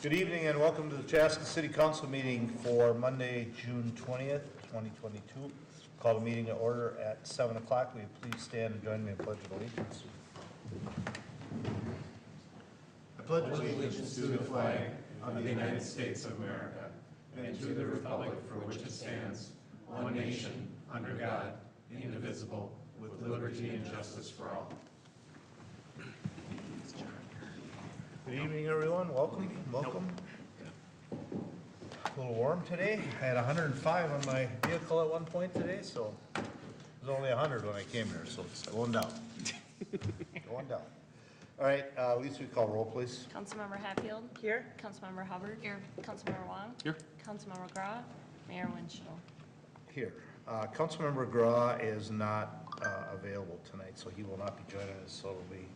Good evening and welcome to the Chaska City Council meeting for Monday, June 20th, 2022. Call the meeting to order at 7 o'clock. Will you please stand and join me in Pledge of Allegiance? I pledge allegiance to the flag of the United States of America and to the republic for which it stands, one nation, under God, indivisible, with liberty and justice for all. Good evening, everyone. Welcome. A little warm today. I had 105 on my vehicle at one point today, so it was only 100 when I came here, so it's going down. Going down. All right, Lisa, we call roll, please. Councilmember Hatfield. Here. Councilmember Hubbard. Here. Councilmember Wong. Here. Councilmember Grau. Mayor Winchell. Here. Councilmember Grau is not available tonight, so he will not be joining us, so it'll be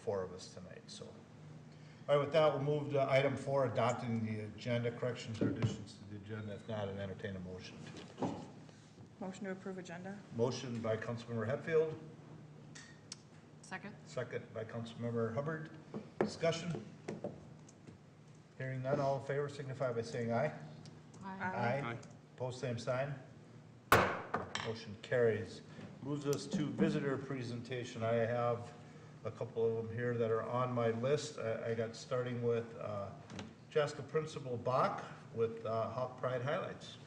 4 of us tonight, so. All right, with that, we'll move to item 4, adopting the agenda, corrections or additions to the agenda. If not, I'd entertain a motion to. Motion to approve agenda. Motion by Councilmember Hatfield, Second. second by Councilmember Hubbard. Discussion? Hearing none, all in favor signify by saying aye. Aye. Post same sign. Motion carries. Moves us to visitor presentation. I have a couple of them here that are on my list. I got starting with Chaska Principal Bach with Hawk Pride highlights.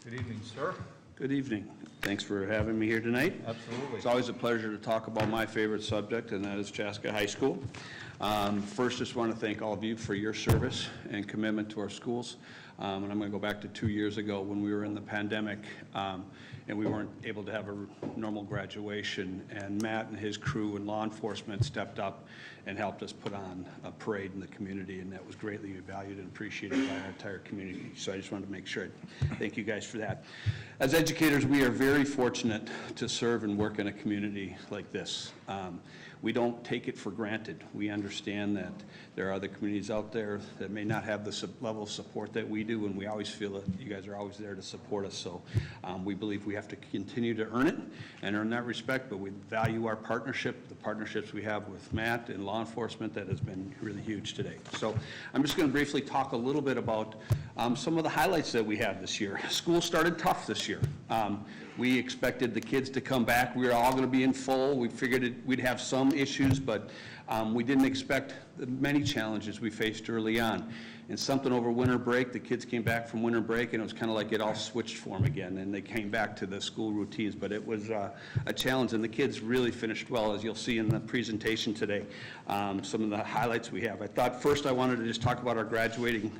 Good evening, sir. Good evening. Thanks for having me here tonight. Absolutely. It's always a pleasure to talk about my favorite subject, and that is Chaska High School. First, just want to thank all of you for your service and commitment to our schools. And I'm going to go back to 2 years ago when we were in the pandemic and we weren't able to have a normal graduation. And Matt and his crew and law enforcement stepped up and helped us put on a parade in the community, and that was greatly valued and appreciated by our entire community. So I just wanted to make sure I thank you guys for that. As educators, we are very fortunate to serve and work in a community like this. We don't take it for granted. We understand that there are other communities out there that may not have the level of support that we do, and we always feel that you guys are always there to support us. So we believe we have to continue to earn it and earn that respect, but we value our partnership, the partnerships we have with Matt and law enforcement that has been really huge today. So I'm just going to briefly talk a little bit about some of the highlights that we had this year. School started tough this year. We expected the kids to come back. We were all going to be in full. We figured we'd have some issues, but we didn't expect the many challenges we faced early on. And something over winter break, the kids came back from winter break, and it was kind of like it all switched for them again, and they came back to the school routines. But it was a challenge, and the kids really finished well, as you'll see in the presentation today. Some of the highlights we have. I thought first I wanted to just talk about our graduating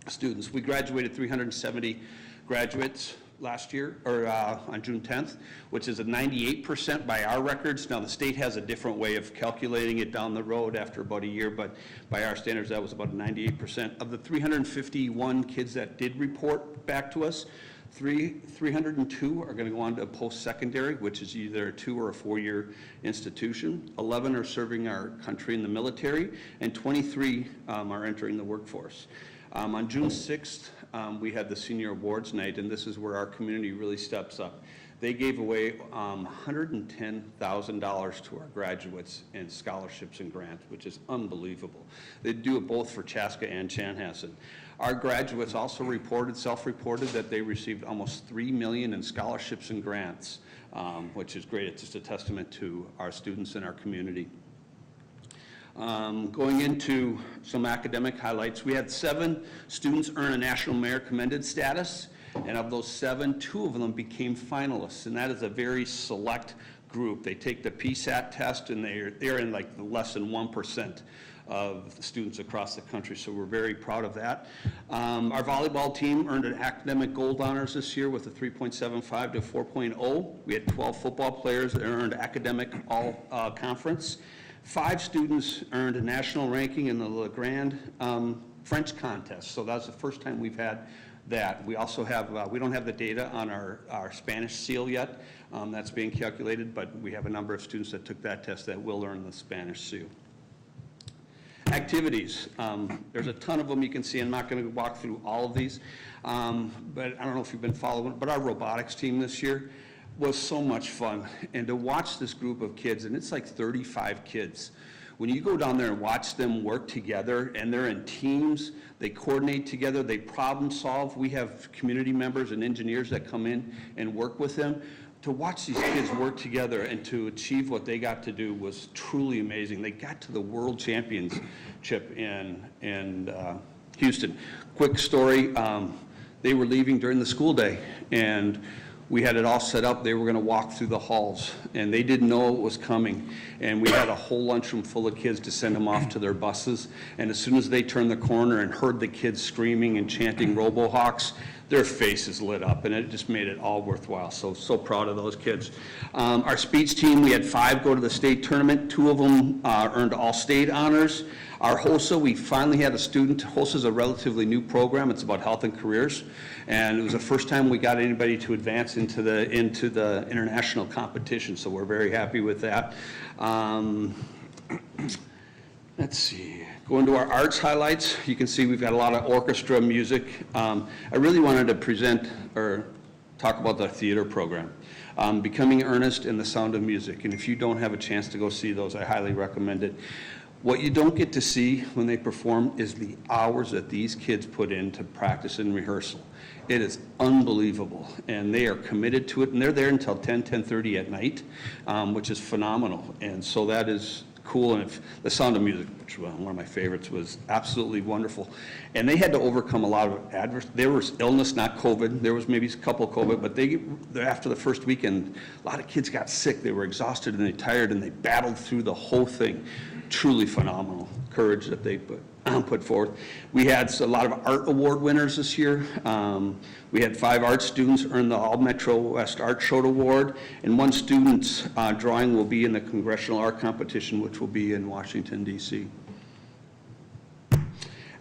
students. We graduated 370 graduates last year, or on June 10th, which is a 98% by our records. Now, the state has a different way of calculating it down the road after about a year, but by our standards, that was about a 98%. Of the 351 kids that did report back to us, 302 are going to go on to post-secondary, which is either a 2 or a 4-year institution. 11 are serving our country in the military, and 23 are entering the workforce. On June 6th, we had the senior awards night, and this is where our community really steps up. They gave away $110,000 to our graduates in scholarships and grants, which is unbelievable. They do it both for Chaska and Chanhassen. Our graduates also self-reported that they received almost $3 million in scholarships and grants, which is great. It's just a testament to our students and our community. Going into some academic highlights, we had 7 students earn a National Merit Commended status, and of those 7, 2 of them became finalists, and that is a very select group. They take the PSAT test, and they're in like the less than 1% of the students across the country, so we're very proud of that. Our volleyball team earned an academic gold honors this year with a 3.75 to 4.0. We had 12 football players that earned academic all-conference. 5 students earned a national ranking in the Legrand French contest, so that's the first time we've had that. We also have, we don't have the data on our Spanish seal yet. That's being calculated, but we have a number of students that took that test that will earn the Spanish seal. Activities, there's a ton of them you can see. I'm not going to walk through all of these, but I don't know if you've been following, but our robotics team this year, was so much fun. And to watch this group of kids, and it's like 35 kids, when you go down there and watch them work together, and they're in teams, they coordinate together, they problem solve. We have community members and engineers that come in and work with them. To watch these kids work together and to achieve what they got to do was truly amazing. They got to the World Championship in Houston. Quick story, they were leaving during the school day, and we had it all set up. They were going to walk through the halls, and they didn't know it was coming. And we had a whole lunchroom full of kids to send them off to their buses. And as soon as they turned the corner and heard the kids screaming and chanting RoboHawks, their faces lit up, and it just made it all worthwhile. So proud of those kids. Our speech team, we had 5 go to the state tournament. 2 of them earned all-state honors. Our HOSA, we finally had a student. HOSA is a relatively new program. It's about health and careers. And it was the first time we got anybody to advance into the international competition, so we're very happy with that. Let's see. Going to our arts highlights, you can see we've got a lot of orchestra music. I really wanted to present or talk about the theater program, Becoming Earnest and The Sound of Music. And if you don't have a chance to go see those, I highly recommend it. What you don't get to see when they perform is the hours that these kids put into practice and rehearsal. It is unbelievable, and they are committed to it, and they're there until 10:30 at night, which is phenomenal. And so that is cool. And if The Sound of Music, which was one of my favorites, was absolutely wonderful. And they had to overcome a lot of there was illness, not COVID. There was maybe a couple of COVID, but after the first weekend, a lot of kids got sick. They were exhausted and they tired, and they battled through the whole thing. Truly phenomenal courage that they put forth. We had a lot of art award winners this year. We had 5 art students earn the All Metro West Art Show Award, and 1 student's drawing will be in the Congressional Art Competition, which will be in Washington, D.C.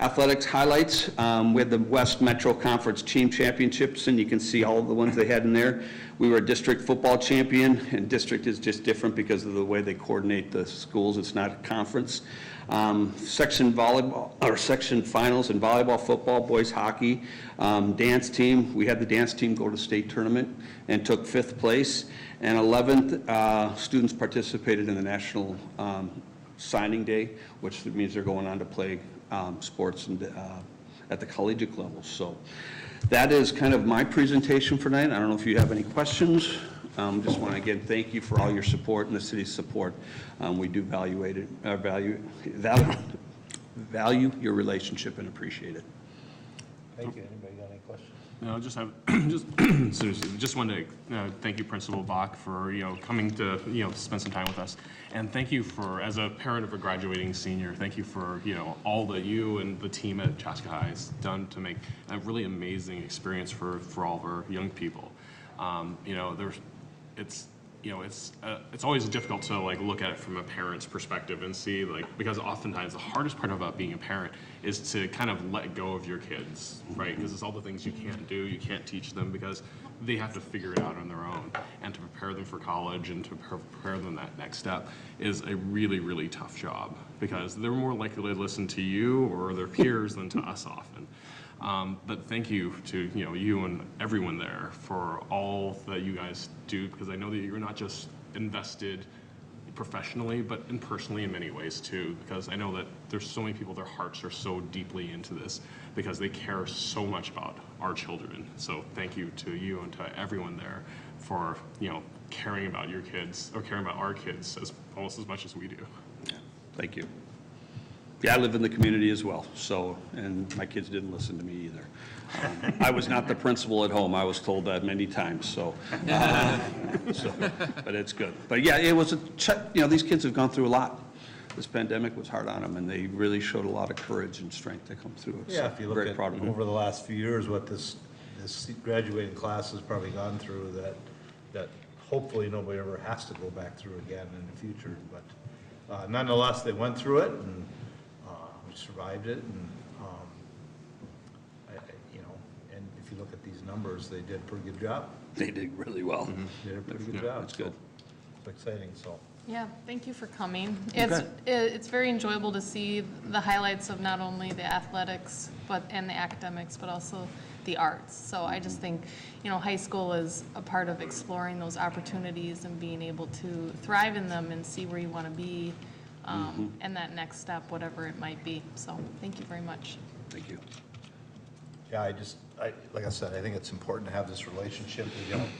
Athletics highlights, we had the West Metro Conference Team Championships, and you can see all of the ones they had in there. We were a district football champion, and district is just different because of the way they coordinate the schools. It's not a conference. Section volleyball, or section finals in volleyball, football, boys hockey, dance team. We had the dance team go to state tournament and took 5th place. And 11th, students participated in the National Signing Day, which means they're going on to play sports and, at the collegiate level. So that is kind of my presentation for tonight. I don't know if you have any questions. Just want to again thank you for all your support and the city's support. We do value value your relationship and appreciate it. Thank you. Anybody got any questions? No, seriously, just wanted to thank you, Principal Bach, for coming to spend some time with us, and thank you for, as a parent of a graduating senior, thank you for all that you and the team at Chaska High has done to make a really amazing experience for all of our young people. It's always difficult to look at it from a parent's perspective and see because oftentimes the hardest part about being a parent is to kind of let go of your kids, right? Because it's all the things you can't do, you can't teach them because they have to figure it out on their own, and to prepare them for college and to prepare them that next step is a really, really tough job because they're more likely to listen to you or their peers than to us often. But thank you to you and everyone there for all that you guys do, because I know that you're not just invested professionally, but personally in many ways too, because I know that there's so many people, their hearts are so deeply into this because they care so much about our children. So thank you to you and to everyone there for caring about your kids, or caring about our kids almost as much as we do. Yeah, thank you. Yeah, I live in the community as well, and my kids didn't listen to me either. I was not the principal at home. I was told that many times, but it's good. But yeah, it was these kids have gone through a lot. This pandemic was hard on them, and they really showed a lot of courage and strength to come through it. Yeah, so if you look very at proud of them. over the last few years, what this graduating class has probably gone through, that hopefully nobody ever has to go back through again in the future. But nonetheless, they went through it, and survived it, and and if you look at these numbers, they did a pretty good job. They did really well. Did a pretty good job. That's good. It's exciting. So Yeah, thank you for coming. It's very enjoyable to see the highlights of not only the athletics and the academics, but also the arts. So I just think, high school is a part of exploring those opportunities and being able to thrive in them and see where you want to be, and that next step, whatever it might be. So thank you very much. Thank you. Yeah, like I said, I think it's important to have this relationship. We don't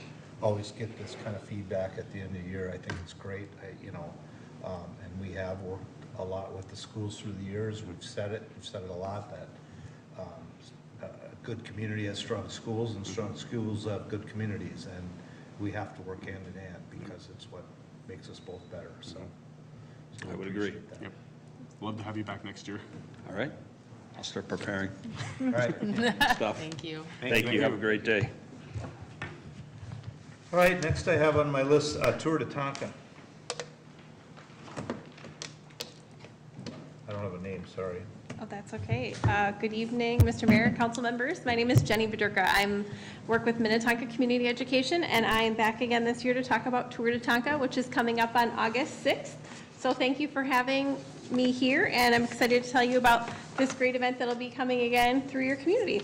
always get this kind of feedback at the end of the year. I think it's great, and we have worked a lot with the schools through the years. We've said it a lot, that a good community has strong schools, and strong schools have good communities, and we have to work hand in hand because it's what makes us both better, so. I would agree. appreciate that. Yep. Love to have you back next year. All right, I'll start preparing All right. stuff. Thank you. Thank you, have a great day. All right, next I have on my list, Tour de Tonkin. I don't have a name, sorry. Oh, that's okay. Good evening, Mr. Mayor, council members. My name is Jenny Bedurka. I work with Minnetonka Community Education, and I am back again this year to talk about Tour de Tonka, which is coming up on August 6th. So thank you for having me here, and I'm excited to tell you about this great event that'll be coming again through your community.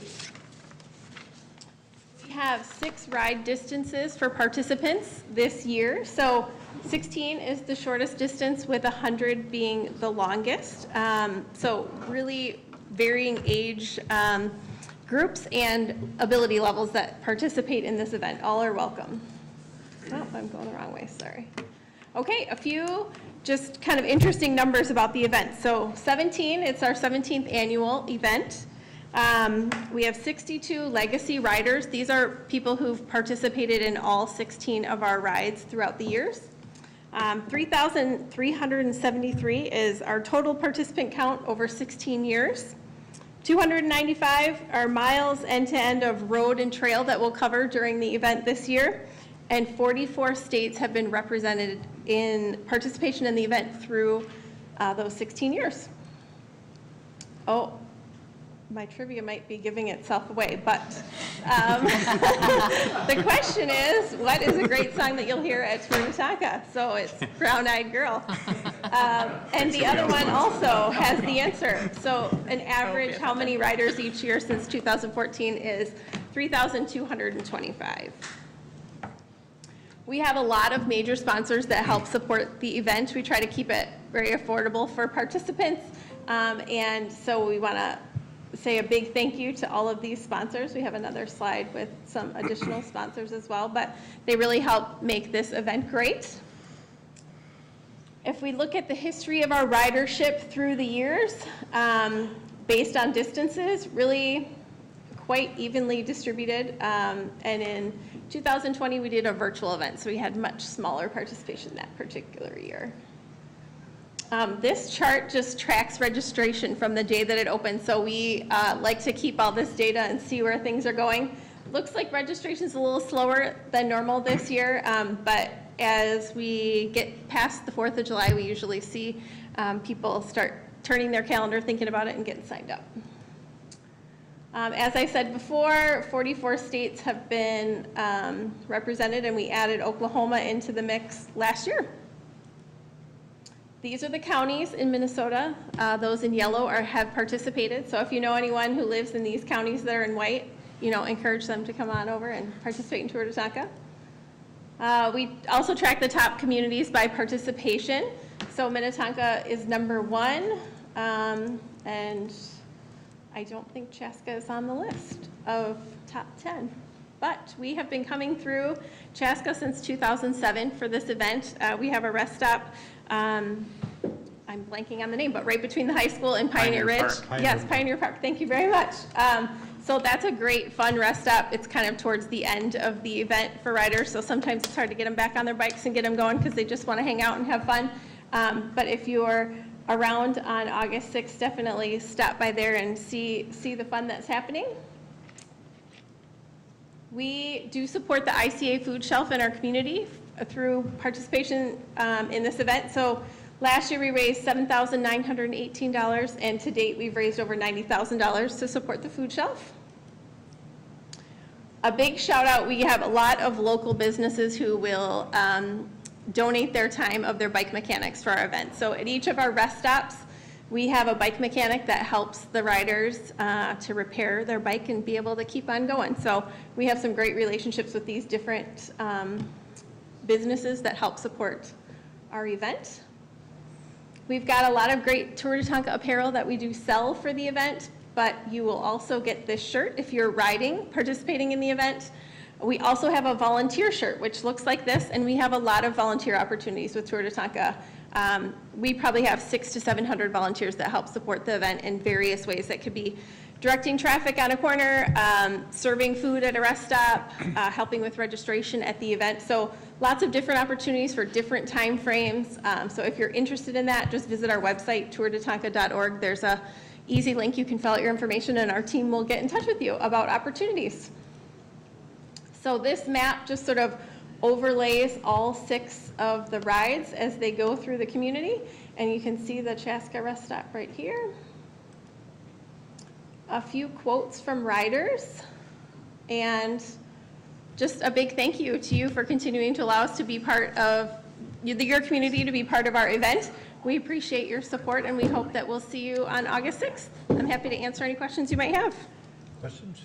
We have 6 ride distances for participants this year. So 16 is the shortest distance, with 100 being the longest. So really varying age groups and ability levels that participate in this event. All are welcome. Oh, I'm going the wrong way, sorry. Okay, a few just kind of interesting numbers about the event. So 17, it's our 17th annual event. We have 62 legacy riders. These are people who've participated in all 16 of our rides throughout the years. 3,373 is our total participant count over 16 years. 295 are miles end-to-end of road and trail that we'll cover during the event this year. And 44 states have been represented in participation in the event through those 16 years. Oh, my trivia might be giving itself away, but the question is, what is a great song that you'll hear at Tour de Tonka? So it's Brown Eyed Girl. And the other one also has the answer. So an average, how many riders each year since 2014 is 3,225. We have a lot of major sponsors that help support the event. We try to keep it very affordable for participants. And so we want to say a big thank you to all of these sponsors. We have another slide with some additional sponsors as well, but they really help make this event great. If we look at the history of our ridership through the years, based on distances, really quite evenly distributed. And in 2020, we did a virtual event, so we had much smaller participation that particular year. This chart just tracks registration from the day that it opened, so we like to keep all this data and see where things are going. Looks like registration is a little slower than normal this year, but as we get past the 4th of July, we usually see people start turning their calendar, thinking about it, and getting signed up. As I said before, 44 states have been represented, and we added Oklahoma into the mix last year. These are the counties in Minnesota. Those in yellow have participated. So if you know anyone who lives in these counties that are in white, encourage them to come on over and participate in Tour de Tonka. We also track the top communities by participation. So Minnetonka is #1, and I don't think Chaska is on the list of top 10. But we have been coming through Chaska since 2007 for this event. We have a rest stop, I'm blanking on the name, but right between the high school and Pioneer Ridge. Yes, Pioneer Park, thank you very much. So that's a great fun rest stop. It's kind of towards the end of the event for riders, so sometimes it's hard to get them back on their bikes and get them going because they just want to hang out and have fun. But if you're around on August 6th, definitely stop by there and see the fun that's happening. We do support the ICA food shelf in our community through participation in this event. So last year we raised $7,918, and to date we've raised over $90,000 to support the food shelf. A big shout out, we have a lot of local businesses who will donate their time of their bike mechanics for our event. So at each of our rest stops, we have a bike mechanic that helps the riders to repair their bike and be able to keep on going. So we have some great relationships with these different businesses that help support our event. We've got a lot of great Tour de Tonka apparel that we do sell for the event, but you will also get this shirt if you're riding, participating in the event. We also have a volunteer shirt, which looks like this, and we have a lot of volunteer opportunities with Tour de Tonka. We probably have 600 to 700 volunteers that help support the event in various ways. That could be directing traffic on a corner, serving food at a rest stop, helping with registration at the event. So lots of different opportunities for different time frames. So if you're interested in that, just visit our website, tourdetonka.org. There's a easy link. You can fill out your information, and our team will get in touch with you about opportunities. So this map just sort of overlays all 6 of the rides as they go through the community. And you can see the Chaska rest stop right here. A few quotes from riders. And just a big thank you to you for continuing to allow us to be part of your community, to be part of our event. We appreciate your support, and we hope that we'll see you on August 6th. I'm happy to answer any questions you might have. Questions?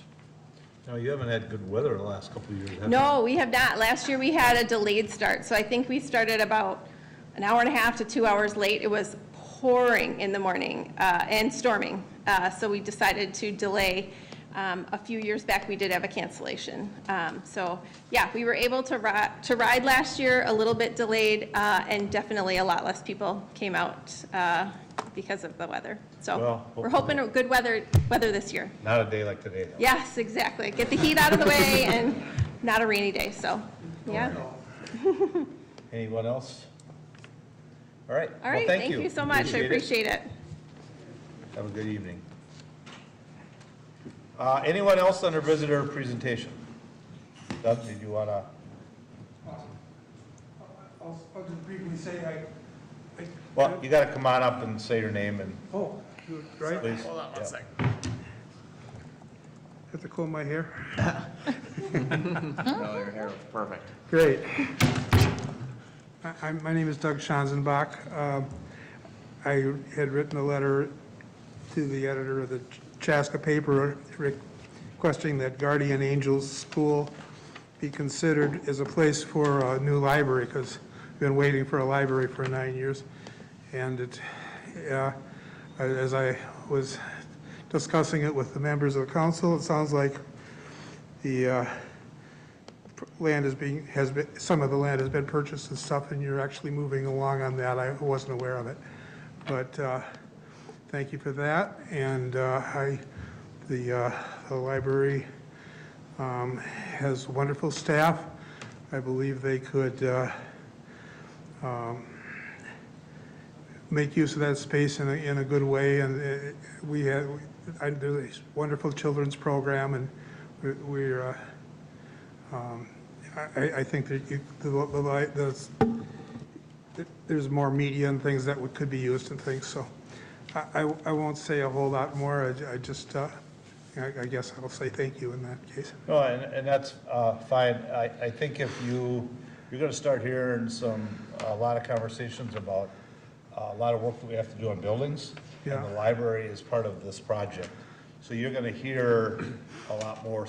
No, you haven't had good weather the last couple of years, have you? No, we have not. Last year we had a delayed start, so I think we started about an hour and a half to 2 hours late. It was pouring in the morning and storming, so we decided to delay. A few years back, we did have a cancellation. So yeah, we were able to ride last year, a little bit delayed, and definitely a lot less people came out because of the weather. So Well, we're hoping a good weather this year. Not a day like today, though. Yes, exactly. Get the heat out of the way and not a rainy day, so, yeah. Anyone else? All right. All right, thank you so much. I appreciate it. Have a good evening. Anyone else under visitor presentation? Doug, did you want to? I'll just briefly say Well, you got to come on up and say your name and right? please. Hold on one Yeah. second. Have to comb my hair. No, your hair was perfect. Great. My name is Doug Schanzenbach. I had written a letter to the editor of the Chaska paper requesting that Guardian Angels School be considered as a place for a new library, because we've been waiting for a library for 9 years. And it, as I was discussing it with the members of the council, it sounds like the land some of the land has been purchased and stuff, and you're actually moving along on that. I wasn't aware of it. But thank you for that. And the library has wonderful staff. I believe they could make use of that space in a good way. And there's a wonderful children's program, and we're I think that there's more media and things that could be used and things. So I won't say a whole lot more. I just I guess I'll say thank you in that case. No, and that's fine. I think if you're going to start hearing a lot of conversations about a lot of work that we have to do on buildings, Yeah. and the library is part of this project. So you're going to hear a lot more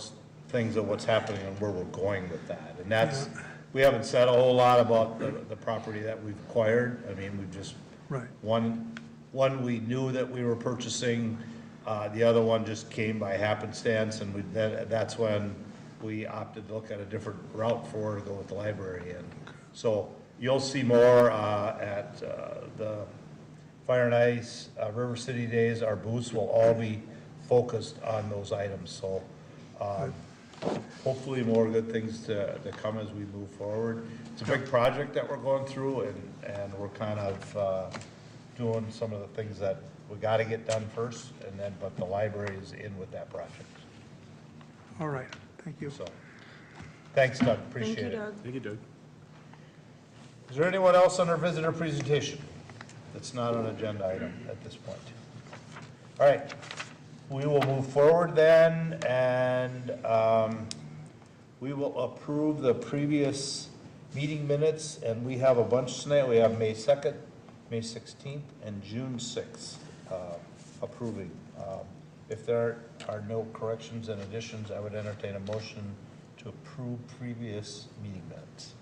things of what's happening and where we're going with that. And that's, we haven't said a whole lot about the property that we've acquired. I mean, we've just, Right. one we knew that we were purchasing, the other one just came by happenstance, and that's when we opted to look at a different route for to go with the library. And so you'll see more at the Fire and Ice, River City Days. Our booths will all be focused on those items. So hopefully more good things to come as we move forward. It's a big project that we're going through, and we're kind of doing some of the things that we got to get done first, and then, but the library is in with that project. All right. Thank you. So, thanks, Doug, appreciate it. Thank you, Doug. Is there anyone else on our visitor presentation that's not an agenda item at this point? All right, we will move forward then, and we will approve the previous Meeting minutes, and we have a bunch tonight. We have May 2nd, May 16th, and June 6th approving. If there are no corrections and additions, I would entertain a motion to approve previous meeting minutes.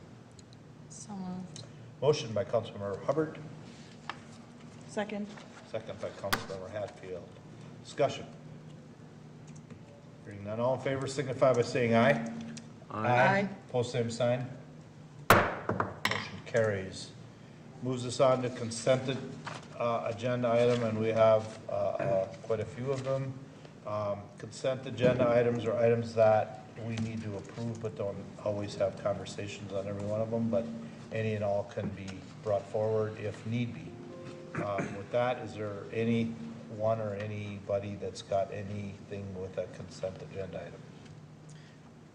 So moved. Motion by Councilmember Hubbard, Second. second by Councilmember Hatfield. Discussion. Hearing none, all in favor signify by saying aye. Aye. Post same sign. Motion carries. Moves us on to consented agenda item, and we have quite a few of them. Consent agenda items are items that we need to approve, but don't always have conversations on every one of them, but any and all can be brought forward if need be. With that, is there anyone or anybody that's got anything with a consent agenda item?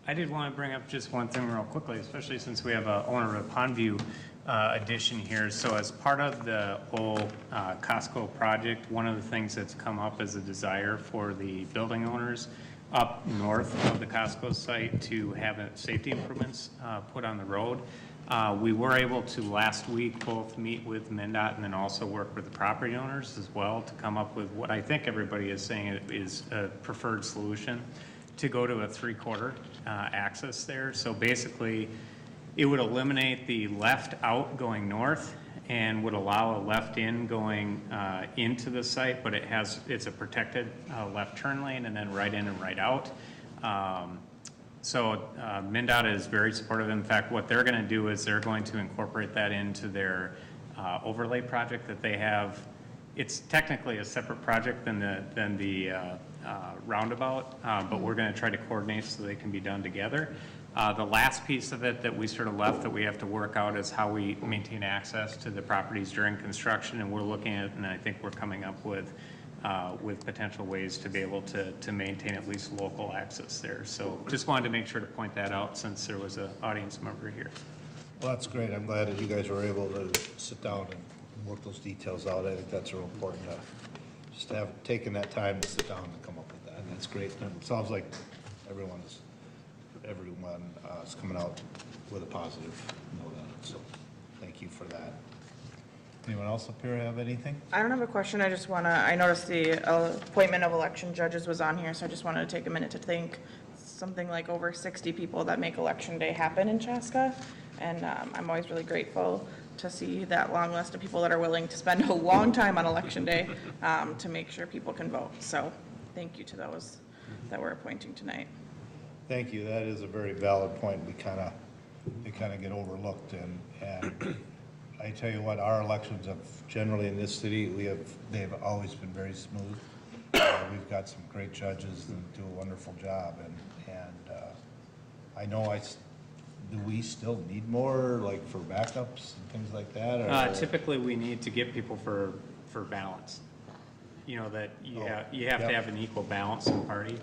I did want to bring up just one thing real quickly, especially since we have a owner of Pondview addition here. So as part of the whole Costco project, one of the things that's come up as a desire for the building owners up north of the Costco site to have safety improvements put on the road. We were able to last week both meet with MnDOT and then also work with the property owners as well to come up with what I think everybody is saying is a preferred solution to go to a 3/4 access there. So basically, it would eliminate the left out going north and would allow a left in going into the site, but it's a protected left turn lane and then right in and right out. So MnDOT is very supportive. In fact, what they're going to do is they're going to incorporate that into their overlay project that they have. It's technically a separate project than the roundabout, but we're going to try to coordinate so they can be done together. The last piece of it that we sort of left that we have to work out is how we maintain access to the properties during construction, and we're looking at, and I think we're coming up with potential ways to be able to maintain at least local access there. So just wanted to make sure to point that out since there was an audience member here. Well, that's great. I'm glad that you guys were able to sit down and work those details out. I think that's real important just to have taken that time to sit down and come up with that. And that's great. And it sounds like everyone is coming out with a positive note on it. So thank you for that. Anyone else up here have anything? I don't have a question. I noticed the appointment of election judges was on here, so I just wanted to take a minute to thank something like over 60 people that make election day happen in Chaska. And I'm always really grateful to see that long list of people that are willing to spend a long time on election day to make sure people can vote. So thank you to those that we're appointing tonight. Thank you. That is a very valid point. They kind of get overlooked, and I tell you what, our elections have generally in this city, they've always been very smooth. We've got some great judges that do a wonderful job, and I know do we still need more, like for backups and things like that? Or? Typically, we need to get people for balance. You know, that you have to have an equal balance in party.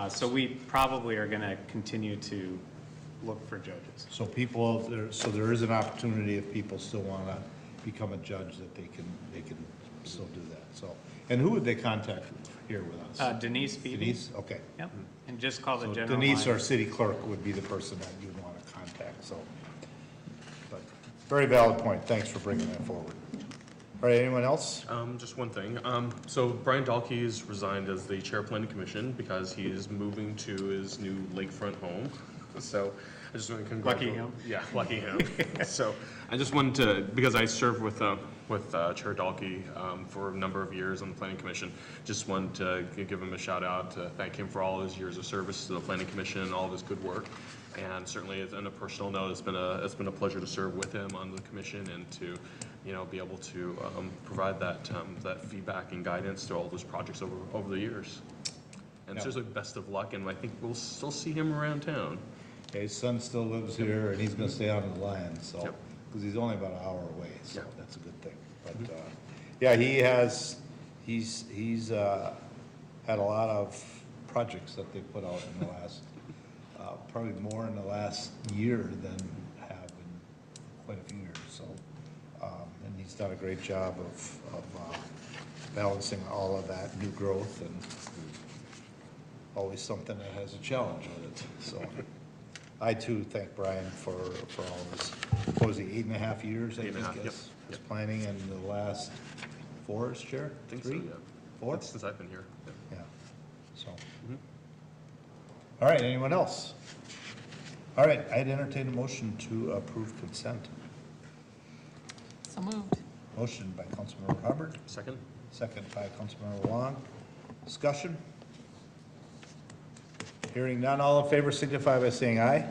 So we probably are going to continue to look for judges. So there is an opportunity if people still want to become a judge that they can still do that. So, and who would they contact here with us? Denise Beebe. Denise, okay. Yep. And just call the So general Denise, line. our city clerk, would be the person that you'd want to contact. So, but very valid point. Thanks for bringing that forward. All right, anyone else? Just one thing. So Brian Dahlke's resigned as the chair of planning commission because he is moving to his new lakefront home. So I just want to congratulate. Lucky him. Yeah, lucky him. So I just wanted to, because I served with Chair Dahlke for a number of years on the planning commission, just wanted to give him a shout out to thank him for all his years of service to the planning commission and all of his good work. And certainly, on a personal note, it's been a pleasure to serve with him on the commission and to, be able to provide that feedback and guidance to all those projects over the years. And seriously, best of luck, and I think we'll still see him around town. Okay, his son still lives here, and he's going to stay on the line, so, Yep. because he's only about an hour away, so Yep. that's a good thing. But, yeah, he's had a lot of projects that they put out in the last, probably more in the last year than have in quite a few years, so, and he's done a great job of balancing all of that new growth, and always something that has a challenge with it, so. I too thank Brian for all his what was he, 8.5 years, I think, 8.5, yep, as planning, and the last 4 as chair? I think so, 3? yeah. 4? That's since I've been here. Yeah. Yeah, so. All right, anyone else? All right, I'd entertain a motion to approve consent. So moved. Motion by Councilmember Hubbard, Second? second by Councilmember Wong. Discussion? Hearing none, all in favor signify by saying aye.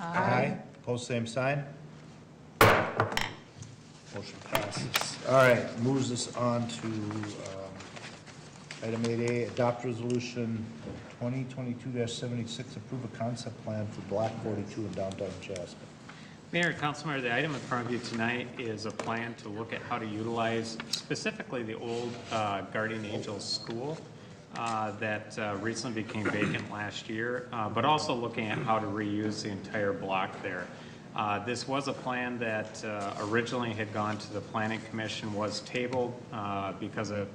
Aye. Opposed, same sign. Motion passes. All right, moves us on to item 8A, adopt resolution 2022-76, approve a concept plan for Block 42 in downtown Chaska. Mayor, Councilmember, the item in front of you tonight is a plan to look at how to utilize specifically the old Guardian Angels School that recently became vacant last year, but also looking at how to reuse the entire block there. This was a plan that originally had gone to the Planning Commission, was tabled because of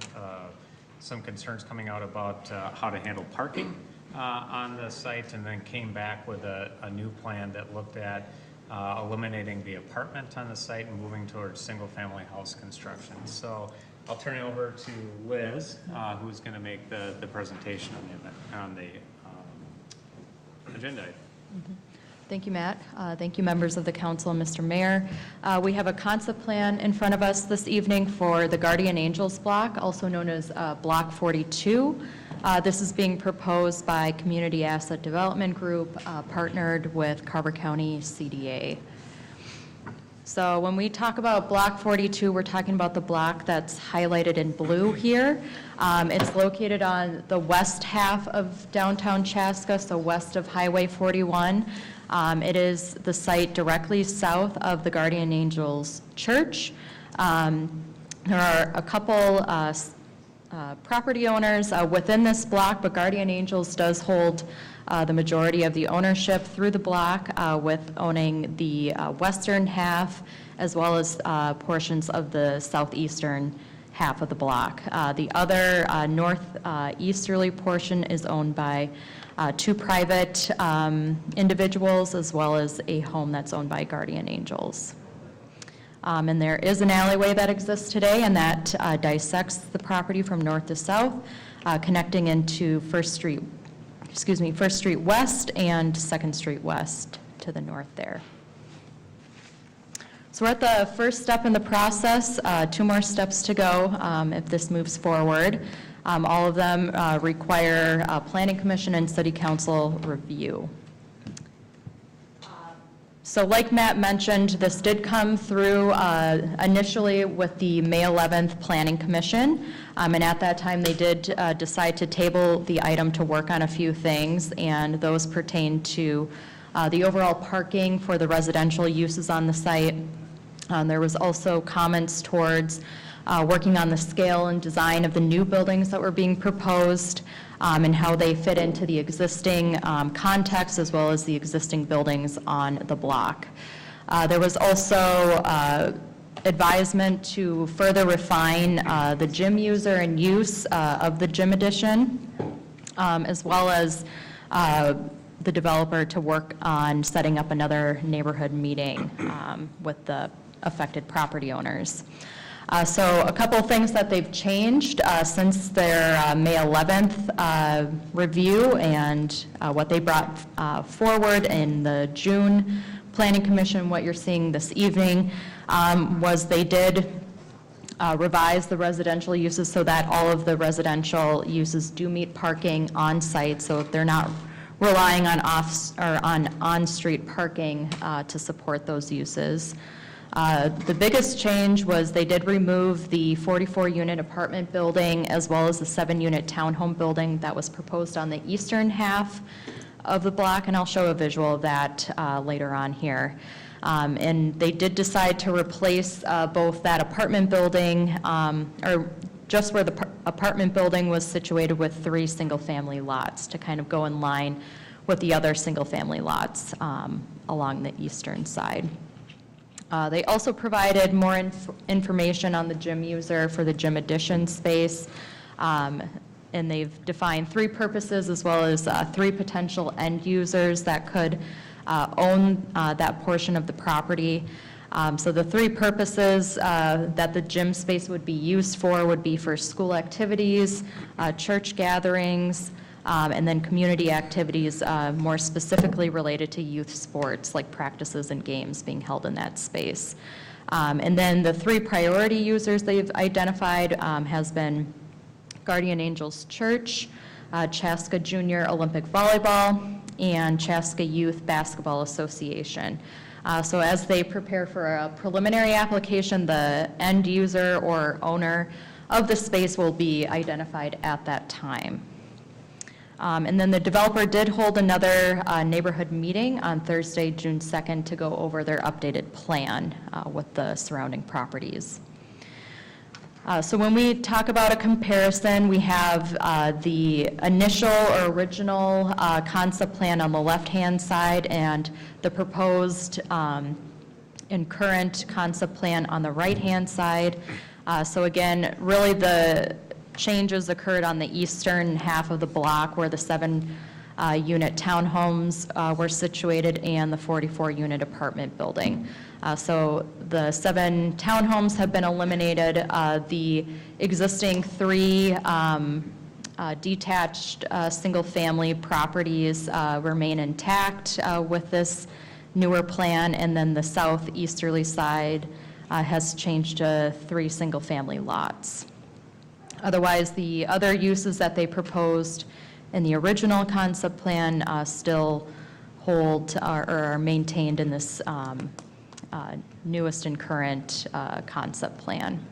some concerns coming out about how to handle parking on the site, and then came back with a new plan that looked at eliminating the apartment on the site and moving towards single-family house construction. So I'll turn it over to Liz, who's going to make the presentation on the agenda. Thank you, Matt. Thank you, members of the council, Mr. Mayor. We have a concept plan in front of us this evening for the Guardian Angels block, also known as Block 42. This is being proposed by Community Asset Development Group, partnered with Carver County CDA. So when we talk about Block 42, we're talking about the block that's highlighted in blue here. It's located on the west half of downtown Chaska, so west of Highway 41. It is the site directly south of the Guardian Angels Church. There are a couple property owners within this block, but Guardian Angels does hold the majority of the ownership through the block, with owning the western half as well as portions of the southeastern half of the block. The other northeasterly portion is owned by 2 private individuals, as well as a home that's owned by Guardian Angels. And there is an alleyway that exists today, and that dissects the property from north to south, connecting into First Street West and 2nd Street West to the north there. So we're at the first step in the process, 2 more steps to go if this moves forward. All of them require Planning Commission and City Council review. So like Matt mentioned, this did come through initially with the May 11th Planning Commission, and at that time they did decide to table the item to work on a few things, and those pertain to the overall parking for the residential uses on the site. There was also comments towards working on the scale and design of the new buildings that were being proposed, and how they fit into the existing context as well as the existing buildings on the block. There was also advisement to further refine the gym user and use of the gym addition, as well as the developer to work on setting up another neighborhood meeting with the affected property owners. So a couple of things that they've changed since their May 11th review, and what they brought forward in the June Planning Commission, what you're seeing this evening, was they did revise the residential uses so that all of the residential uses do meet parking on site, so if they're not relying on on-street parking to support those uses. The biggest change was they did remove the 44-unit apartment building as well as the 7-unit townhome building that was proposed on the eastern half of the block, and I'll show a visual of that later on here. And they did decide to replace both that apartment building, or just where the apartment building was situated, with 3 single-family lots to kind of go in line with the other single-family lots along the eastern side. They also provided more information on the gym user for the gym addition space, and they've defined 3 purposes as well as 3 potential end users that could own that portion of the property. So the three purposes that the gym space would be used for would be for school activities, church gatherings, and then community activities more specifically related to youth sports, like practices and games being held in that space. And then the three priority users they've identified has been Guardian Angels Church, Chaska Junior Olympic Volleyball, and Chaska Youth Basketball Association. So as they prepare for a preliminary application, the end user or owner of the space will be identified at that time. And then the developer did hold another neighborhood meeting on Thursday, June 2nd, to go over their updated plan with the surrounding properties. So when we talk about a comparison, we have the initial or original concept plan on the left-hand side and the proposed and current concept plan on the right-hand side. So again, really the changes occurred on the eastern half of the block where the 7-unit townhomes were situated and the 44-unit apartment building. So the 7 townhomes have been eliminated. The existing 3 detached single-family properties remain intact with this newer plan, and then the southeasterly side has changed to 3 single-family lots. Otherwise, the other uses that they proposed in the original concept plan still hold or are maintained in this newest and current concept plan.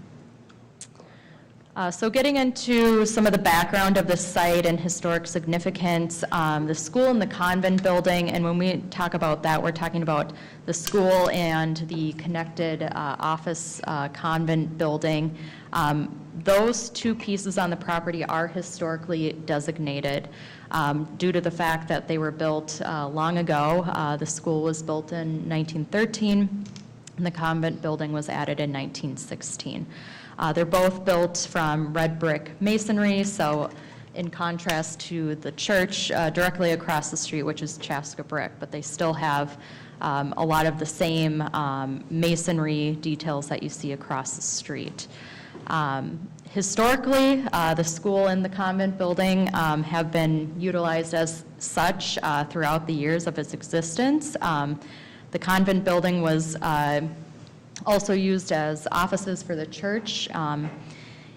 So getting into some of the background of the site and historic significance, the school and the convent building, and when we talk about that, we're talking about the school and the connected office convent building. Those 2 pieces on the property are historically designated due to the fact that they were built long ago. The school was built in 1913, and the convent building was added in 1916. They're both built from red brick masonry, so in contrast to the church directly across the street, which is Chaska brick, but they still have a lot of the same masonry details that you see across the street. Historically, the school and the convent building have been utilized as such throughout the years of its existence. The convent building was also used as offices for the church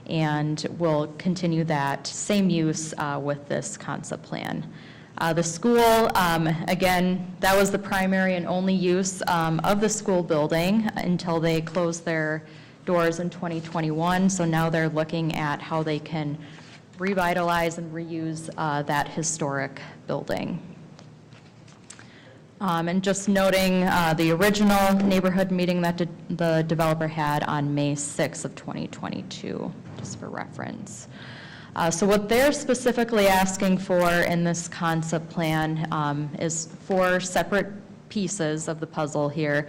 and will continue that same use with this concept plan. The school, again, that was the primary and only use of the school building until they closed their doors in 2021. So now they're looking at how they can revitalize and reuse that historic building. And just noting the original neighborhood meeting that the developer had on May 6th of 2022, just for reference. So what they're specifically asking for in this concept plan is 4 separate pieces of the puzzle here.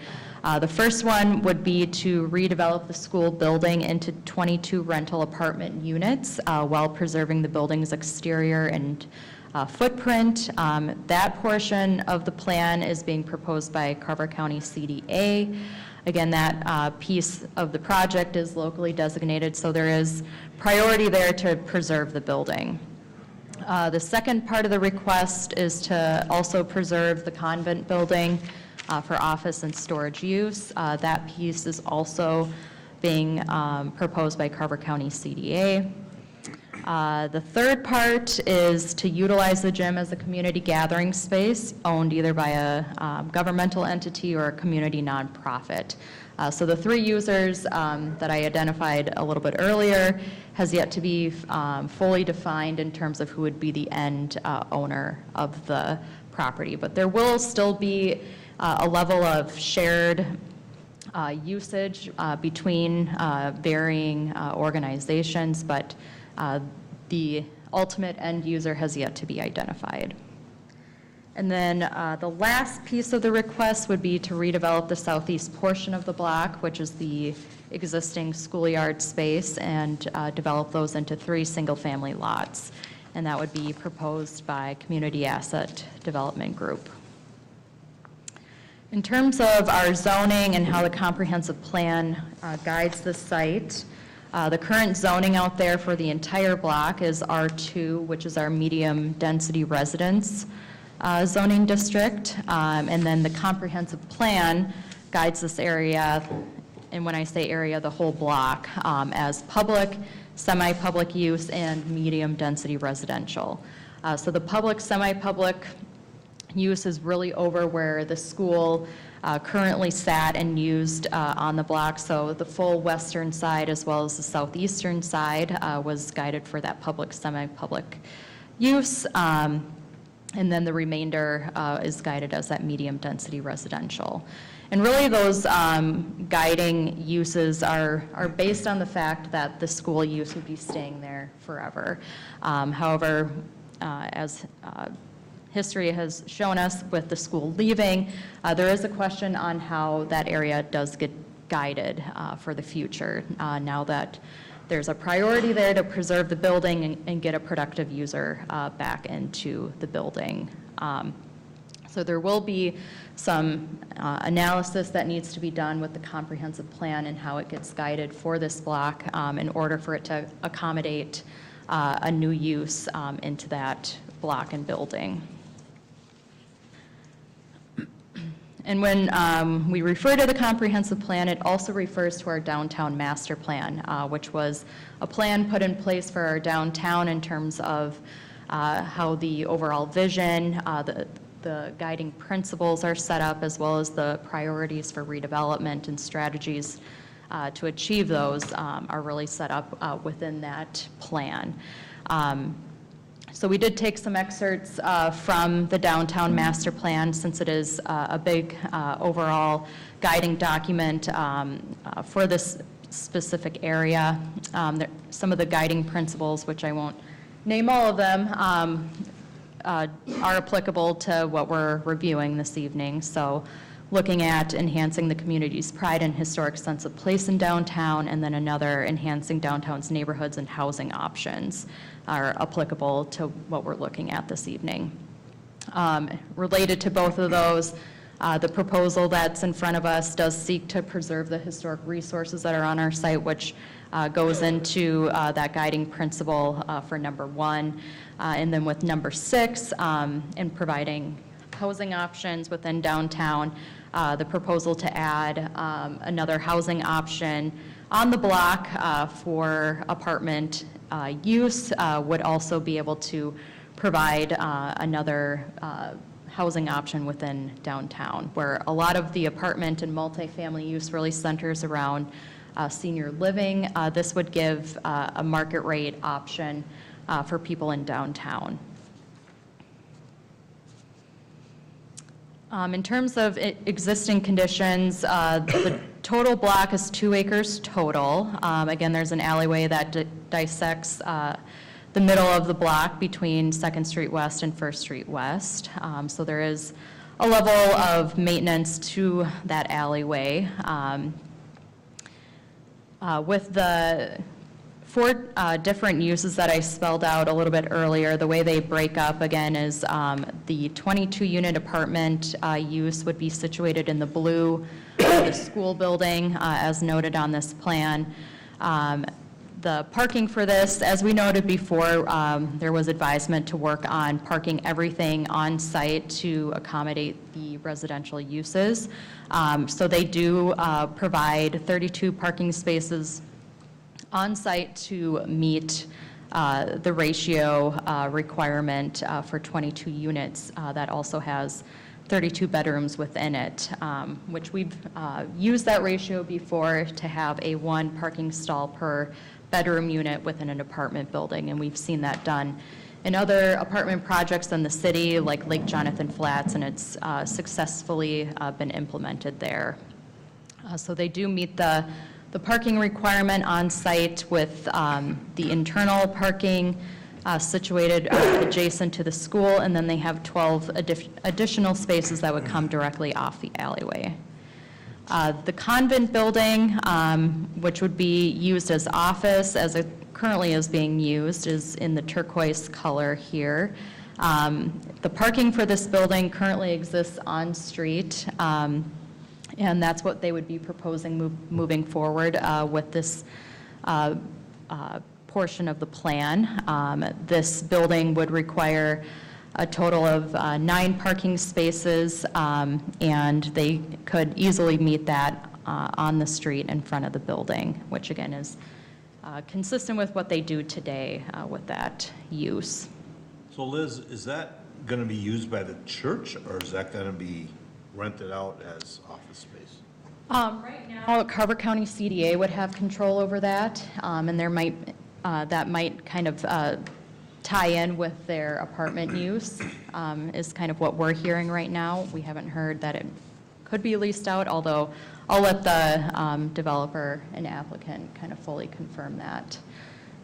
The first one would be to redevelop the school building into 22 rental apartment units while preserving the building's exterior and footprint. That portion of the plan is being proposed by Carver County CDA. Again, that piece of the project is locally designated, so there is priority there to preserve the building. The second part of the request is to also preserve the convent building for office and storage use. That piece is also being proposed by Carver County CDA. The third part is to utilize the gym as a community gathering space owned either by a governmental entity or a community nonprofit. So the 3 users that I identified a little bit earlier has yet to be fully defined in terms of who would be the end owner of the property. But there will still be a level of shared usage between varying organizations, but the ultimate end user has yet to be identified. And then the last piece of the request would be to redevelop the southeast portion of the block, which is the existing schoolyard space, and develop those into 3 single-family lots. And that would be proposed by Community Asset Development Group. In terms of our zoning and how the comprehensive plan guides the site, the current zoning out there for the entire block is R2, which is our medium-density residence zoning district. And then the comprehensive plan guides this area, and when I say area, the whole block, as public, semi-public use, and medium-density residential. So the public, semi-public use is really over where the school currently sat and used on the block. So the full western side as well as the southeastern side was guided for that public, semi-public use. And then the remainder is guided as that medium-density residential. And really those guiding uses are based on the fact that the school use would be staying there forever. However, as history has shown us with the school leaving, there is a question on how that area does get guided for the future, now that there's a priority there to preserve the building and get a productive user back into the building. So there will be some analysis that needs to be done with the comprehensive plan and how it gets guided for this block in order for it to accommodate a new use into that block and building. And when we refer to the comprehensive plan, it also refers to our downtown master plan, which was a plan put in place for our downtown in terms of how the overall vision, the guiding principles are set up, as well as the priorities for redevelopment and strategies to achieve those are really set up within that plan. So we did take some excerpts from the downtown master plan, since it is a big overall guiding document for this specific area. Some of the guiding principles, which I won't name all of them, are applicable to what we're reviewing this evening. So looking at enhancing the community's pride and historic sense of place in downtown, and then another enhancing downtown's neighborhoods and housing options are applicable to what we're looking at this evening. Related to both of those, the proposal that's in front of us does seek to preserve the historic resources that are on our site, which goes into that guiding principle for number 1. And then with number 6, in providing housing options within downtown, the proposal to add another housing option on the block for apartment use would also be able to provide another housing option within downtown, where a lot of the apartment and multifamily use really centers around senior living. This would give a market rate option for people in downtown. In terms of existing conditions, the total block is 2 acres total. Again, there's an alleyway that dissects the middle of the block between 2nd Street West and 1st Street West. So there is a level of maintenance to that alleyway. With the 4 different uses that I spelled out a little bit earlier, the way they break up again is the 22-unit apartment use would be situated in the blue of the school building, as noted on this plan. The parking for this, as we noted before, there was advisement to work on parking everything on site to accommodate the residential uses. So they do provide 32 parking spaces on site to meet the ratio requirement for 22 units that also has 32 bedrooms within it, which we've used that ratio before to have a 1 parking stall per bedroom unit within an apartment building, and we've seen that done in other apartment projects in the city, like Lake Jonathan Flats, and it's successfully been implemented there. So they do meet the parking requirement on site with the internal parking situated adjacent to the school, and then they have 12 additional spaces that would come directly off the alleyway. The convent building, which would be used as office, as it currently is being used, is in the turquoise color here. The parking for this building currently exists on-street, and that's what they would be proposing moving forward with this portion of the plan. This building would require a total of 9 parking spaces, and they could easily meet that on the street in front of the building, which again is consistent with what they do today with that use. So Liz, is that going to be used by the church, or is that going to be rented out as office space? Right now, Carver County CDA would have control over that, and there might, that might kind of tie in with their apartment use, is kind of what we're hearing right now. We haven't heard that it could be leased out, although I'll let the developer and applicant kind of fully confirm that.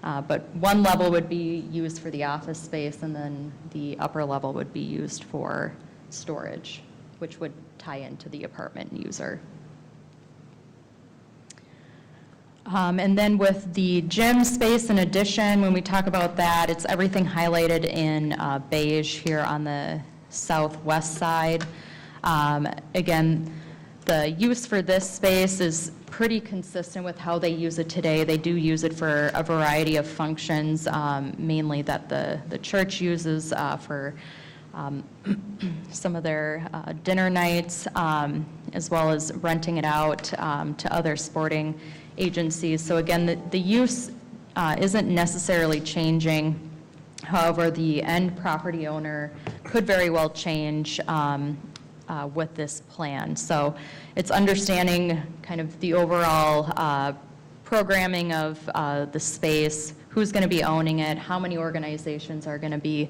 But one level would be used for the office space, and then the upper level would be used for storage, which would tie into the apartment user. And then with the gym space in addition, when we talk about that, it's everything highlighted in beige here on the southwest side. Again, the use for this space is pretty consistent with how they use it today. They do use it for a variety of functions, mainly that the church uses for some of their dinner nights, as well as renting it out to other sporting agencies. So again, the use isn't necessarily changing. However, the end property owner could very well change with this plan. So it's understanding kind of the overall programming of the space, who's going to be owning it, how many organizations are going to be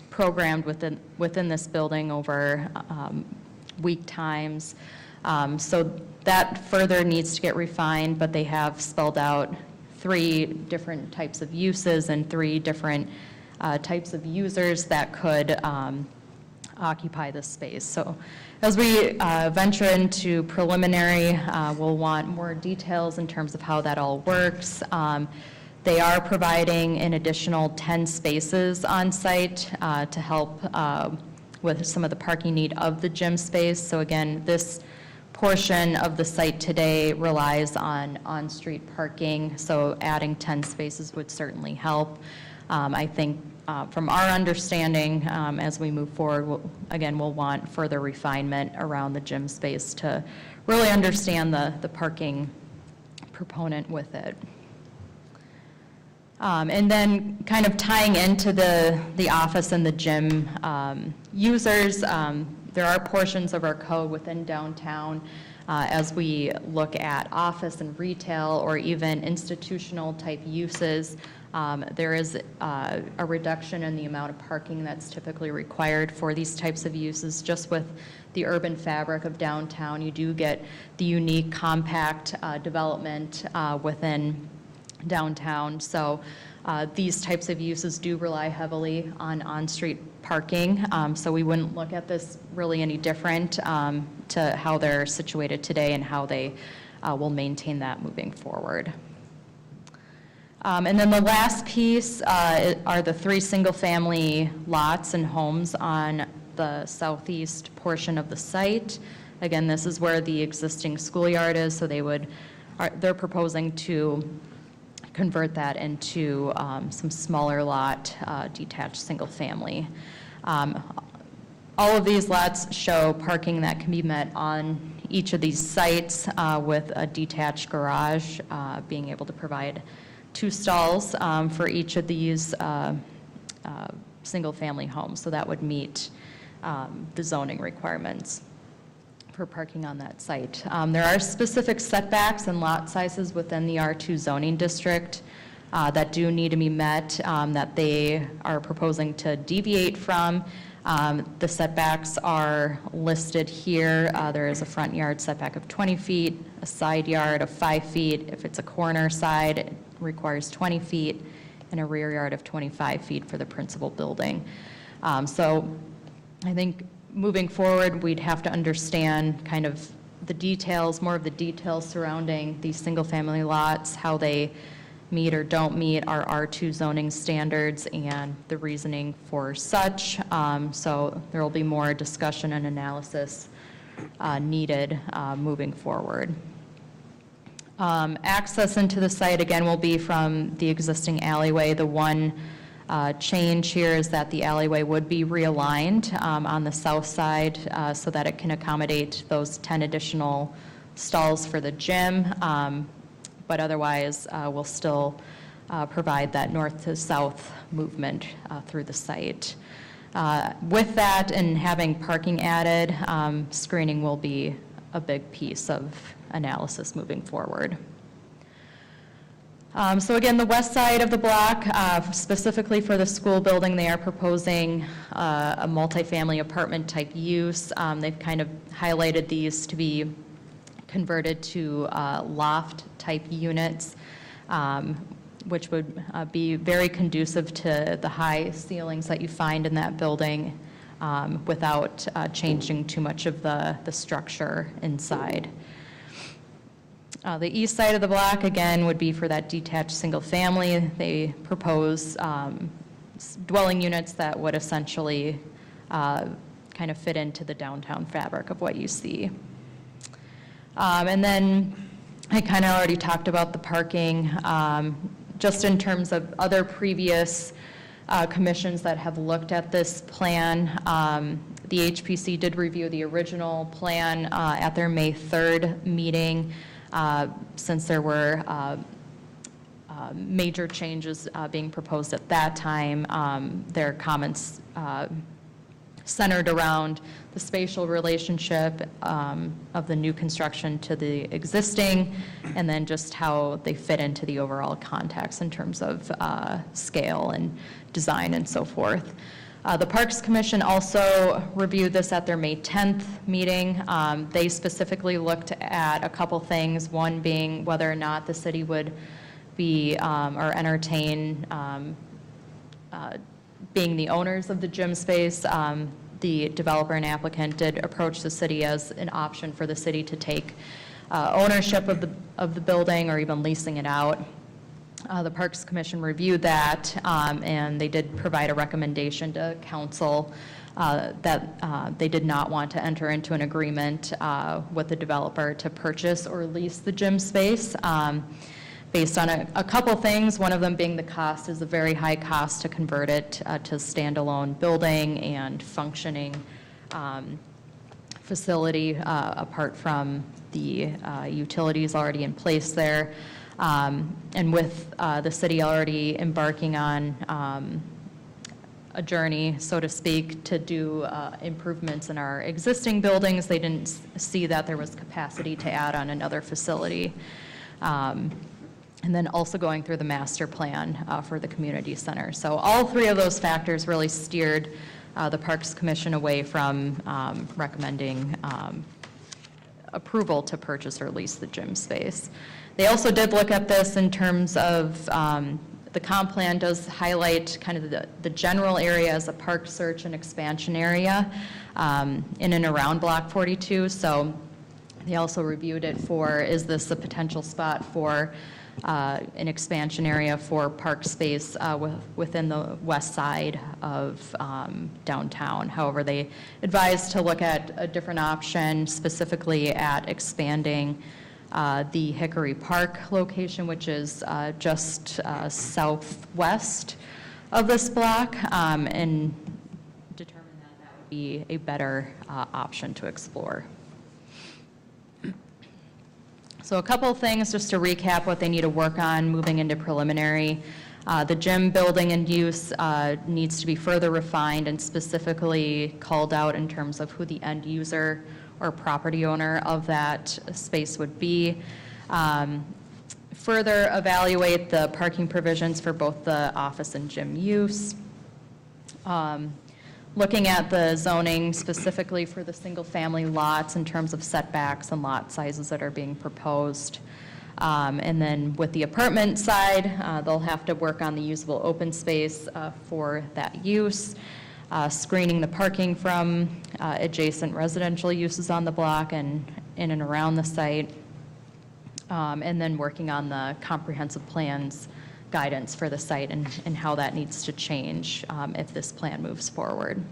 programmed within this building over week times. So that further needs to get refined, but they have spelled out 3 different types of uses and 3 different types of users that could occupy this space. So as we venture into preliminary, we'll want more details in terms of how that all works. They are providing an additional 10 spaces on site to help with some of the parking need of the gym space. So again, this portion of the site today relies on on-street parking, so adding 10 spaces would certainly help. I think from our understanding, as we move forward, we'll want further refinement around the gym space to really understand the parking proponent with it. And then kind of tying into the office and the gym users, there are portions of our code within downtown as we look at office and retail or even institutional type uses. There is a reduction in the amount of parking that's typically required for these types of uses. Just with the urban fabric of downtown, you do get the unique compact development within downtown. So these types of uses do rely heavily on on-street parking. So we wouldn't look at this really any different to how they're situated today and how they will maintain that moving forward. And then the last piece are the 3 single-family lots and homes on the southeast portion of the site. Again, this is where the existing schoolyard is, so they're proposing to convert that into some smaller lot detached single-family. All of these lots show parking that can be met on each of these sites with a detached garage, being able to provide 2 stalls for each of these single-family homes. So that would meet the zoning requirements for parking on that site. There are specific setbacks and lot sizes within the R2 zoning district that do need to be met, that they are proposing to deviate from. The setbacks are listed here. There is a front yard setback of 20 feet, a side yard of 5 feet. If it's a corner side, it requires 20 feet, and a rear yard of 25 feet for the principal building. So I think moving forward, we'd have to understand kind of the details, more of the details surrounding these single-family lots, how they meet or don't meet our R2 zoning standards and the reasoning for such. So there will be more discussion and analysis needed moving forward. Access into the site, again, will be from the existing alleyway. The one change here is that the alleyway would be realigned on the south side so that it can accommodate those 10 additional stalls for the gym, but otherwise we'll still provide that north to south movement through the site. With that and having parking added, screening will be a big piece of analysis moving forward. So again, the west side of the block, specifically for the school building, they are proposing a multifamily apartment type use. They've kind of highlighted these to be converted to loft type units, which would be very conducive to the high ceilings that you find in that building without changing too much of the structure inside. The east side of the block, again, would be for that detached single family. They propose dwelling units that would essentially kind of fit into the downtown fabric of what you see. And then I kind of already talked about the parking. Just in terms of other previous commissions that have looked at this plan, the HPC did review the original plan at their May 3rd meeting. Since there were major changes being proposed at that time, their comments centered around the spatial relationship of the new construction to the existing, and then just how they fit into the overall context in terms of scale and design and so forth. The Parks Commission also reviewed this at their May 10th meeting. They specifically looked at a couple things, one being whether or not the city would be or entertain being the owners of the gym space. The developer and applicant did approach the city as an option for the city to take ownership of the building or even leasing it out. The Parks Commission reviewed that, and they did provide a recommendation to council that they did not want to enter into an agreement with the developer to purchase or lease the gym space based on a couple things, one of them being the cost is a very high cost to convert it to a standalone building and functioning facility apart from the utilities already in place there. And with the city already embarking on a journey, so to speak, to do improvements in our existing buildings, they didn't see that there was capacity to add on another facility. And then also going through the master plan for the community center. So all three of those factors really steered the Parks Commission away from recommending approval to purchase or lease the gym space. They also did look at this in terms of the comp plan does highlight kind of the general area as a park search and expansion area in and around Block 42. So they also reviewed it for, is this a potential spot for an expansion area for park space within the west side of downtown. However, they advised to look at a different option, specifically at expanding the Hickory Park location, which is just southwest of this block, and determined that that would be a better option to explore. So a couple of things just to recap what they need to work on moving into preliminary. The gym building and use needs to be further refined and specifically called out in terms of who the end user or property owner of that space would be. Further evaluate the parking provisions for both the office and gym use. Looking at the zoning specifically for the single-family lots in terms of setbacks and lot sizes that are being proposed. And then with the apartment side, they'll have to work on the usable open space for that use, screening the parking from adjacent residential uses on the block and in and around the site, and then working on the comprehensive plans guidance for the site and how that needs to change if this plan moves forward.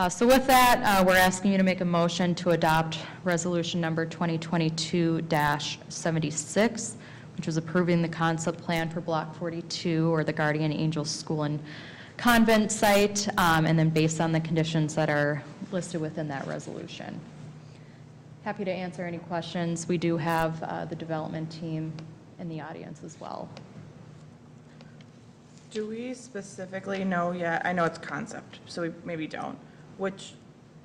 So with that, we're asking you to make a motion to adopt resolution number 2022-76, which was approving the concept plan for Block 42, or the Guardian Angels School and Convent site, and then based on the conditions that are listed within that resolution. Happy to answer any questions. We do have the development team in the audience as well. Do we specifically know yet, I know it's concept, so we maybe don't, which,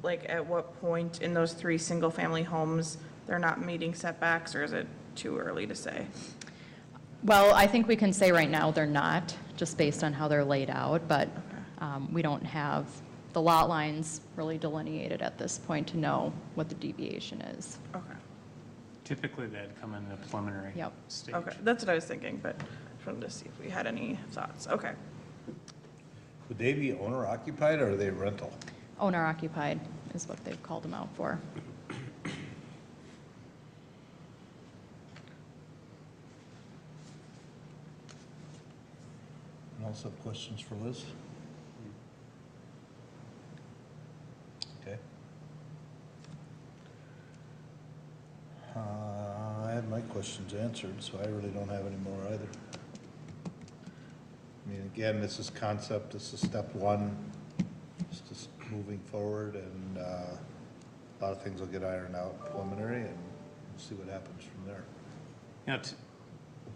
like, at what point in those 3 single-family homes, they're not meeting setbacks, or is it too early to say? Well, I think we can say right now they're not, just based on how they're laid out, but we don't have the lot lines really delineated at this point to know what the deviation is. Okay, Typically, that'd come in the preliminary Yep. stage. okay, that's what I was thinking, but just wanted to see if we had any thoughts. Okay. Would they be owner occupied or are they rental? Owner occupied is what they've called them out for. And also questions for Liz? Okay. I had my questions answered, so I really don't have any more either. I mean, again, this is concept, this is step one, just moving forward, and a lot of things will get ironed out preliminary, and we'll see what happens from there. You know,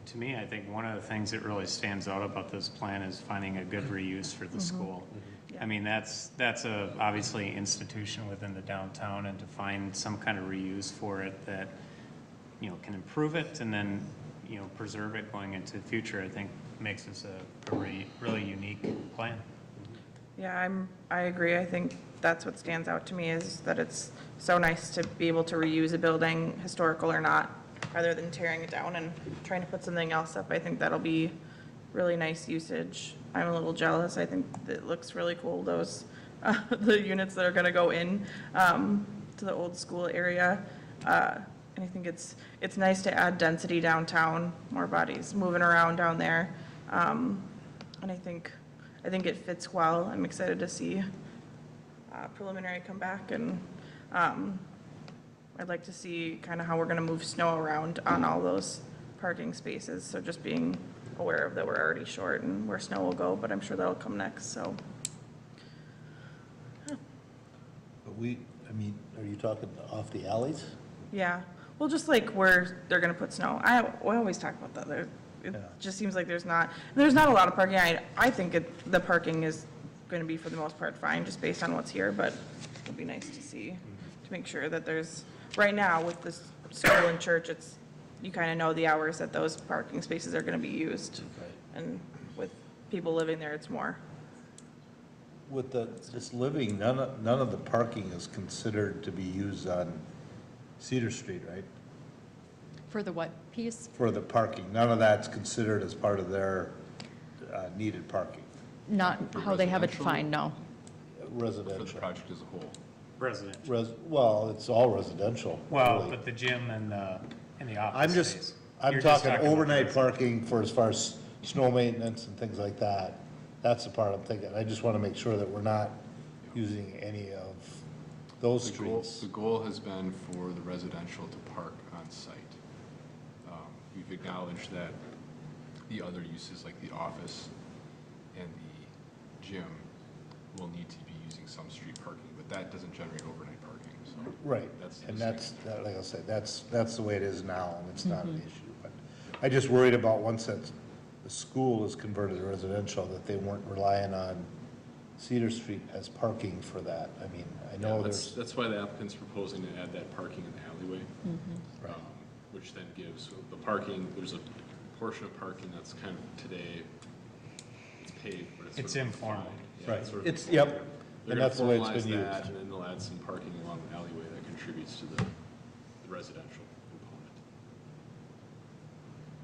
to me, I think one of the things that really stands out about this plan is finding a good reuse for the school. I mean, that's a obviously institution within the downtown, and to find some kind of reuse for it that, you know, can improve it and then, you know, preserve it going into the future, I think makes this a really unique plan. Yeah, I agree. I think that's what stands out to me, is that it's so nice to be able to reuse a building, historical or not, rather than tearing it down and trying to put something else up. I think that'll be really nice usage. I'm a little jealous. I think it looks really cool, those, the units that are gonna go in, to the old school area. And I think it's nice to add density downtown, more bodies moving around down there. And I think it fits well. I'm excited to see preliminary come back, and I'd like to see kind of how we're going to move snow around on all those parking spaces. So just being aware of that we're already short and where snow will go, but I'm sure that'll come next, so. But I mean, are you talking off the alleys? Yeah, well, just like where they're going to put snow. We always talk about that. It Yeah. just seems like there's not a lot of parking. I think the parking is going to be for the most part fine, just based on what's here, but it'd be nice to see, to make sure that there's, right now with this school and church, you kind of know the hours that those parking spaces are going to be used. And with people living there, it's more. With this living, none of the parking is considered to be used on Cedar Street, right? For the what piece? For the parking, none of that's considered as part of their needed parking, Not how they have it defined, no. For the residential. project as a whole. Residential. Well, it's all residential. Well, really. but the gym and the I'm office just, space. I'm You're just talking about overnight the- parking for as far as snow maintenance and things like that. That's the part I'm thinking. I just want to make sure that we're not using any of those streets. The goal has been for the residential to park on site. We've acknowledged that the other uses like the office and the gym will need to be using some street parking, but that doesn't generate overnight parking, so. Right, That's the and that's, like I said, that's the way it is now, and it's not an issue. But I just worried about once that the school is converted to residential, that they weren't relying on Cedar Street as parking for that. I mean, I know Yeah, there's, that's why the applicant's proposing to add that parking in the alleyway, right. which then gives the parking, there's a portion of parking that's kind of today, it's paved, but it's It's sort of informal. implied. Yeah, Right. sort of It's, informal. yep, They're and gonna that's the way it's formalize been that, used. and then they'll add some parking along the alleyway that contributes to the residential component.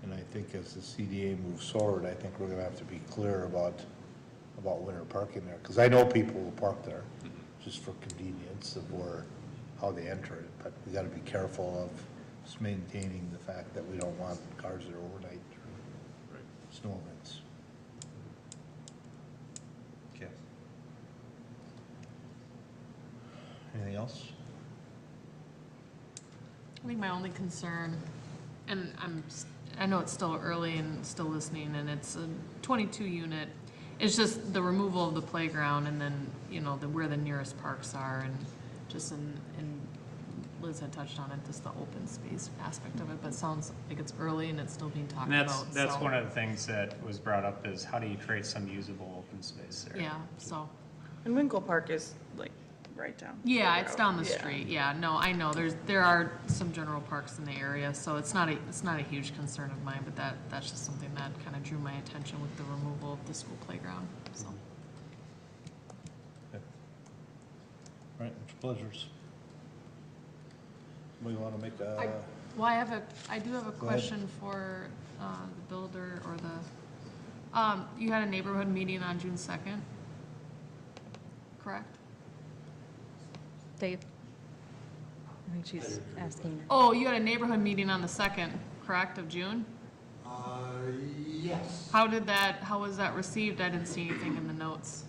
And I think as the CDA moves forward, I think we're gonna have to be clear about winter parking there. Because I know people will park there, just for convenience of how they enter it. But we gotta be careful of just maintaining the fact that we don't want cars there overnight. snow events. Okay. Anything else? I think my only concern, and I know it's still early and still listening, and it's a 22 unit. It's just the removal of the playground and then, you know, where the nearest parks are and just and Liz had touched on it, just the open space aspect of it, but it sounds like it's early and it's still being talked And about. that's so- one of the things that was brought up is how do you create some usable open space there? Yeah, so, And Winkle Park is like right down. yeah, it's down the Yeah. street, yeah, no, I know, there are some general parks in the area, so it's not a huge concern of mine, but that's just something that kind of drew my attention with the removal of the school playground, so. All right, it's pleasures. Somebody want to make a? Well, I do have a Go ahead. question for the builder or you had a neighborhood meeting on June 2nd, correct? Dave? I think she's asking. Oh, you had a neighborhood meeting on the 2nd, correct, of June? Yes. How was that received? I didn't see anything in the notes.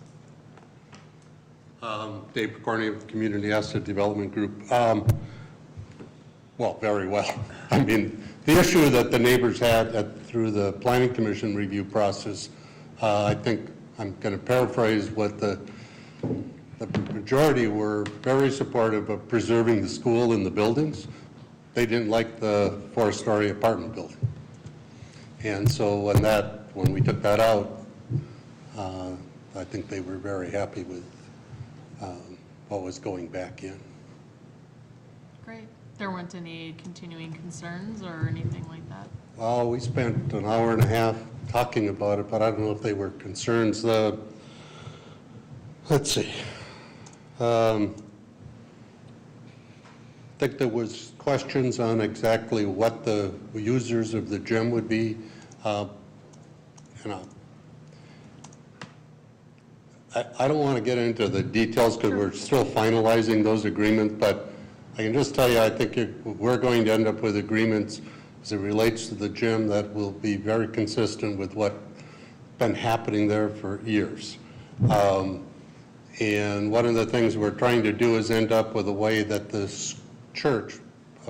Dave Picorni of the Community Asset Development Group. Well, very well. I mean, the issue that the neighbors had through the Planning Commission review process, I think I'm going to paraphrase what the majority were very supportive of preserving the school and the buildings. They didn't like the 4-story apartment building. And so when we took that out, I think they were very happy with what was going back in. Great. There weren't any continuing concerns or anything like that? Well, we spent an hour and a half talking about it, but I don't know if they were concerns. Let's see. I think there was questions on exactly what the users of the gym would be. I don't want to get into the details because we're still finalizing those agreements, but I can just tell you, I think we're going to end up with agreements as it relates to the gym that will be very consistent with what's been happening there for years. And one of the things we're trying to do is end up with a way that the church,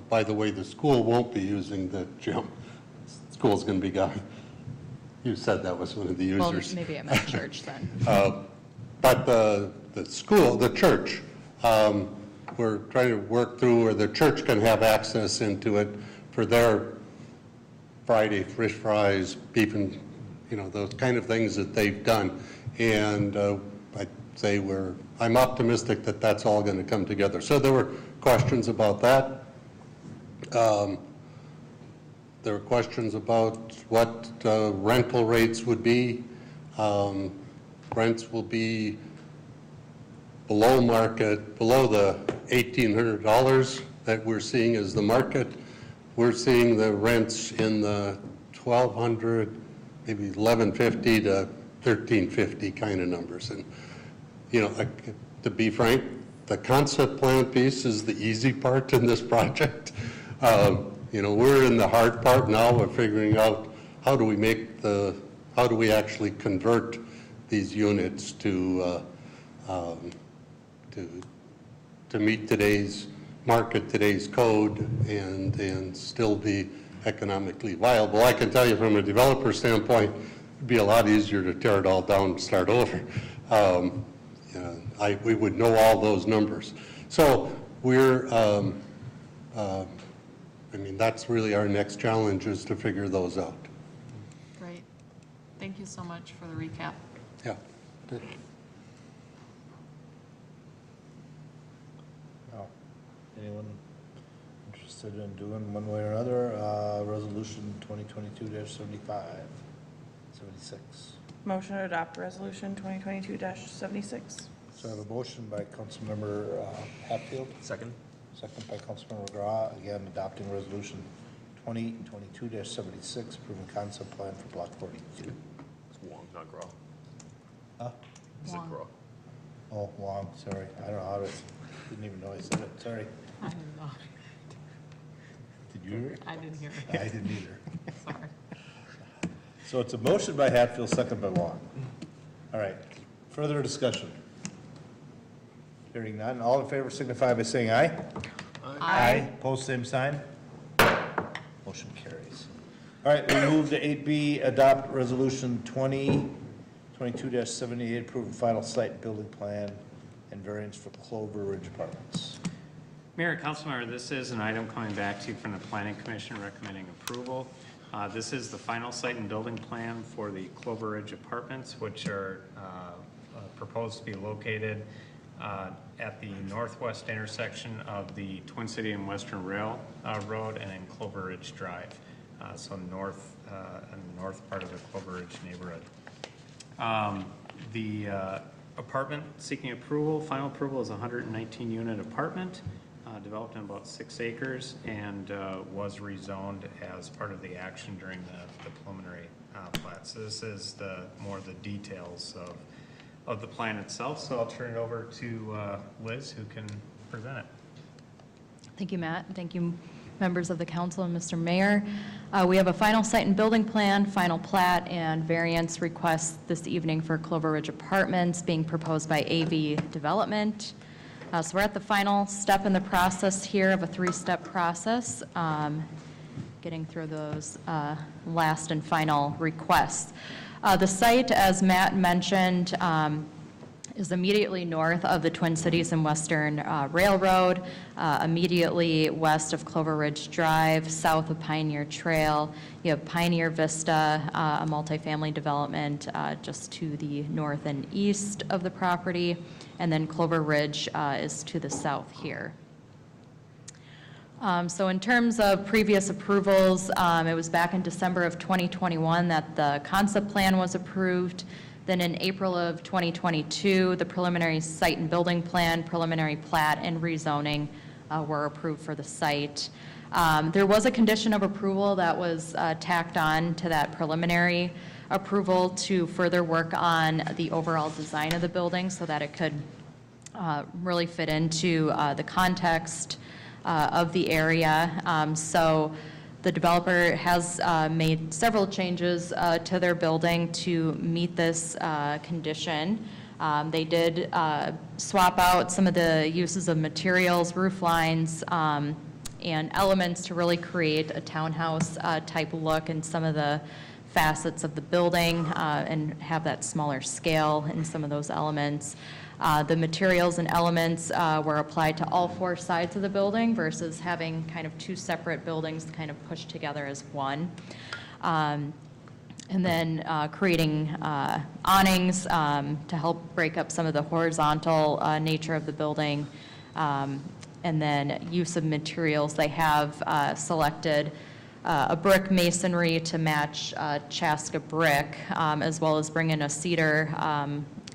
by the way, the school won't be using the gym. School's going to be gone. You said that was one of the users. Well, maybe I meant church then. But the school, the church, we're trying to work through where the church can have access into it for their Friday fish fries, beef and, those kind of things that they've done. And I'd say I'm optimistic that that's all going to come together. So there were questions about that. There were questions about what rental rates would be. Rents will be below market, below the $1,800 that we're seeing as the market. We're seeing the rents in the $1,200, maybe $1,150 to $1,350 kind of numbers. And, to be frank, the concept plan piece is the easy part in this project. We're in the hard part now. We're figuring out how do we actually convert these units to meet today's market, today's code, and still be economically viable. I can tell you from a developer standpoint, it'd be a lot easier to tear it all down and start over. We would know all those numbers. So that's really our next challenge, is to figure those out. Great. Thank you so much for the recap. Yeah. Anyone interested in doing one way or another? Resolution 2022-75, 76. Motion to adopt resolution 2022-76. So I have a motion by Councilmember Hatfield. Second? Second by Councilmember McGraw, again adopting resolution 2022-76, approving concept plan for block 42. It's Wong, not Graw. Huh? Is it Graw? Oh, Wong, sorry. I don't know how to, didn't even know I said it, sorry. I didn't know. Did you hear it? I didn't hear it. I didn't either. Sorry. So it's a motion by Hatfield, second by Wong. All right, further discussion? Hearing none, all in favor signify by saying aye. Aye. Pose same sign. Motion carries. All right, we move to 8B, adopt resolution 2022-78, approve final site building plan and variance for Clover Ridge Apartments. Mayor, Councilmember, this is an item coming back to you from the Planning Commission recommending approval. This is the final site and building plan for the Clover Ridge Apartments, which are proposed to be located at the northwest intersection of the Twin City and Western Rail Road and in Clover Ridge Drive. So north, in the north part of the Clover Ridge neighborhood. The apartment seeking approval, final approval is a 119-unit apartment developed on about 6 acres and was rezoned as part of the action during the preliminary plat. So this is more the details of the plan itself. So I'll turn it over to Liz, who can present it. Thank you, Matt. Thank you, members of the council and Mr. Mayor. We have a final site and building plan, final plat, and variance request this evening for Clover Ridge Apartments being proposed by AV Development. So we're at the final step in the process here of a 3-step process, getting through those last and final requests. The site, as Matt mentioned, is immediately north of the Twin Cities and Western Railroad, immediately west of Clover Ridge Drive, south of Pioneer Trail. You have Pioneer Vista, a multifamily development just to the north and east of the property, and then Clover Ridge is to the south here. So in terms of previous approvals, it was back in December of 2021 that the concept plan was approved. Then in April of 2022, the preliminary site and building plan, preliminary plat, and rezoning were approved for the site. There was a condition of approval that was tacked on to that preliminary approval to further work on the overall design of the building so that it could really fit into the context of the area. So the developer has made several changes to their building to meet this condition. They did swap out some of the uses of materials, roof lines, and elements to really create a townhouse type look in some of the facets of the building and have that smaller scale in some of those elements. The materials and elements were applied to all 4 sides of the building versus having kind of 2 separate buildings kind of pushed together as one. And then creating awnings to help break up some of the horizontal nature of the building. And then use of materials. They have selected a brick masonry to match Chaska brick, as well as bring in a cedar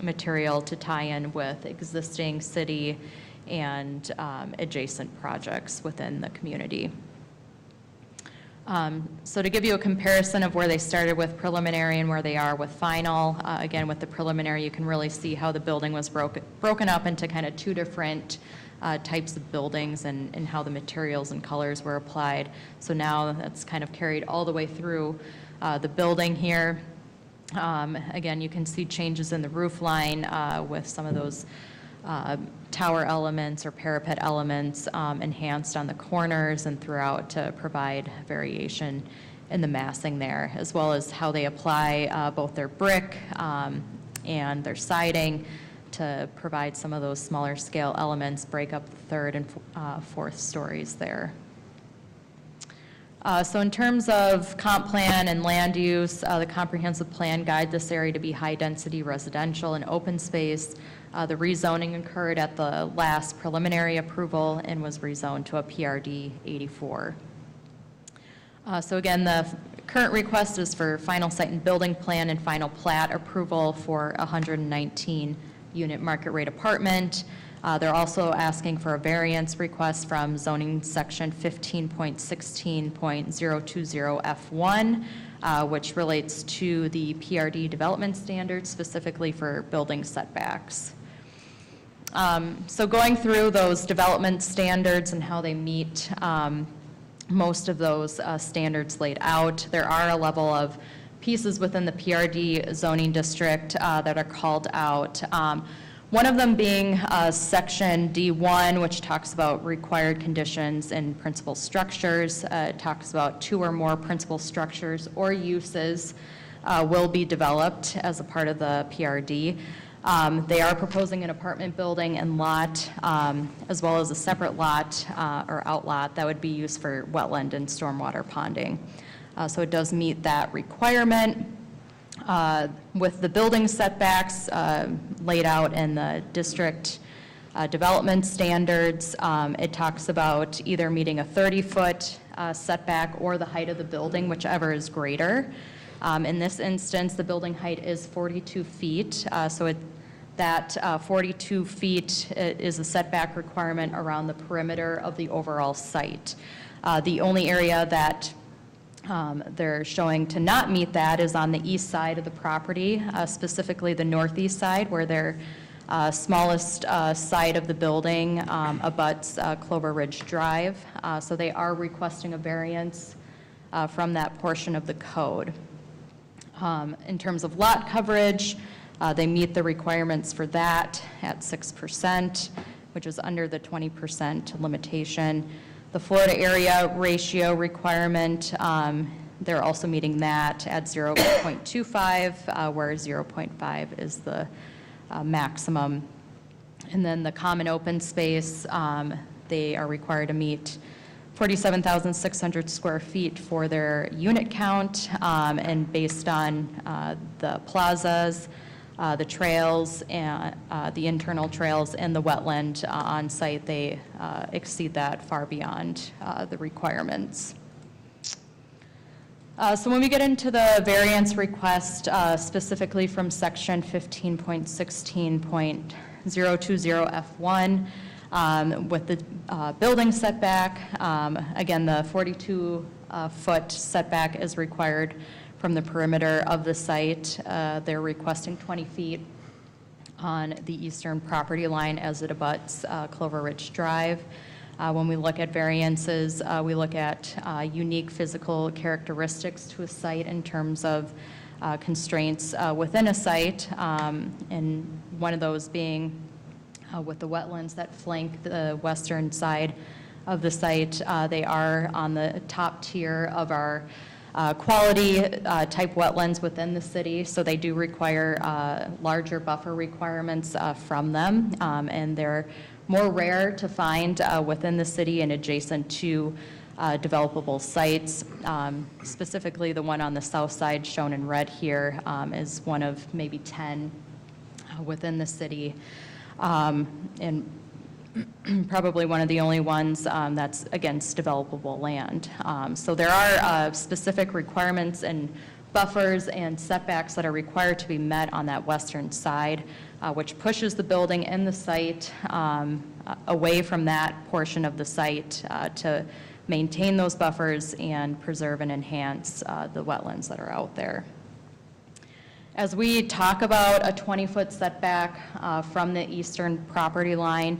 material to tie in with existing city and adjacent projects within the community. So to give you a comparison of where they started with preliminary and where they are with final, again, with the preliminary, you can really see how the building was broken up into kind of 2 different types of buildings and how the materials and colors were applied. So now that's kind of carried all the way through the building here. Again, you can see changes in the roof line with some of those tower elements or parapet elements enhanced on the corners and throughout to provide variation in the massing there, as well as how they apply both their brick and their siding to provide some of those smaller scale elements, break up the 3rd and 4th stories there. So in terms of comp plan and land use, the comprehensive plan guide this area to be high-density residential and open space. The rezoning occurred at the last preliminary approval and was rezoned to a PRD 84. So again, the current request is for final site and building plan and final plat approval for 119-unit market rate apartment. They're also asking for a variance request from zoning section 15.16.020 F1, which relates to the PRD development standards, specifically for building setbacks. So going through those development standards and how they meet most of those standards laid out, there are a level of pieces within the PRD zoning district that are called out. One of them being section D1, which talks about required conditions in principal structures. It talks about 2 or more principal structures or uses will be developed as a part of the PRD. They are proposing an apartment building and lot, as well as a separate lot or outlot that would be used for wetland and stormwater ponding. So it does meet that requirement. With the building setbacks laid out in the district development standards, it talks about either meeting a 30-foot setback or the height of the building, whichever is greater. In this instance, the building height is 42 feet, so that 42 feet is a setback requirement around the perimeter of the overall site. The only area that they're showing to not meet that is on the east side of the property, specifically the northeast side, where their smallest side of the building abuts Clover Ridge Drive. So they are requesting a variance from that portion of the code. In terms of lot coverage, they meet the requirements for that at 6%, which is under the 20% limitation. The Florida area ratio requirement, they're also meeting that at 0.25, where 0.5 is the maximum. And then the common open space, they are required to meet 47,600 square feet for their unit count, and based on the plazas, the trails, and the internal trails and the wetland on site, they exceed that far beyond the requirements. So when we get into the variance request, specifically from section 15.16.020 F1, with the building setback, again, the 42-foot setback is required from the perimeter of the site. They're requesting 20 feet on the eastern property line as it abuts Clover Ridge Drive. When we look at variances, we look at unique physical characteristics to a site in terms of constraints within a site, and one of those being with the wetlands that flank the western side of the site. They are on the top tier of our quality type wetlands within the city, so they do require larger buffer requirements from them, and they're more rare to find within the city and adjacent to developable sites. Specifically, the one on the south side shown in red here is one of maybe 10 within the city, and probably one of the only ones that's against developable land. So there are specific requirements and buffers and setbacks that are required to be met on that western side, which pushes the building and the site away from that portion of the site to maintain those buffers and preserve and enhance the wetlands that are out there. As we talk about a 20-foot setback from the eastern property line,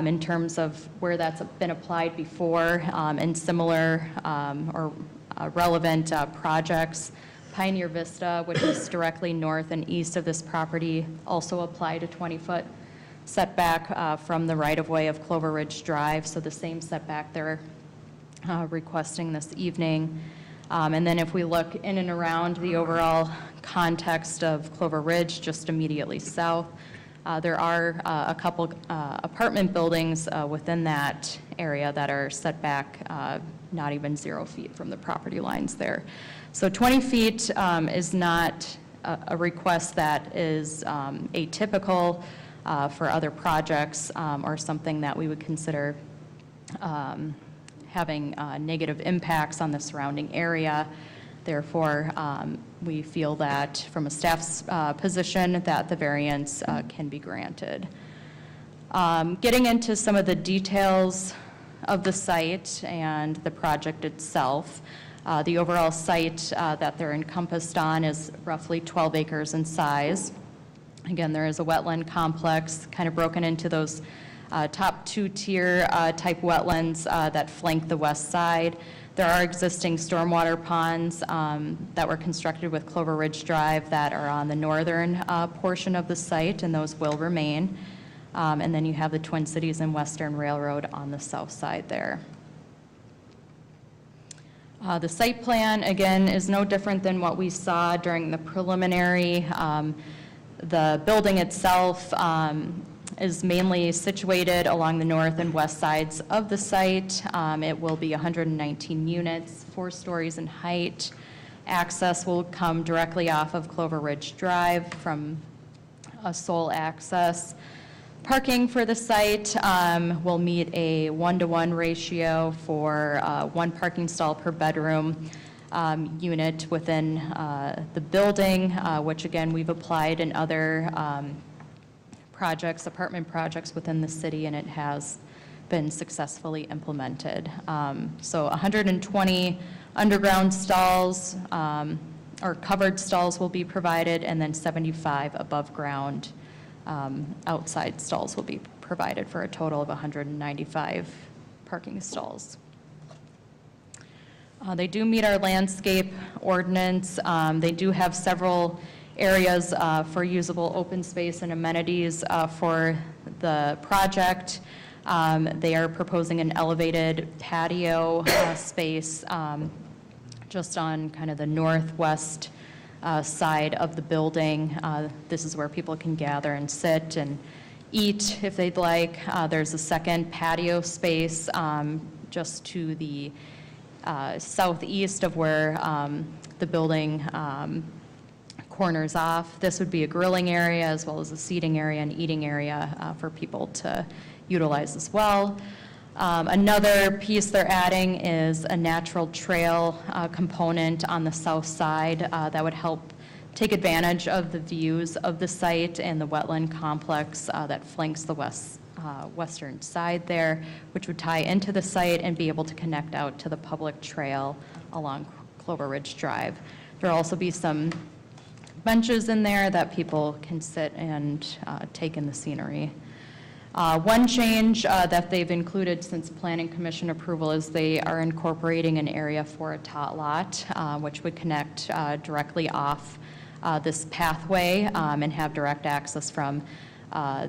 in terms of where that's been applied before in similar or relevant projects. Pioneer Vista, which is directly north and east of this property, also applied a 20-foot setback from the right-of-way of Clover Ridge Drive, so the same setback they're requesting this evening. And then if we look in and around the overall context of Clover Ridge, just immediately south, there are a couple apartment buildings within that area that are set back not even 0 feet from the property lines there. So 20 feet is not a request that is atypical for other projects or something that we would consider having negative impacts on the surrounding area. Therefore, we feel that from a staff's position that the variance can be granted. Getting into some of the details of the site and the project itself, the overall site that they're encompassed on is roughly 12 acres in size. Again, there is a wetland complex kind of broken into those top two-tier type wetlands that flank the west side. There are existing stormwater ponds that were constructed with Clover Ridge Drive that are on the northern portion of the site, and those will remain. And then you have the Twin Cities and Western Railroad on the south side there. The site plan, again, is no different than what we saw during the preliminary. The building itself is mainly situated along the north and west sides of the site. It will be 119 units, 4 stories in height. Access will come directly off of Clover Ridge Drive from a sole access. Parking for the site will meet a 1-to-1 ratio for 1 parking stall per bedroom unit within the building, which again, we've applied in other projects, apartment projects within the city, and it has been successfully implemented. So 120 underground stalls or covered stalls will be provided, and then 75 above ground outside stalls will be provided for a total of 195 parking stalls. They do meet our landscape ordinance. They do have several areas for usable open space and amenities for the project. They are proposing an elevated patio space just on kind of the northwest side of the building. This is where people can gather and sit and eat if they'd like. There's a second patio space just to the southeast of where the building corners off. This would be a grilling area as well as a seating area and eating area for people to utilize as well. Another piece they're adding is a natural trail component on the south side that would help take advantage of the views of the site and the wetland complex that flanks the western side there, which would tie into the site and be able to connect out to the public trail along Clover Ridge Drive. There'll also be some benches in there that people can sit and take in the scenery. One change that they've included since Planning Commission approval is they are incorporating an area for a tot lot, which would connect directly off this pathway and have direct access from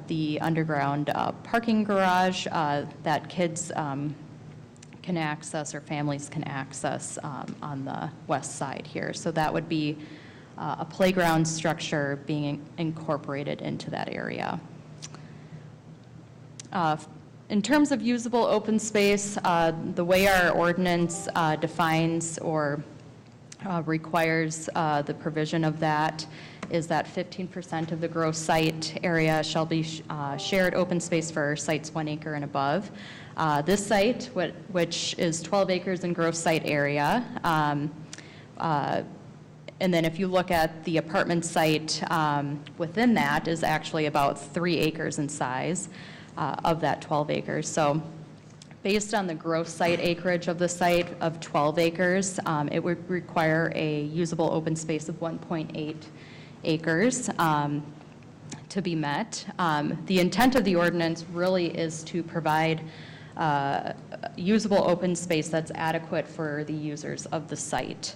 the underground parking garage that kids can access or families can access on the west side here. So that would be a playground structure being incorporated into that area. In terms of usable open space, the way our ordinance defines or requires the provision of that is that 15% of the gross site area shall be shared open space for sites 1 acre and above. This site, which is 12 acres in gross site area, and then if you look at the apartment site within that is actually about 3 acres in size of that 12 acres. So based on the gross site acreage of the site of 12 acres, it would require a usable open space of 1.8 acres to be met. The intent of the ordinance really is to provide usable open space that's adequate for the users of the site.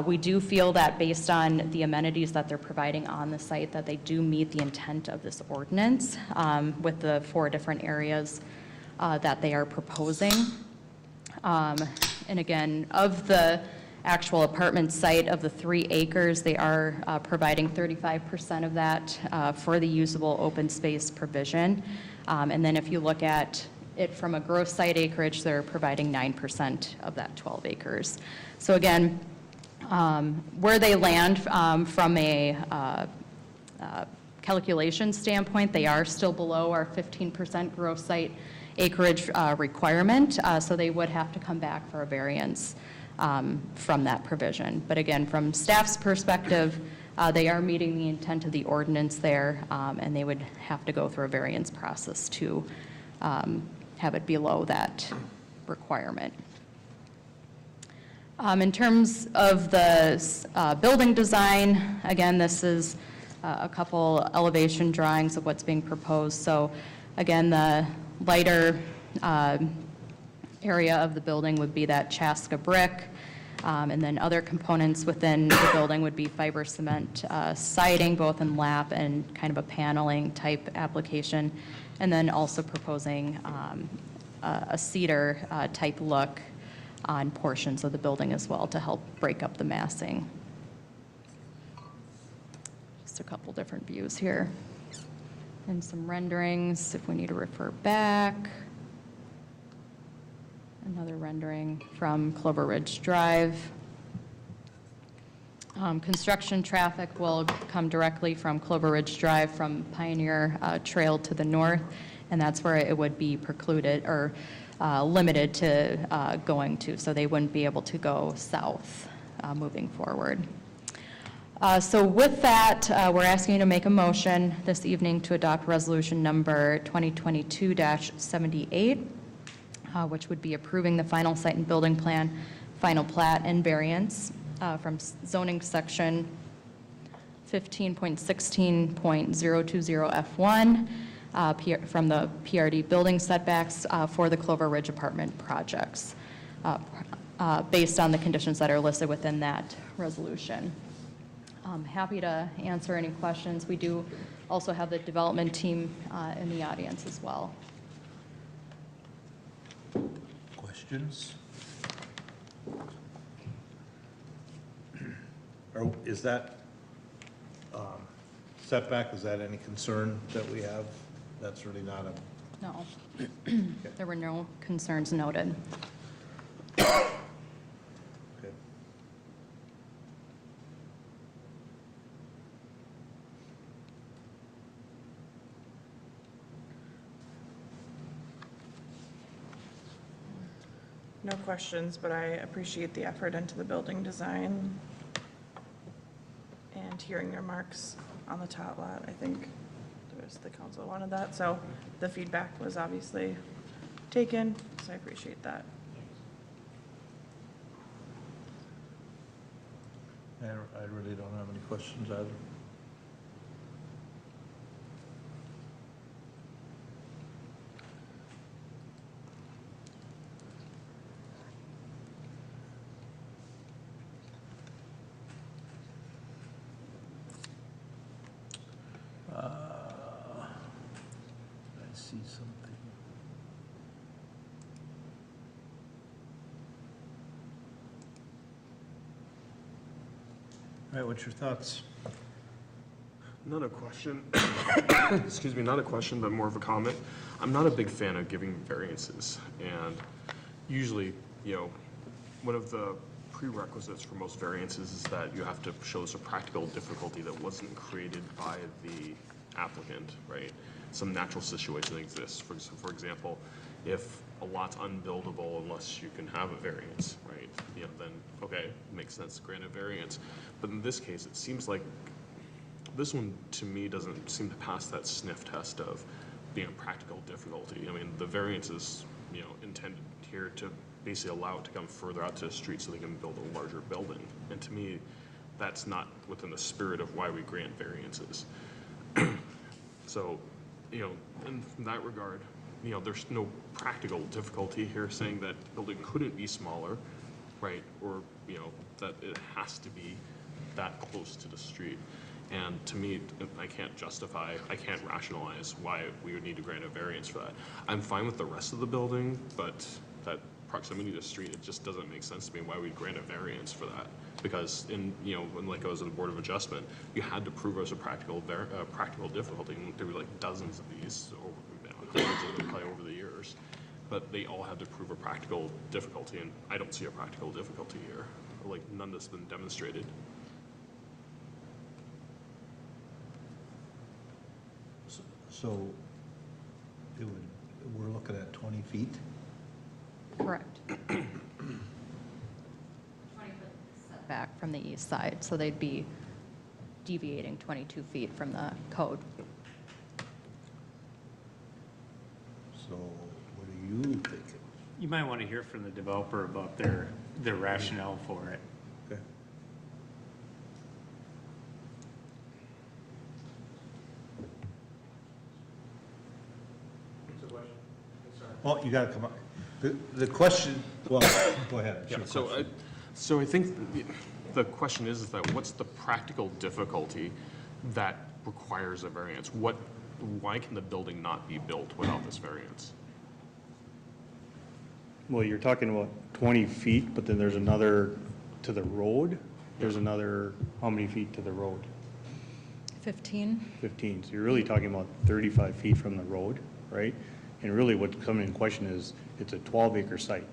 We do feel that based on the amenities that they're providing on the site that they do meet the intent of this ordinance with the 4 different areas that they are proposing. And again, of the actual apartment site of the 3 acres, they are providing 35% of that for the usable open space provision. And then if you look at it from a gross site acreage, they're providing 9% of that 12 acres. So again, where they land from a calculation standpoint, they are still below our 15% gross site acreage requirement, so they would have to come back for a variance from that provision. But again, from staff's perspective, they are meeting the intent of the ordinance there, and they would have to go through a variance process to have it below that requirement. In terms of the building design, again, this is a couple elevation drawings of what's being proposed. So again, the lighter area of the building would be that Chaska brick. And then other components within the building would be fiber cement siding, both in lap and kind of a paneling type application. And then also proposing a cedar type look on portions of the building as well to help break up the massing. Just a couple different views here. And some renderings if we need to refer back. Another rendering from Clover Ridge Drive. Construction traffic will come directly from Clover Ridge Drive from Pioneer Trail to the north, and that's where it would be precluded or limited to going to, so they wouldn't be able to go south moving forward. So with that, we're asking you to make a motion this evening to adopt resolution number 2022-78. Which would be approving the final site and building plan, final plat, and variance from zoning section 15.16.020F1 from the PRD building setbacks for the Clover Ridge apartment projects, based on the conditions that are listed within that resolution. I'm happy to answer any questions. We do also have the development team in the audience as well. Questions? Or is that setback, is that any concern that we have? That's really not a... No. There were no concerns noted. Okay. No questions, but I appreciate the effort into the building design and hearing your remarks on the tot lot. I think the council wanted that, so the feedback was obviously taken, so I appreciate that. I really don't have any questions either. I see something. All right, what's your thoughts? Not a question. Excuse me, not a question, but more of a comment. I'm not a big fan of giving variances, and usually, one of the prerequisites for most variances is that you have to show us a practical difficulty that wasn't created by the applicant, right? Some natural situation exists. For example, if a lot's unbuildable unless you can have a variance, right? Then, okay, makes sense to grant a variance. But in this case, it seems like this one, to me, doesn't seem to pass that sniff test of being a practical difficulty. I mean, the variance is, intended here to basically allow it to come further out to the street so they can build a larger building. And to me, that's not within the spirit of why we grant variances. So, in that regard, there's no practical difficulty here saying that building couldn't be smaller, right? Or, that it has to be that close to the street. And to me, I can't rationalize why we would need to grant a variance for that. I'm fine with the rest of the building, but that proximity to the street, it just doesn't make sense to me why we'd grant a variance for that. Because when like I was in the Board of Adjustment, you had to prove us a practical difficulty, and there were like dozens of these, hundreds of them probably over the years. But they all had to prove a practical difficulty, and I don't see a practical difficulty here, like none that's been demonstrated. So we're looking at 20 feet? Correct. 20-foot setback from the east side, so they'd be deviating 22 feet from the code. So what are you thinking? You might want to hear from the developer about their rationale for it. Okay. Well, you gotta come up. The question, well, go ahead. Yeah, so I think the question is that what's the practical difficulty that requires a variance? Why can the building not be built without this variance? Well, you're talking about 20 feet, but then there's another to the road. There's another, how many feet to the road? 15? 15. So you're really talking about 35 feet from the road, right? And really what's coming in question is it's a 12-acre site,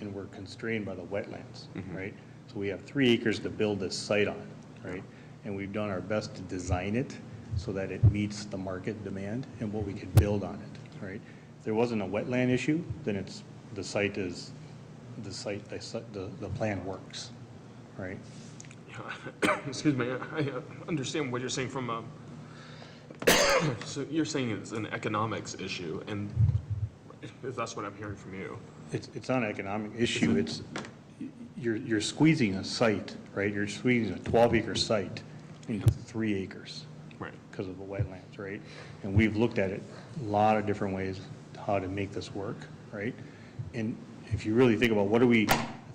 and we're constrained by the wetlands, right? So we have 3 acres to build this site on, right? And we've done our best to design it so that it meets the market demand and what we could build on it, right? If there wasn't a wetland issue, then the plan works, right? Excuse me, I understand what you're saying from so you're saying it's an economics issue, and if that's what I'm hearing from you. It's not an economic issue, it's, you're squeezing a site, right? You're squeezing a 12-acre site into 3 acres. Right. Because of the wetlands, right? And we've looked at it a lot of different ways how to make this work, right? And if you really think about I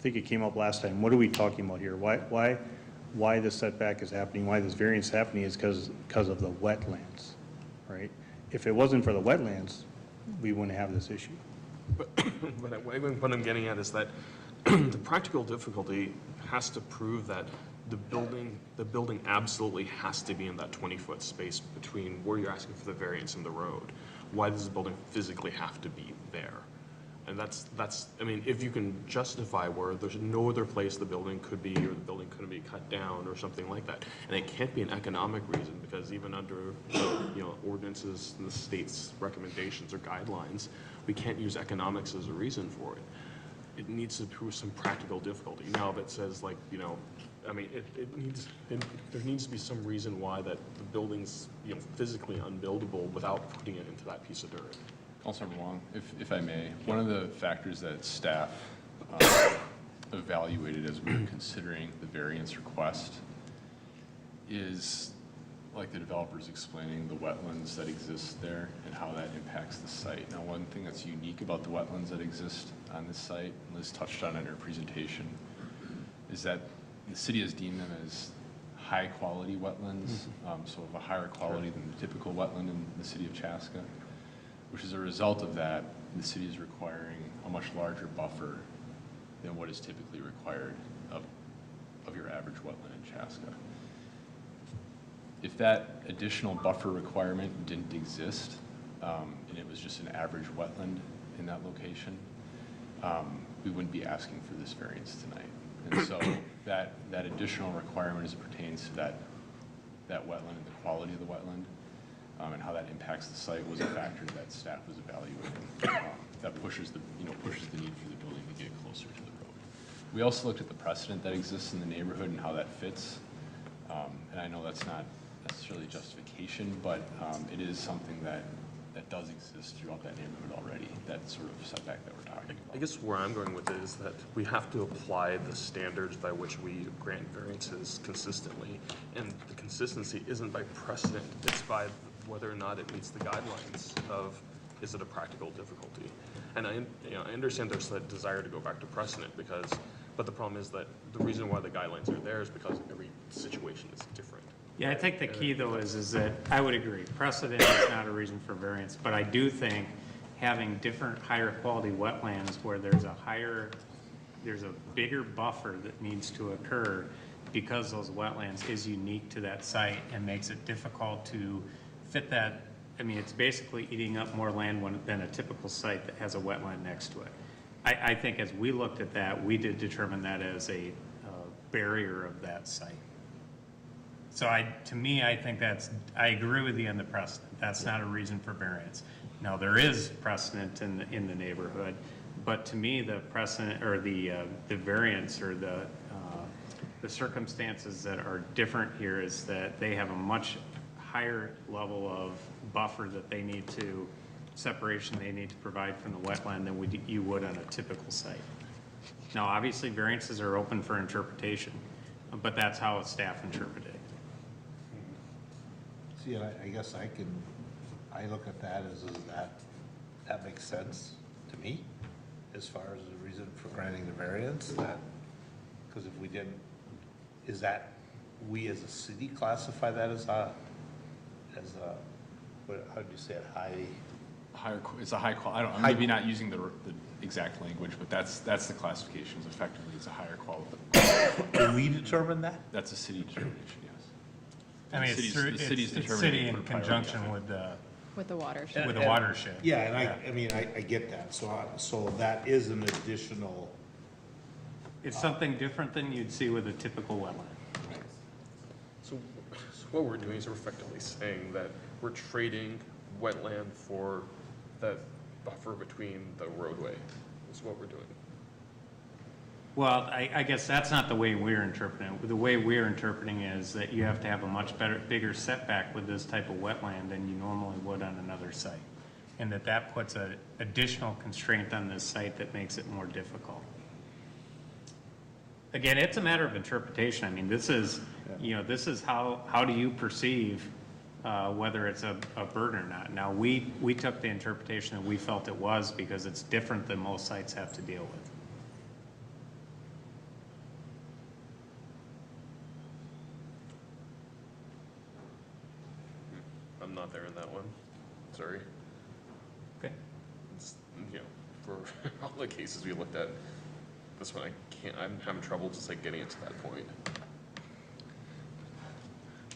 think it came up last time, what are we talking about here? Why this setback is happening, why this variance is happening is because of the wetlands, right? If it wasn't for the wetlands, we wouldn't have this issue. But what I'm getting at is that the practical difficulty has to prove that the building absolutely has to be in that 20-foot space between where you're asking for the variance and the road. Why does the building physically have to be there? And that's, I mean, if you can justify where there's no other place the building could be, or the building couldn't be cut down or something like that, and it can't be an economic reason, because even under, ordinances and the state's recommendations or guidelines, we can't use economics as a reason for it. It needs to prove some practical difficulty. Now that says, like, I mean, there needs to be some reason why that the building's, physically unbuildable without putting it into that piece of dirt. Councilmember Wong, if I may, one of the factors that staff evaluated as we were considering the variance request is, like the developers explaining, the wetlands that exist there and how that impacts the site. Now, one thing that's unique about the wetlands that exist on this site, and Liz touched on it in her presentation, is that the city has deemed them as high-quality wetlands, so of a higher quality than the typical wetland in the city of Chaska, which is a result of that, the city is requiring a much larger buffer than what is typically required of your average wetland in Chaska. If that additional buffer requirement didn't exist, and it was just an average wetland in that location, we wouldn't be asking for this variance tonight. And so that additional requirement as it pertains to that wetland and the quality of the wetland, and how that impacts the site was a factor that staff was evaluating. That pushes the need for the building to get closer to the road. We also looked at the precedent that exists in the neighborhood and how that fits. And I know that's not necessarily justification, but it is something that does exist throughout that neighborhood already, that sort of setback that we're talking about. I guess where I'm going with it is that we have to apply the standards by which we grant variances consistently. And the consistency isn't by precedent, it's by whether or not it meets the guidelines of, is it a practical difficulty? And I understand there's a desire to go back to precedent but the problem is that the reason why the guidelines are there is because every situation is different. Yeah, I think the key though is that I would agree, precedent is not a reason for variance, but I do think having different higher quality wetlands where there's a bigger buffer that needs to occur because those wetlands is unique to that site and makes it difficult to fit that. I mean, it's basically eating up more land than a typical site that has a wetland next to it. I think as we looked at that, we did determine that as a barrier of that site. So to me, I think I agree with you on the precedent. That's not a reason for variance. Now, there is precedent in the neighborhood, but to me, the precedent or the variance or the circumstances that are different here is that they have a much higher level of buffer that they need to, separation they need to provide from the wetland than you would on a typical site. Now, obviously, variances are open for interpretation, but that's how staff interpret it. See, I guess I look at that as that makes sense to me. as far as the reason for granting the variance, that, because if we didn't, is that, we as a city classify that as a, what, how do you say it, It's a high quality, I'm maybe not using the exact language, but that's the classifications, effectively, it's a higher quality. do we determine that? That's a city determination, yes. I mean, The city's it's determining city what in a priority conjunction is. with the watershed. with the watershed. Yeah, and I mean, I get that, so that is an additional, It's something different than you'd see with a typical wetland. So what we're doing is we're effectively saying that we're trading wetland for that buffer between the roadway. That's what we're doing. Well, I guess that's not the way we're interpreting it. The way we're interpreting it is that you have to have a much bigger setback with this type of wetland than you normally would on another site. And that puts an additional constraint on this site that makes it more difficult. Again, it's a matter of interpretation. I mean, this is, this is how do you perceive whether it's a burden or not. Now, we took the interpretation that we felt it was because it's different than most sites have to deal with. I'm not there in that one. Sorry. Okay. It's, for all the cases we looked at, this one I'm having trouble just like getting it to that point.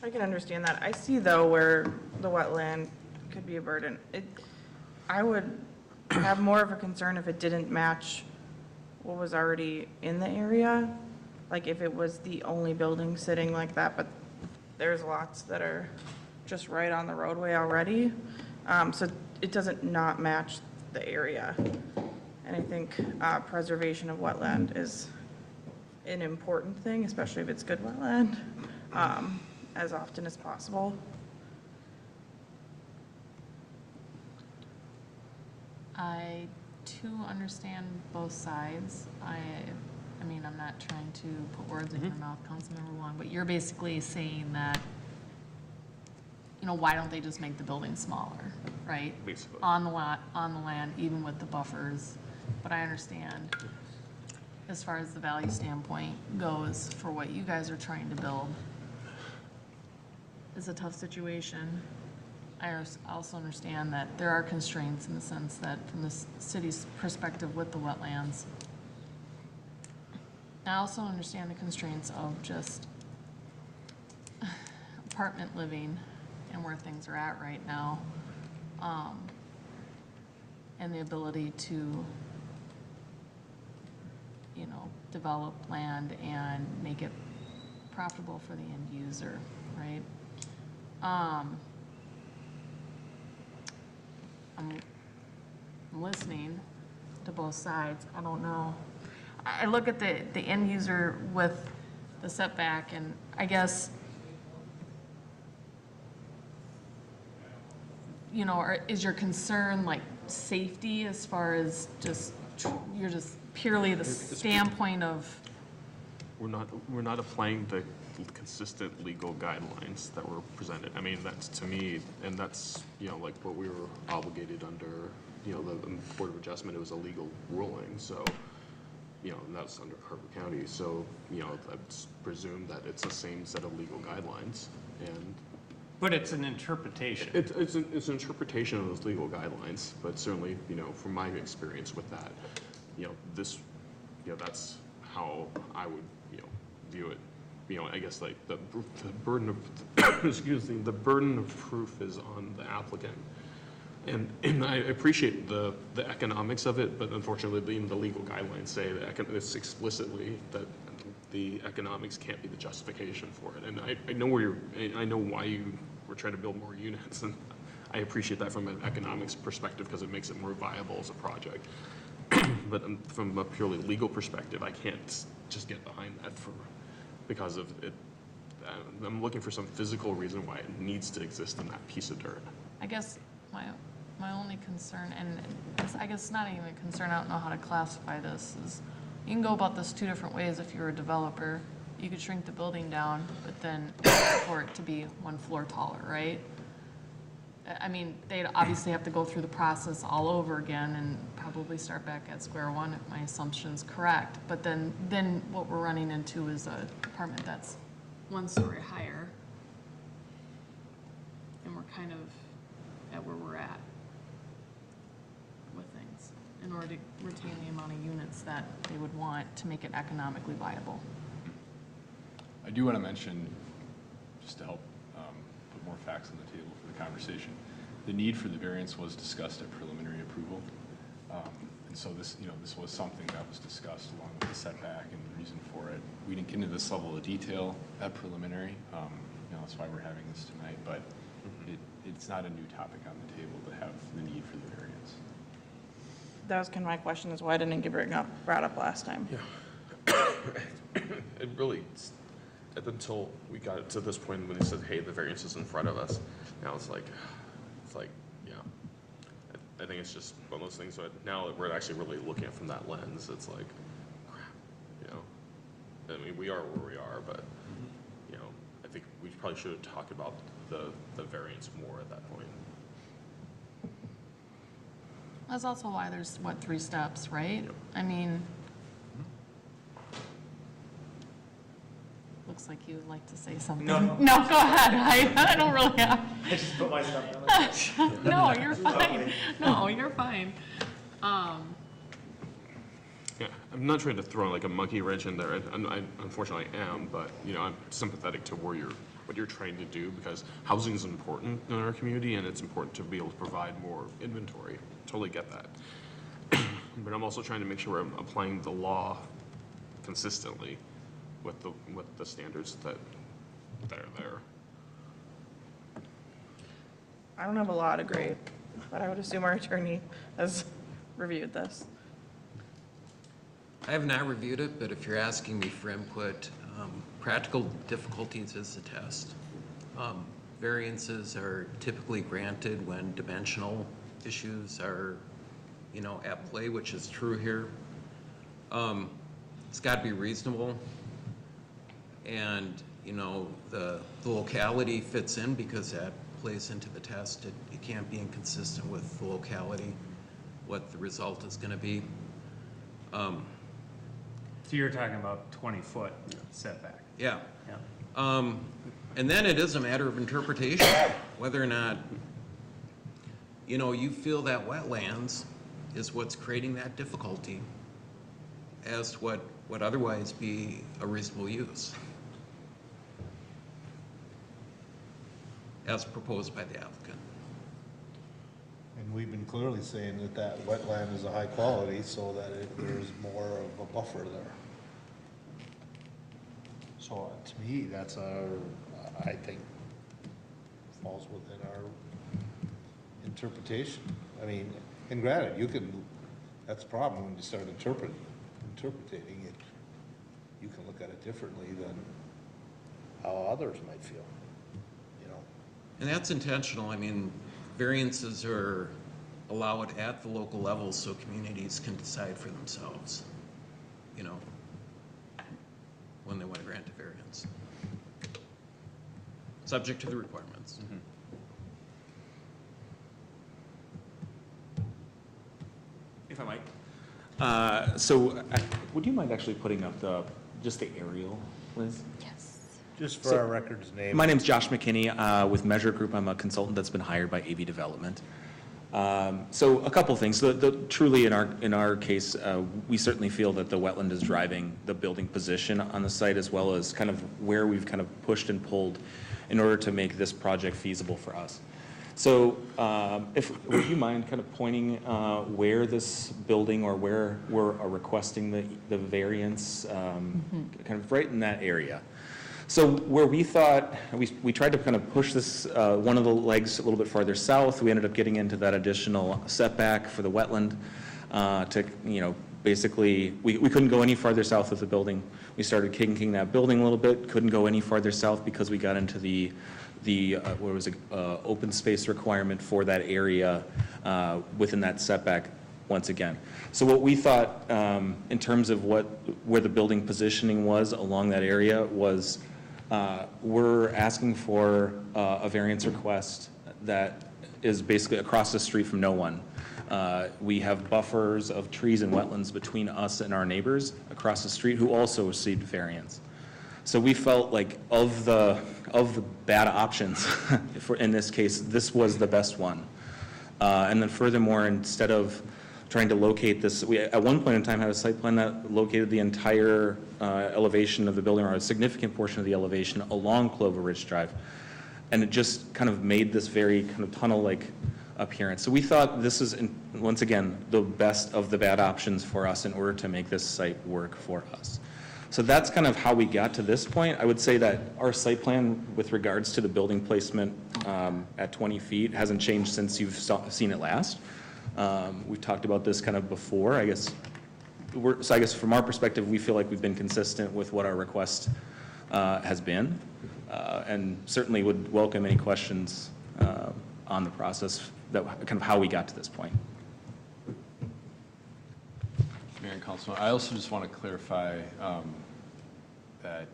I can understand that. I see though where the wetland could be a burden. I would have more of a concern if it didn't match what was already in the area. Like if it was the only building sitting like that, but there's lots that are just right on the roadway already. So it doesn't not match the area. And I think preservation of wetland is an important thing, especially if it's good wetland, as often as possible. I too understand both sides. I mean, I'm not trying to put words in your mouth, Councilmember Wong, but you're basically saying that, why don't they just make the building smaller, right? Basically. On the land, even with the buffers. But I understand, as far as the value standpoint goes, for what you guys are trying to build, is a tough situation. I also understand that there are constraints in the sense that from the city's perspective with the wetlands. I also understand the constraints of just apartment living and where things are at right now. And the ability to, develop land and make it profitable for the end user, right? I'm listening to both sides. I don't know. I look at the end user with the setback, and I guess, is your concern like safety as far as you're just purely the standpoint of? We're not applying the consistent legal guidelines that were presented. I mean, that's to me, and that's, like what we were obligated under, the Board of Adjustment, it was a legal ruling, so, and that's under Carver County, so, I presume that it's the same set of legal guidelines, and. But it's an interpretation. It's an interpretation of those legal guidelines, but certainly, from my experience with that, this, that's how I would, view it. I guess like the burden of, excuse me, the burden of proof is on the applicant. And I appreciate the economics of it, but unfortunately, the legal guidelines say that it's explicitly that the economics can't be the justification for it. And I know I know why you were trying to build more units, and I appreciate that from an economics perspective because it makes it more viable as a project. But from a purely legal perspective, I can't just get behind that because of it. I'm looking for some physical reason why it needs to exist in that piece of dirt. I guess my only concern, and I guess not even a concern, I don't know how to classify this, is you can go about this two different ways if you're a developer. You could shrink the building down, but then for it to be one floor taller, right? I mean, they'd obviously have to go through the process all over again and probably start back at square one if my assumption's correct. But then what we're running into is a apartment that's 1 story higher. And we're kind of at where we're at with things in order to retain the amount of units that they would want to make it economically viable. I do want to mention, just to help put more facts on the table for the conversation, the need for the variance was discussed at preliminary approval. And so this, this was something that was discussed along with the setback and the reason for it. We didn't get into this level of detail at preliminary. That's why we're having this tonight, but it's not a new topic on the table to have the need for the variance. That was kind of my question, is why didn't it get brought up last time? Yeah. It really, until we got to this point when they said, hey, the variance is in front of us, now it's like, yeah. I think it's just one of those things that now that we're actually really looking at it from that lens, it's like, crap, I mean, we are where we are, but, I think we probably should have talked about the variance more at that point. That's also why there's, 3 steps, right? Yep. I mean, looks like you would like to say something. No, go ahead. I don't really have. I just put my stuff down. No, you're fine. No, you're fine. Yeah, I'm not trying to throw like a monkey wrench in there. I unfortunately am, but I'm sympathetic to what you're trying to do, because housing is important in our community and it's important to be able to provide more inventory. Totally get that. But I'm also trying to make sure I'm applying the law consistently with the standards that are there. I don't have a law degree, but I would assume our attorney has reviewed this. I have not reviewed it, but if you're asking me for input, practical difficulties is a test. Variances are typically granted when dimensional issues are, at play, which is true here. It's got to be reasonable, and the locality fits in because that plays into the test. It can't be inconsistent with the locality, what the result is going to be. So you're talking about 20-foot setback? Yeah. Yeah. And then it is a matter of interpretation, whether or not, you feel that wetlands is what's creating that difficulty as to what would otherwise be a reasonable use, as proposed by the applicant. And we've been clearly saying that wetland is a high quality, so that there's more of a buffer there. So to me, that's I think, falls within our interpretation. I mean, and granted, that's the problem when you start interpreting it. You can look at it differently than how others might feel, And that's intentional. I mean, variances are allowed at the local level so communities can decide for themselves, when they want to grant a variance, subject to the requirements. Mm-hmm. If I might. Would you mind actually putting up just the aerial, Liz? Yes. Just for our record's name. My name's Josh McKinney with Measure Group. I'm a consultant that's been hired by AV Development. So a couple things. Truly, in our case, we certainly feel that the wetland is driving the building position on the site, as well as kind of where we've kind of pushed and pulled in order to make this project feasible for us. So would you mind kind of pointing where this building or where we're requesting the variance, kind of right in that area? So where we thought, we tried to kind of push this, one of the legs a little bit farther south. We ended up getting into that additional setback for the wetland to, basically, we couldn't go any farther south of the building. We started kinking that building a little bit, couldn't go any farther south because we got into the open space requirement for that area within that setback once again. So what we thought in terms of where the building positioning was along that area was we're asking for a variance request that is basically across the street from no one. We have buffers of trees and wetlands between us and our neighbors across the street who also received variance. So we felt like of the bad options, in this case, this was the best one. And then furthermore, instead of trying to locate this, we at one point in time had a site plan that located the entire elevation of the building, or a significant portion of the elevation along Clover Ridge Drive. And it just kind of made this very kind of tunnel-like appearance. So we thought this is, once again, the best of the bad options for us in order to make this site work for us. So that's kind of how we got to this point. I would say that our site plan with regards to the building placement at 20 feet hasn't changed since you've seen it last. We've talked about this kind of before. I guess from our perspective, we feel like we've been consistent with what our request has been, and certainly would welcome any questions on the process, that kind of how we got to this point. Mayor and Councilman, I also just want to clarify that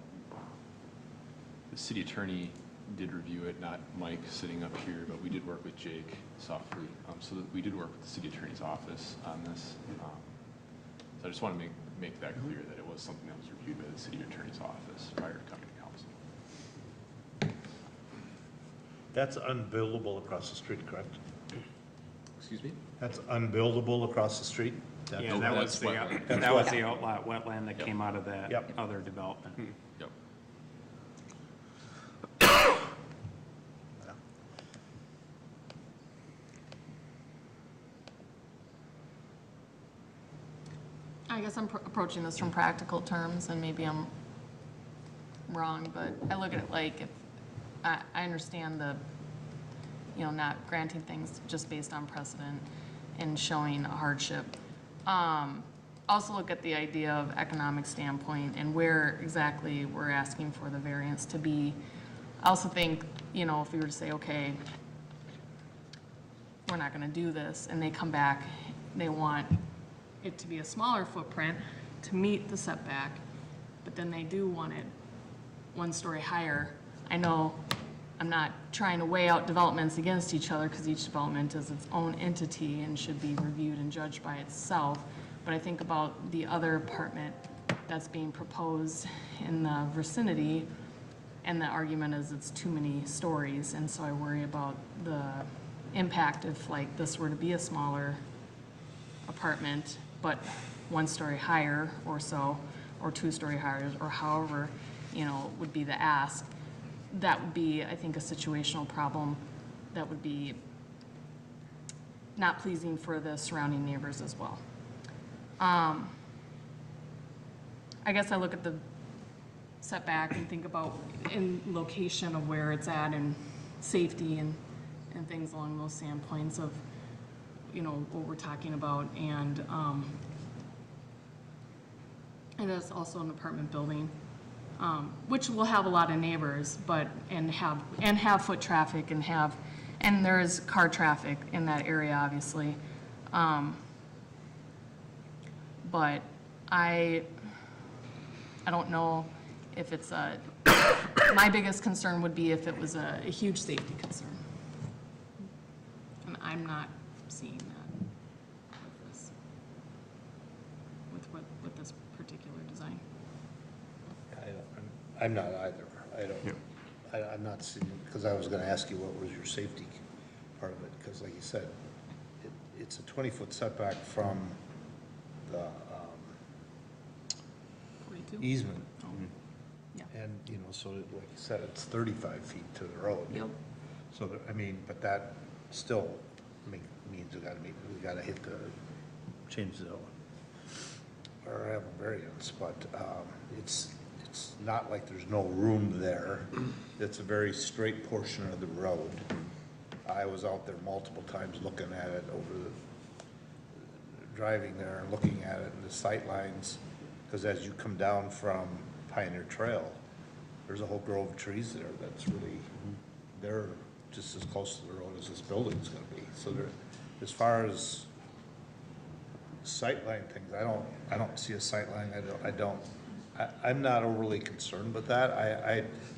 the city attorney did review it, not Mike sitting up here, but we did work with Jake softly. So that we did work with the city attorney's office on this. So I just want to make that clear that it was something that was reviewed by the city attorney's office prior to coming to council. That's unbuildable across the street, correct? Excuse me? That's unbuildable across the street? Yeah, that was the Outlot wetland that came out of that other development. Yep. I guess I'm approaching this from practical terms, and maybe I'm wrong, but I look at it like, if I understand the, not granting things just based on precedent and showing a hardship. Also look at the idea of economic standpoint and where exactly we're asking for the variance to be. I also think, if we were to say, okay, we're not gonna do this, and they come back, they want it to be a smaller footprint to meet the setback, but then they do want it 1 story higher. I know I'm not trying to weigh out developments against each other, because each development is its own entity and should be reviewed and judged by itself. But I think about the other apartment that's being proposed in the vicinity, and the argument is it's too many stories, and so I worry about the impact if like this were to be a smaller apartment, but 1 story higher or so, or 2 story higher, or however, would be the ask. That would be, I think, a situational problem that would be not pleasing for the surrounding neighbors as well. I guess I look at the setback and think about in location of where it's at, and safety and things along those standpoints of, what we're talking about, and that's also an apartment building, which will have a lot of neighbors, but, and have foot traffic, and there is car traffic in that area, obviously. But I don't know if it's my biggest concern would be if it was a huge safety concern. And I'm not seeing that with this particular design. I'm not either. I'm not seeing, because I was going to ask you what was your safety part of it, because like you said, it's a 20-foot setback from the 42? easement. Yeah. And, so like you said, it's 35 feet to the road. Yep. So, but that still means we gotta hit change the, or have a variance, but it's not like there's no room there. It's a very straight portion of the road. I was out there multiple times looking at it driving there and looking at it and the sight lines, because as you come down from Pioneer Trail, there's a whole grove of trees there that's really, they're just as close to the road as this building's gonna be. So as far as sightline things, I don't see a sightline. I'm not overly concerned with that.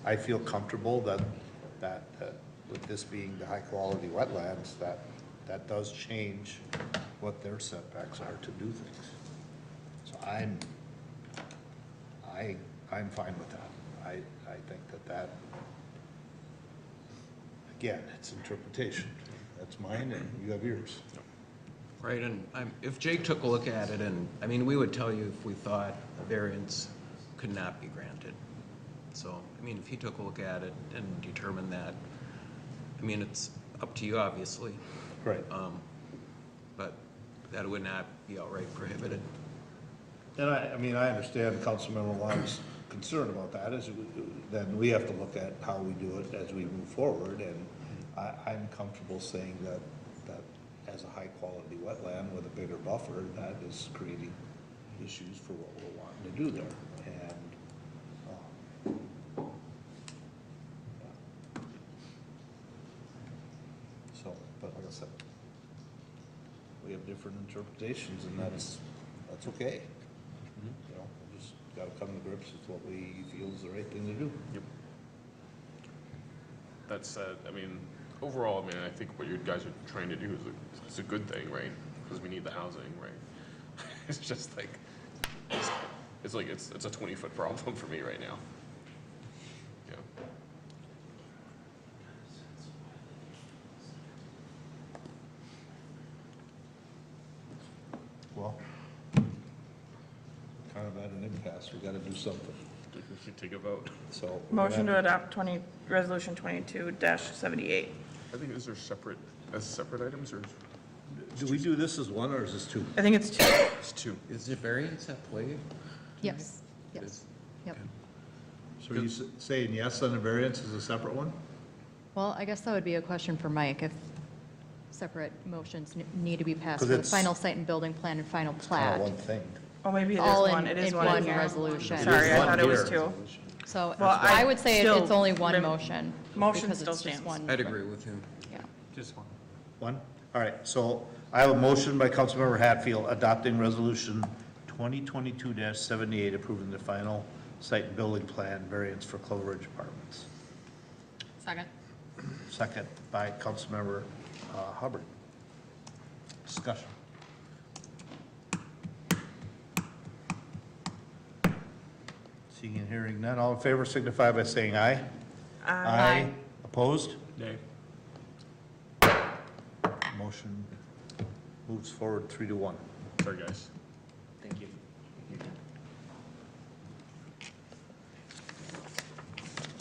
I feel comfortable that with this being the high-quality wetlands, that does change what their setbacks are to do things. So I'm fine with that. I think that, again, it's interpretation. That's mine, and you have yours. Right, and if Jake took a look at it, and, I mean, we would tell you if we thought a variance could not be granted. So, I mean, if he took a look at it and determined that, I mean, it's up to you, obviously. Right. But that would not be outright prohibited. And I mean, I understand Councilmember Long's concern about that, then we have to look at how we do it as we move forward, and I'm comfortable saying that as a high-quality wetland with a bigger buffer, that is creating issues for what we're wanting to do there. And, so, but like I said, we have different interpretations, and that's okay. You know, we just gotta come to grips with what we feel is the right thing to do. Yep. That said, I mean, overall, I mean, I think what you guys are trying to do is a good thing, right? Because we need the housing, right? It's just like, it's a 20-foot problem for me right now. Yeah. Well, kind of at an impasse, we gotta do something. We should take a vote. So. Motion to adopt resolution 22-78. I think, is there separate items, or? Do we do this as one, or is this two? I think it's 2. It's two. Is there variance at play? Yes, yes, yep. So are you saying yes on the variance is a separate one? Well, I guess that would be a question for Mike, if separate motions need to be passed 'Cause for the it's- final site and building plan and final Kind plat. of one thing. Oh, maybe it is All one. It is in one in one here. resolution. Sorry, I one thought it was here. 2. So Well, I would say still it's only one rem- motion. Motion because still it's just stands. one. I'd agree with him. Yeah. Just one. One? All right, so I have a motion by Councilmember Hatfield adopting resolution 2022-78, approving the final site and building plan variance for Clover Ridge Apartments. Second. Second by Councilmember Hubbard. Discussion. Seeing and hearing none, all in favor signify by saying aye. Aye. Opposed? Nay. Motion moves forward 3-1. Sorry, guys. Thank you.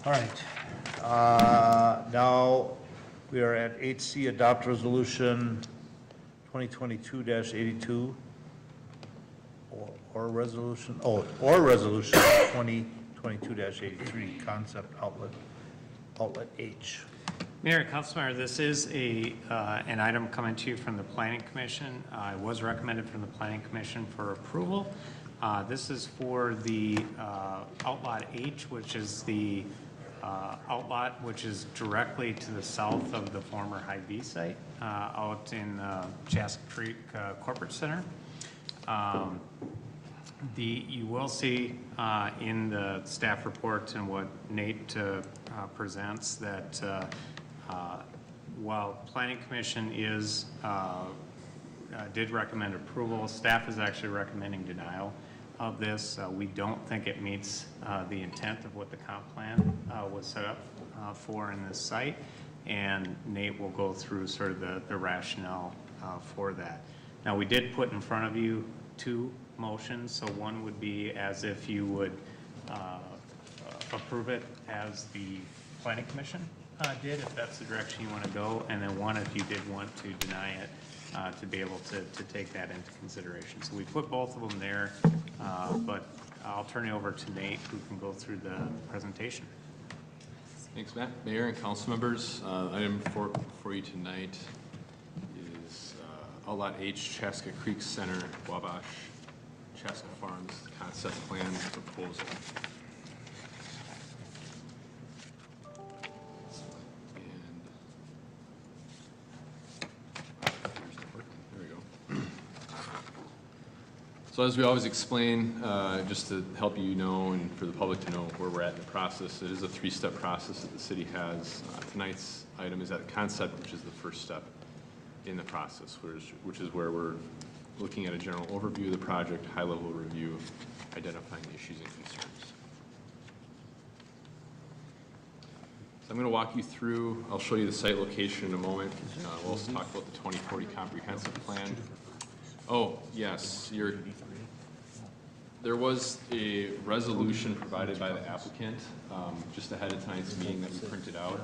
All right. Now, we are at 8C, adopt resolution 2022-82, or resolution 2022-83, concept outlet H. Mayor, Councilmember, this is an item coming to you from the Planning Commission. It was recommended from the Planning Commission for approval. This is for the Outlot H, which is the outlot which is directly to the south of the former Hy-Vee site out in Chaska Creek Corporate Center. You will see in the staff report and what Nate presents that while Planning Commission did recommend approval, staff is actually recommending denial of this. We don't think it meets the intent of what the comp plan was set up for in this site, and Nate will go through sort of the rationale for that. Now, we did put in front of you 2 motions, so one would be as if you would approve it as the Planning Commission did, if that's the direction you want to go, and then one if you did want to deny it, to be able to take that into consideration. So we put both of them there, but I'll turn it over to Nate, who can go through the presentation. Thanks, Matt. Mayor and council members, item for you tonight is Outlot H, Chaska Creek Center, Wabash, Chaska Farms concept plan proposal. So as we always explain, just to help you know and for the public to know where we're at in the process, it is a three-step process that the city has. Tonight's item is at concept, which is the first step in the process, which is where we're looking at a general overview of the project, high-level review, identifying the issues and concerns. So I'm going to walk you through, I'll show you the site location in a moment. We'll also talk about the 2040 comprehensive plan. Oh, yes, there was a resolution provided by the applicant just ahead of tonight's meeting that we printed out.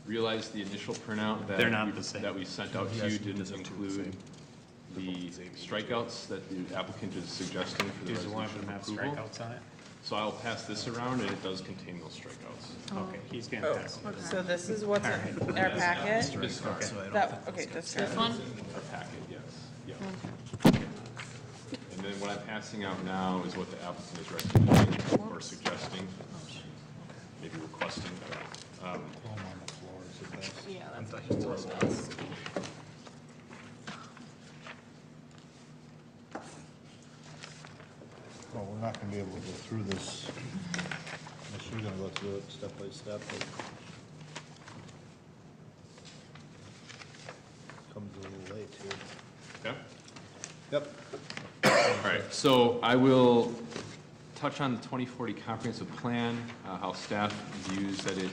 Realized the initial printout that we sent out to you didn't include the strikeouts that the applicant is suggesting for the resolution of approval. Strikeouts on it? So I'll pass this around, and it does contain those strikeouts. Okay, he's going to pass it. So this is what's in our packet? Discard. Okay, discard. This one? Our packet, yes. Yeah. And then what I'm passing out now is what the applicant is recommending or suggesting, maybe requesting. Yeah, that's what he told us. Well, we're not gonna be able to go through this unless you're gonna go through it step by step. It comes a little late here. Okay. Yep. All right, so I will touch on the 2040 comprehensive plan, how staff views that it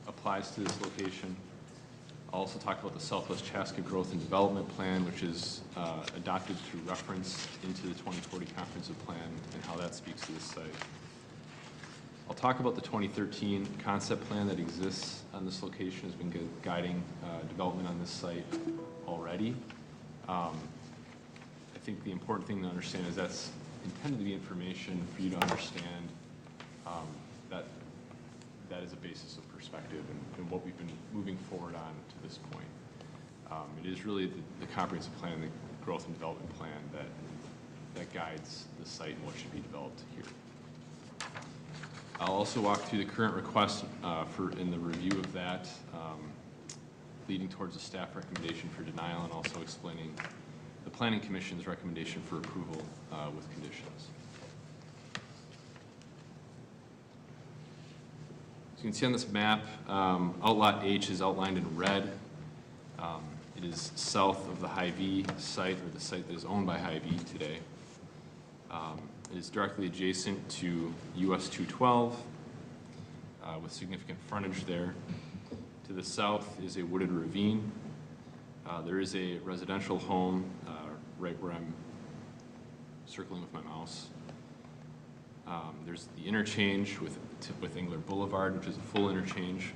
applies to this location. I'll also talk about the Southwest Chaska Growth and Development Plan, which is adopted through reference into the 2040 comprehensive plan and how that speaks to this site. I'll talk about the 2013 concept plan that exists on this location, has been guiding development on this site already. I think the important thing to understand is that's intended to be information for you to understand that is a basis of perspective and what we've been moving forward on to this point. It is really the comprehensive plan, the growth and development plan that guides the site and what should be developed here. I'll also walk through the current request in the review of that, leading towards a staff recommendation for denial and also explaining the Planning Commission's recommendation for approval with conditions. So you can see on this map, Outlot H is outlined in red. It is south of the Hy-Vee site, or the site that is owned by Hy-Vee today. It is directly adjacent to US 212 with significant frontage there. To the south is a wooded ravine. There is a residential home right where I'm circling with my mouse. There's the interchange with Engler Boulevard, which is a full interchange.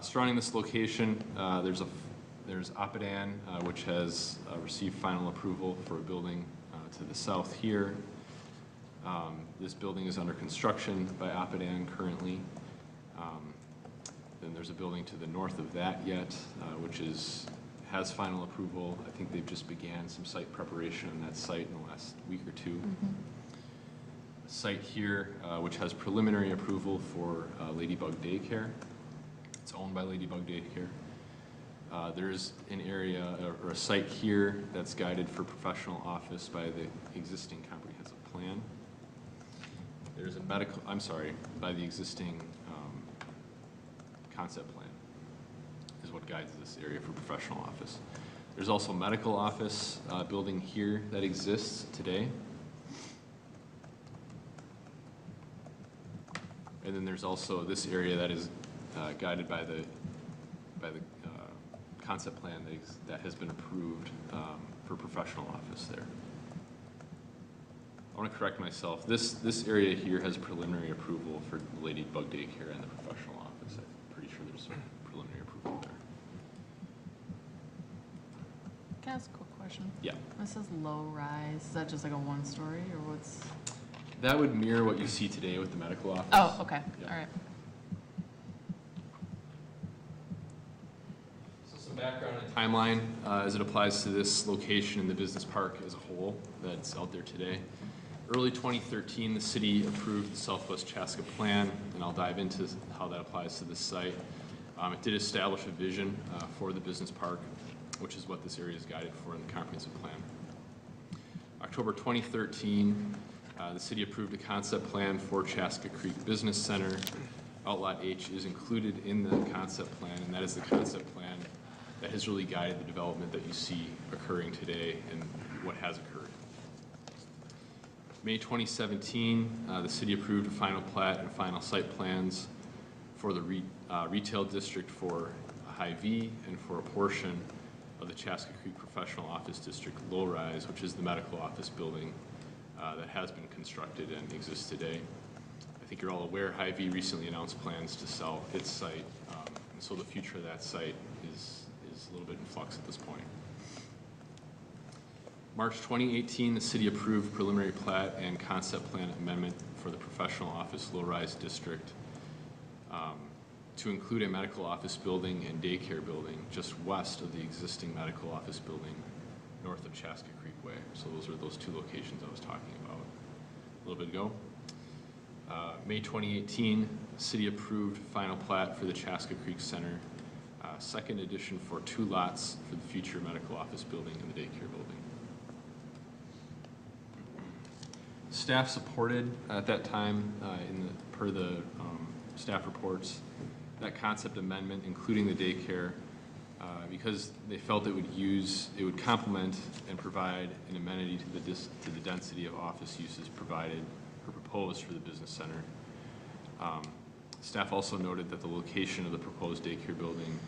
Surrounding this location, there's Apadan, which has received final approval for a building to the south here. This building is under construction by Apadan currently. Then there's a building to the north of that yet, which has final approval. I think they've just began some site preparation on that site in the last week or two. A site here, which has preliminary approval for Ladybug Daycare. It's owned by Ladybug Daycare. There's an area or a site here that's guided for professional office by the existing comprehensive plan. There's a by the existing concept plan is what guides this area for professional office. There's also medical office building here that exists today. And then there's also this area that is guided by the concept plan that has been approved for professional office there. I want to correct myself. This area here has preliminary approval for Ladybug Daycare and the professional office. I'm pretty sure there's some preliminary approval there. Can I ask a quick question? Yeah. This says low rise. Is that just like a one story or what's? That would mirror what you see today with the medical office. Oh, okay. Yeah. All right. So some background and timeline as it applies to this location in the business park as a whole that's out there today. Early 2013, the city approved the Southwest Chaska plan, and I'll dive into how that applies to this site. It did establish a vision for the business park, which is what this area is guided for in the comprehensive plan. October 2013, the city approved a concept plan for Chaska Creek Business Center. Outlot H is included in the concept plan, and that is the concept plan that has really guided the development that you see occurring today and what has occurred. May 2017, the city approved a final plat and final site plans for the retail district for Hy-Vee and for a portion of the Chaska Creek Professional Office District low-rise, which is the medical office building that has been constructed and exists today. I think you're all aware Hy-Vee recently announced plans to sell its site, and so the future of that site is a little bit in flux at this point. March 2018, the city approved preliminary plat and concept plan amendment for the professional office low-rise district to include a medical office building and daycare building just west of the existing medical office building north of Chaska Creek Way. So those are those two locations I was talking about a little bit ago. May 2018, the city approved final plat for the Chaska Creek Center, second edition for 2 lots for the future medical office building and the daycare building. Staff supported at that time, per the staff reports, that concept amendment, including the daycare, because they felt it would complement and provide an amenity to the density of office uses provided or proposed for the business center. Staff also noted that the location of the proposed daycare building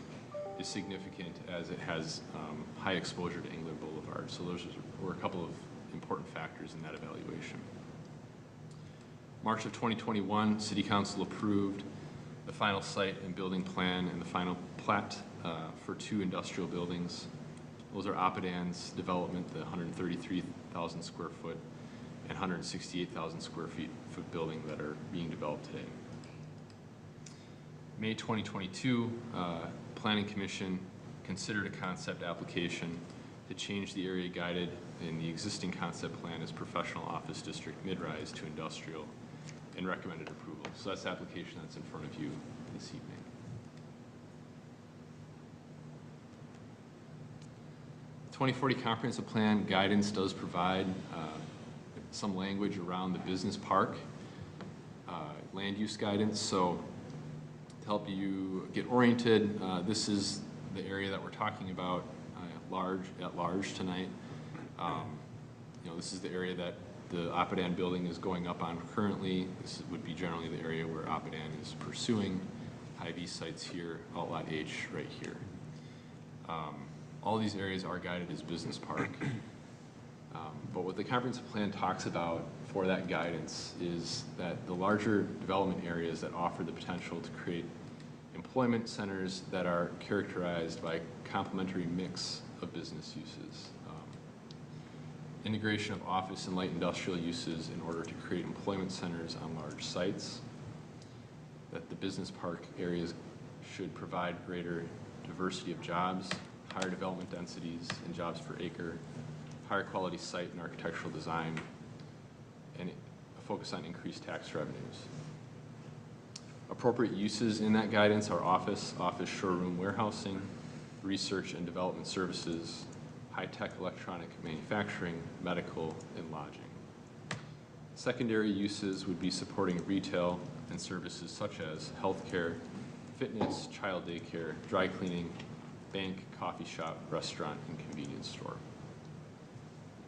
is significant as it has high exposure to Engler Boulevard. So those were a couple of important factors in that evaluation. March of 2021, City Council approved the final site and building plan and the final plat for 2 industrial buildings. Those are Oppidan's development, the 133,000 square foot and 168,000 square foot building that are being developed today. May 2022, Planning Commission considered a concept application to change the area guided in the existing concept plan as professional office district mid-rise to industrial and recommended approval. So that's the application that's in front of you this evening. The 2040 Comprehensive Plan guidance does provide some language around the business park land use guidance. So to help you get oriented, this is the area that we're talking about at large tonight. This is the area that the Oppidan building is going up on currently. This would be generally the area where Oppidan is pursuing. Hy-Vee sites here, Outlot H right here. All these areas are guided as business park. But what the comprehensive plan talks about for that guidance is that the larger development areas that offer the potential to create employment centers that are characterized by a complementary mix of business uses. Integration of office and light industrial uses in order to create employment centers on large sites. That the business park areas should provide greater diversity of jobs, higher development densities and jobs per acre, higher quality site and architectural design, and a focus on increased tax revenues. Appropriate uses in that guidance are office showroom warehousing, research and development services, high-tech electronic manufacturing, medical, and lodging. Secondary uses would be supporting retail and services such as healthcare, fitness, child daycare, dry cleaning, bank, coffee shop, restaurant, and convenience store.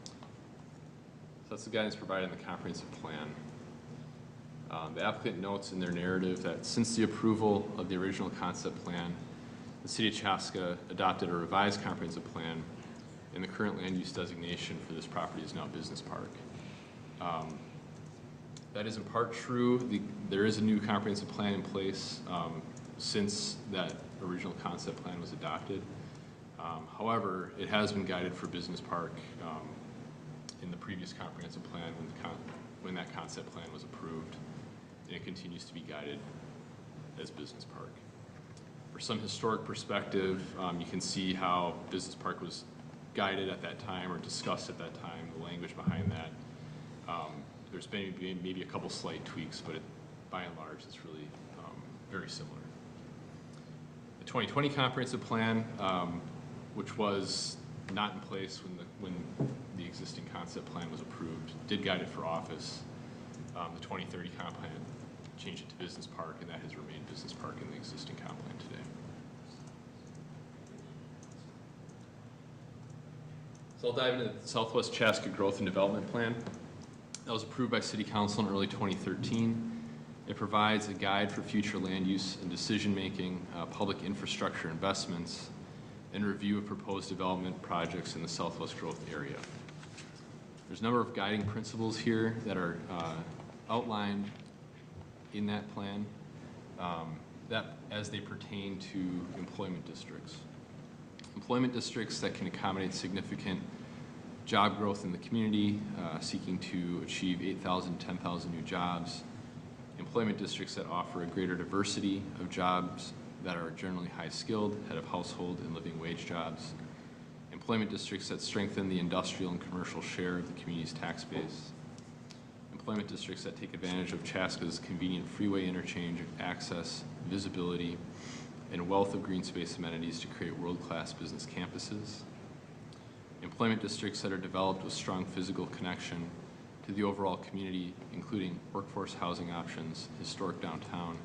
So that's the guidance provided in the comprehensive plan. The applicant notes in their narrative that since the approval of the original concept plan, the City of Chaska adopted a revised comprehensive plan, and the current land use designation for this property is now business park. That is in part true. There is a new comprehensive plan in place since that original concept plan was adopted. However, it has been guided for business park in the previous comprehensive plan when that concept plan was approved, and it continues to be guided as business park. For some historic perspective, you can see how business park was guided at that time or discussed at that time, the language behind that. There's been maybe a couple slight tweaks, but by and large, it's really very similar. The 2020 comprehensive plan, which was not in place when the existing concept plan was approved, did guide it for office. The 2030 comp plan changed it to business park, and that has remained business park in the existing comp plan today. So I'll dive into the Southwest Chaska Growth and Development Plan. That was approved by City Council in early 2013. It provides a guide for future land use and decision-making, public infrastructure investments, and review of proposed development projects in the Southwest growth area. There's a number of guiding principles here that are outlined in that plan that as they pertain to employment districts. Employment districts that can accommodate significant job growth in the community, seeking to achieve 8,000, 10,000 new jobs. Employment districts that offer a greater diversity of jobs that are generally high-skilled, head of household and living wage jobs. Employment districts that strengthen the industrial and commercial share of the community's tax base. Employment districts that take advantage of Chaska's convenient freeway interchange access, visibility, and wealth of green space amenities to create world-class business campuses. Employment districts that are developed with strong physical connection to the overall community, including workforce housing options, historic downtown,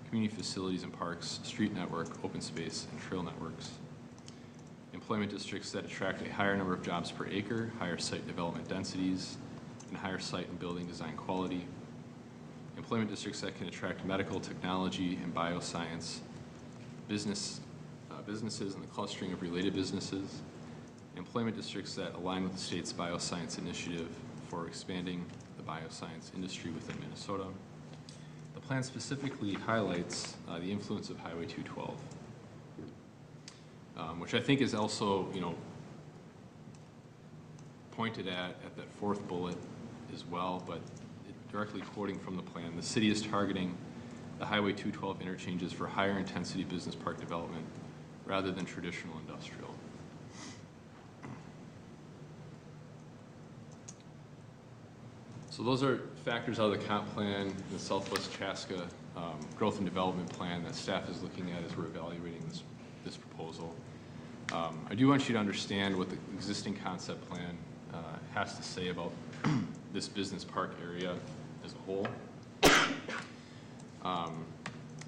community facilities and parks, street network, open space, and trail networks. Employment districts that attract a higher number of jobs per acre, higher site development densities, and higher site and building design quality. Employment districts that can attract medical, technology, and bioscience businesses and the clustering of related businesses. Employment districts that align with the state's bioscience initiative for expanding the bioscience industry within Minnesota. The plan specifically highlights the influence of Highway 212, which I think is also, pointed at that fourth bullet as well, but directly quoting from the plan, the city is targeting the Highway 212 interchanges for higher intensity business park development rather than traditional industrial. So those are factors out of the comp plan, the Southwest Chaska growth and development plan that staff is looking at as we're evaluating this proposal. I do want you to understand what the existing concept plan has to say about this business park area as a whole.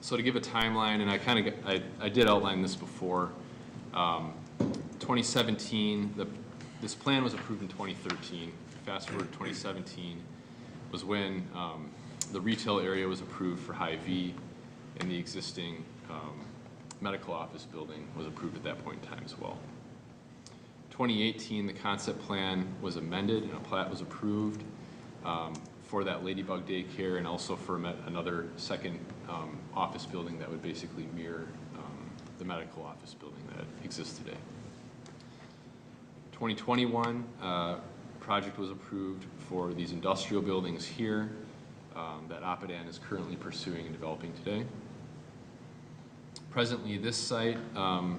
So to give a timeline, and I did outline this before, 2017, this plan was approved in 2013. Fast forward to 2017 was when the retail area was approved for High V, and the existing medical office building was approved at that point in time as well. 2018, the concept plan was amended and a plat was approved for that Ladybug daycare and also for another second office building that would basically mirror the medical office building that exists today. 2021, project was approved for these industrial buildings here that Oppidan is currently pursuing and developing today. Presently, this site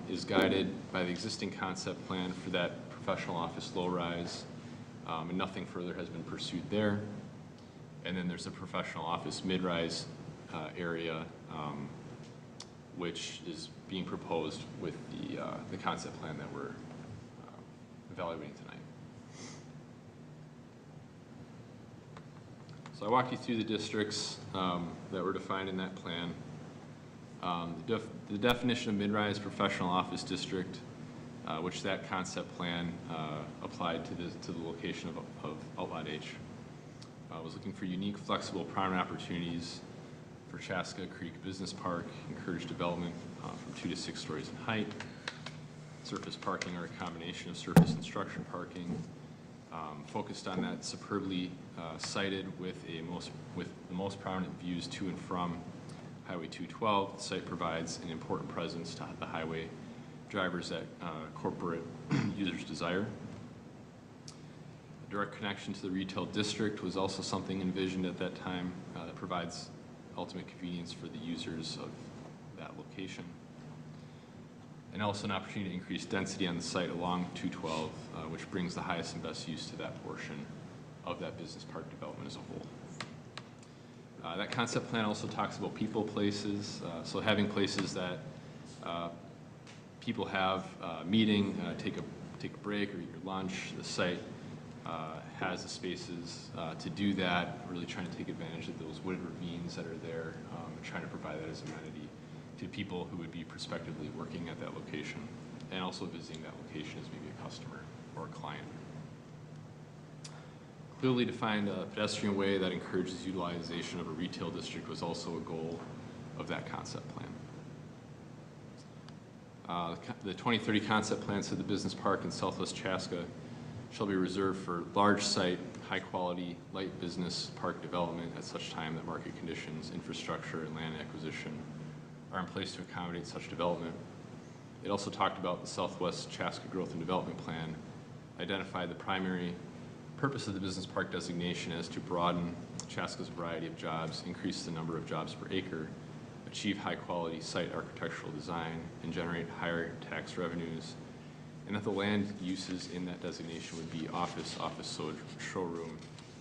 is guided by the existing concept plan for that professional office low-rise, and nothing further has been pursued there. And then there's a professional office mid-rise area, which is being proposed with the concept plan that we're evaluating tonight. So I walked you through the districts that were defined in that plan. The definition of mid-rise professional office district, which that concept plan applied to the location of Outlot H, was looking for unique, flexible, prominent opportunities for Chaska Creek Business Park, encourage development from 2 to 6 stories in height, surface parking or a combination of surface and structure parking, focused on that superbly sited with the most prominent views to and from Highway 212. The site provides an important presence to the highway drivers that corporate users desire. A direct connection to the retail district was also something envisioned at that time that provides ultimate convenience for the users of that location. And also an opportunity to increase density on the site along 212, which brings the highest and best use to that portion of that business park development as a whole. That concept plan also talks about people places, so having places that people have meeting, take a break or eat your lunch. The site has the spaces to do that, really trying to take advantage of those wooded ravines that are there, and trying to provide that as an amenity to people who would be prospectively working at that location, and also visiting that location as maybe a customer or a client. Clearly defined pedestrian way that encourages utilization of a retail district was also a goal of that concept plan. The 2030 concept plan said the business park in Southwest Chaska shall be reserved for large site, high quality, light business park development at such time that market conditions, infrastructure, and land acquisition are in place to accommodate such development. It also talked about the Southwest Chaska Growth and Development Plan, identified the primary purpose of the business park designation as to broaden Chaska's variety of jobs, increase the number of jobs per acre, achieve high-quality site architectural design, and generate higher tax revenues, and that the land uses in that designation would be office, showroom,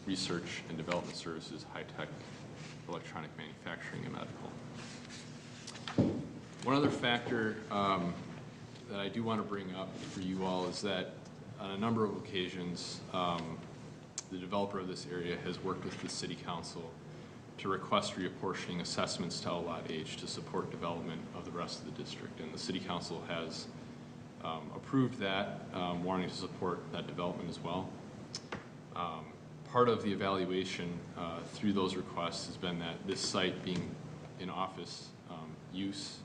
research and development services, high-tech, electronic manufacturing, and medical. One other factor that I do want to bring up for you all is that on a number of occasions, the developer of this area has worked with the City Council to request reapportioning assessments to Outlot H to support development of the rest of the district. And the City Council has approved that, wanting to support that development as well. Part of the evaluation through those requests has been that this site being in office use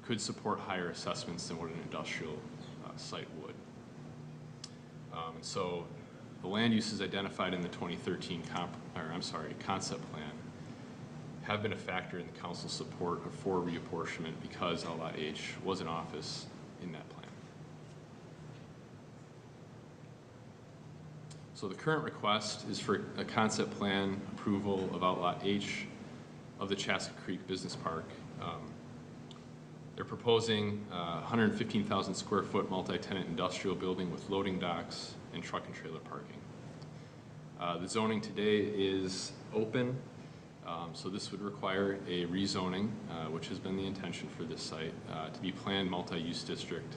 could support higher assessments than what an industrial site would. So the land uses identified in the 2013 concept plan have been a factor in the council's support for reapportionment because Outlot H was in office in that plan. So the current request is for a concept plan approval of Outlot H of the Chaska Creek Business Park. They're proposing 115,000 square foot multi-tenant industrial building with loading docks and truck and trailer parking. The zoning today is open, so this would require a rezoning, which has been the intention for this site, to be planned multi-use district,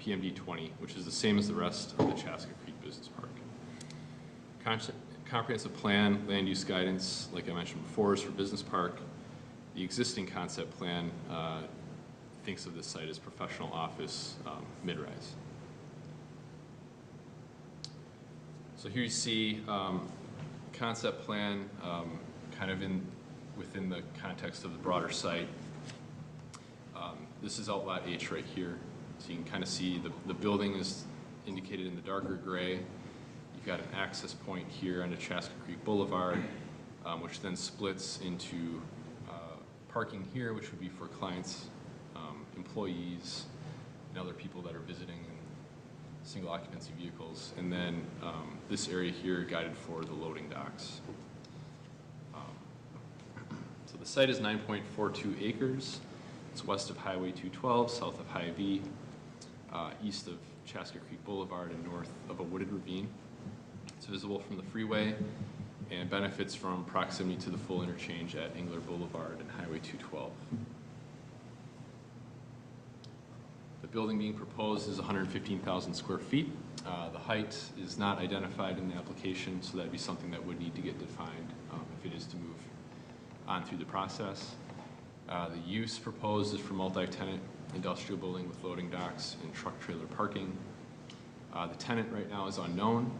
PMD 20, which is the same as the rest of the Chaska Creek Business Park. Comprehensive plan, land use guidance, like I mentioned before, is for business park. The existing concept plan thinks of this site as professional office mid-rise. So here you see concept plan kind of within the context of the broader site. This is Outlot H right here. So you can kind of see the building is indicated in the darker gray. You've got an access point here onto Chaska Creek Boulevard, which then splits into parking here, which would be for clients, employees, and other people that are visiting in single occupancy vehicles. And then this area here guided for the loading docks. So the site is 9.42 acres. It's west of Highway 212, south of Hy-Vee, east of Chaska Creek Boulevard, and north of a wooded ravine. It's visible from the freeway and benefits from proximity to the full interchange at Engler Boulevard and Highway 212. The building being proposed is 115,000 square feet. The height is not identified in the application, so that'd be something that would need to get defined if it is to move on through the process. The use proposed is for multi-tenant industrial building with loading docks and truck trailer parking. The tenant right now is unknown.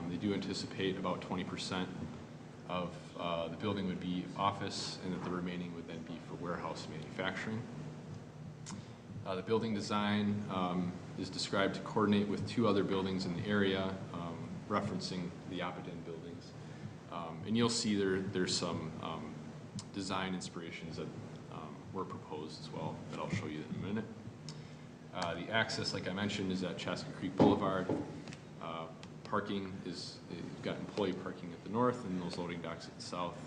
They do anticipate about 20% of the building would be office, and that the remaining would then be for warehouse manufacturing. The building design is described to coordinate with two other buildings in the area, referencing the Oppenheim buildings. And you'll see there's some design inspirations that were proposed as well that I'll show you in a minute. The access, like I mentioned, is at Chaska Creek Boulevard. Parking is, you've got employee parking at the north and those loading docks at the south.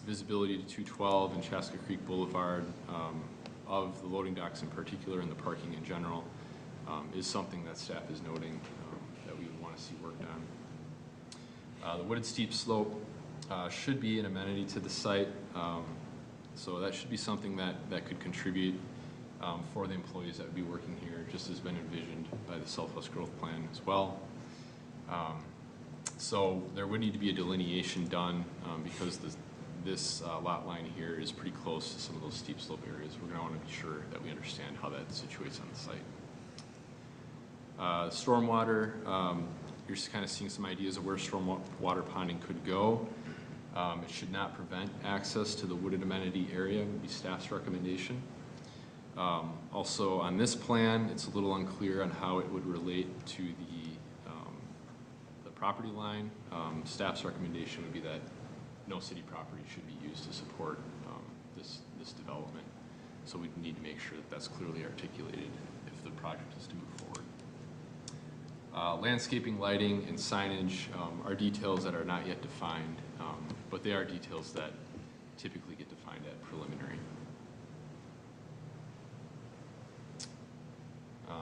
Visibility to 212 and Chaska Creek Boulevard of the loading docks in particular and the parking in general is something that staff is noting that we would want to see worked on. The wooded steep slope should be an amenity to the site, so that should be something that could contribute for the employees that would be working here, just has been envisioned by the Southwest Growth Plan as well. So there would need to be a delineation done because this lot line here is pretty close to some of those steep slope areas. We're going to want to be sure that we understand how that situates on the site. Stormwater, you're just kind of seeing some ideas of where stormwater ponding could go. It should not prevent access to the wooded amenity area, would be staff's recommendation. Also on this plan, it's a little unclear on how it would relate to the property line. Staff's recommendation would be that no city property should be used to support this development. So we need to make sure that that's clearly articulated if the project is to move forward. Landscaping, lighting, and signage are details that are not yet defined, but they are details that typically get defined at preliminary.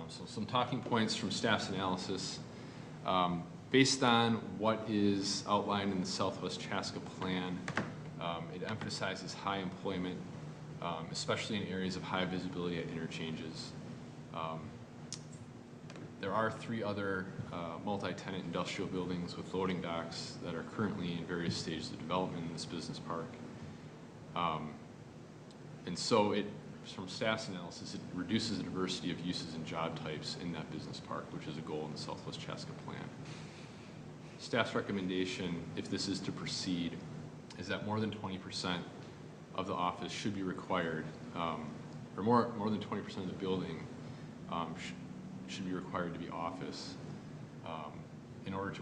So some talking points from staff's analysis. Based on what is outlined in the Southwest Chaska plan, it emphasizes high employment, especially in areas of high visibility at interchanges. There are 3 other multi-tenant industrial buildings with loading docks that are currently in various stages of development in this business park. And so from staff's analysis, it reduces the diversity of uses and job types in that business park, which is a goal in the Southwest Chaska plan. Staff's recommendation, if this is to proceed, is that more than 20% of the office should be required, or more than 20% of the building should be required to be office in order to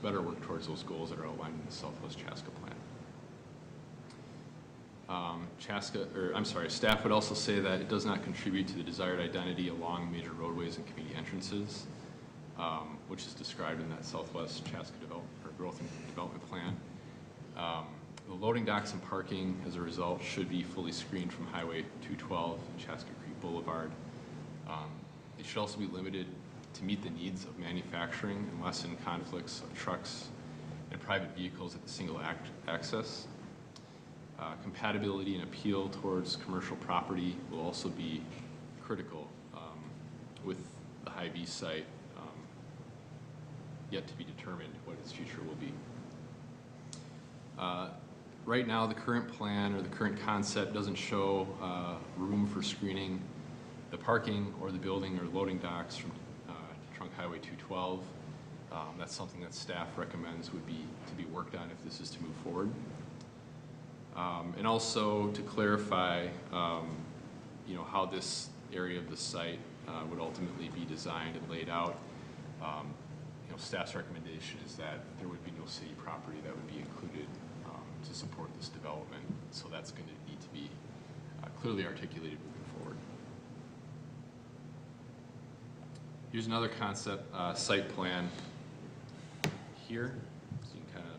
better work towards those goals that are outlined in the Southwest Chaska plan. Staff would also say that it does not contribute to the desired identity along major roadways and community entrances, which is described in that Southwest Chaska Growth and Development Plan. The loading docks and parking, as a result, should be fully screened from Highway 212 and Chaska Creek Boulevard. It should also be limited to meet the needs of manufacturing and lessen conflicts of trucks and private vehicles at the single access. Compatibility and appeal towards commercial property will also be critical with the Hy-Vee site yet to be determined what its future will be. Right now, the current plan or the current concept doesn't show room for screening the parking or the building or loading docks from Trunk Highway 212. That's something that staff recommends would be to be worked on if this is to move forward. And also to clarify, how this area of the site would ultimately be designed and laid out. Staff's recommendation is that there would be no city property that would be included to support this development. So that's going to need to be clearly articulated moving forward. Here's another concept site plan here, so you can kind of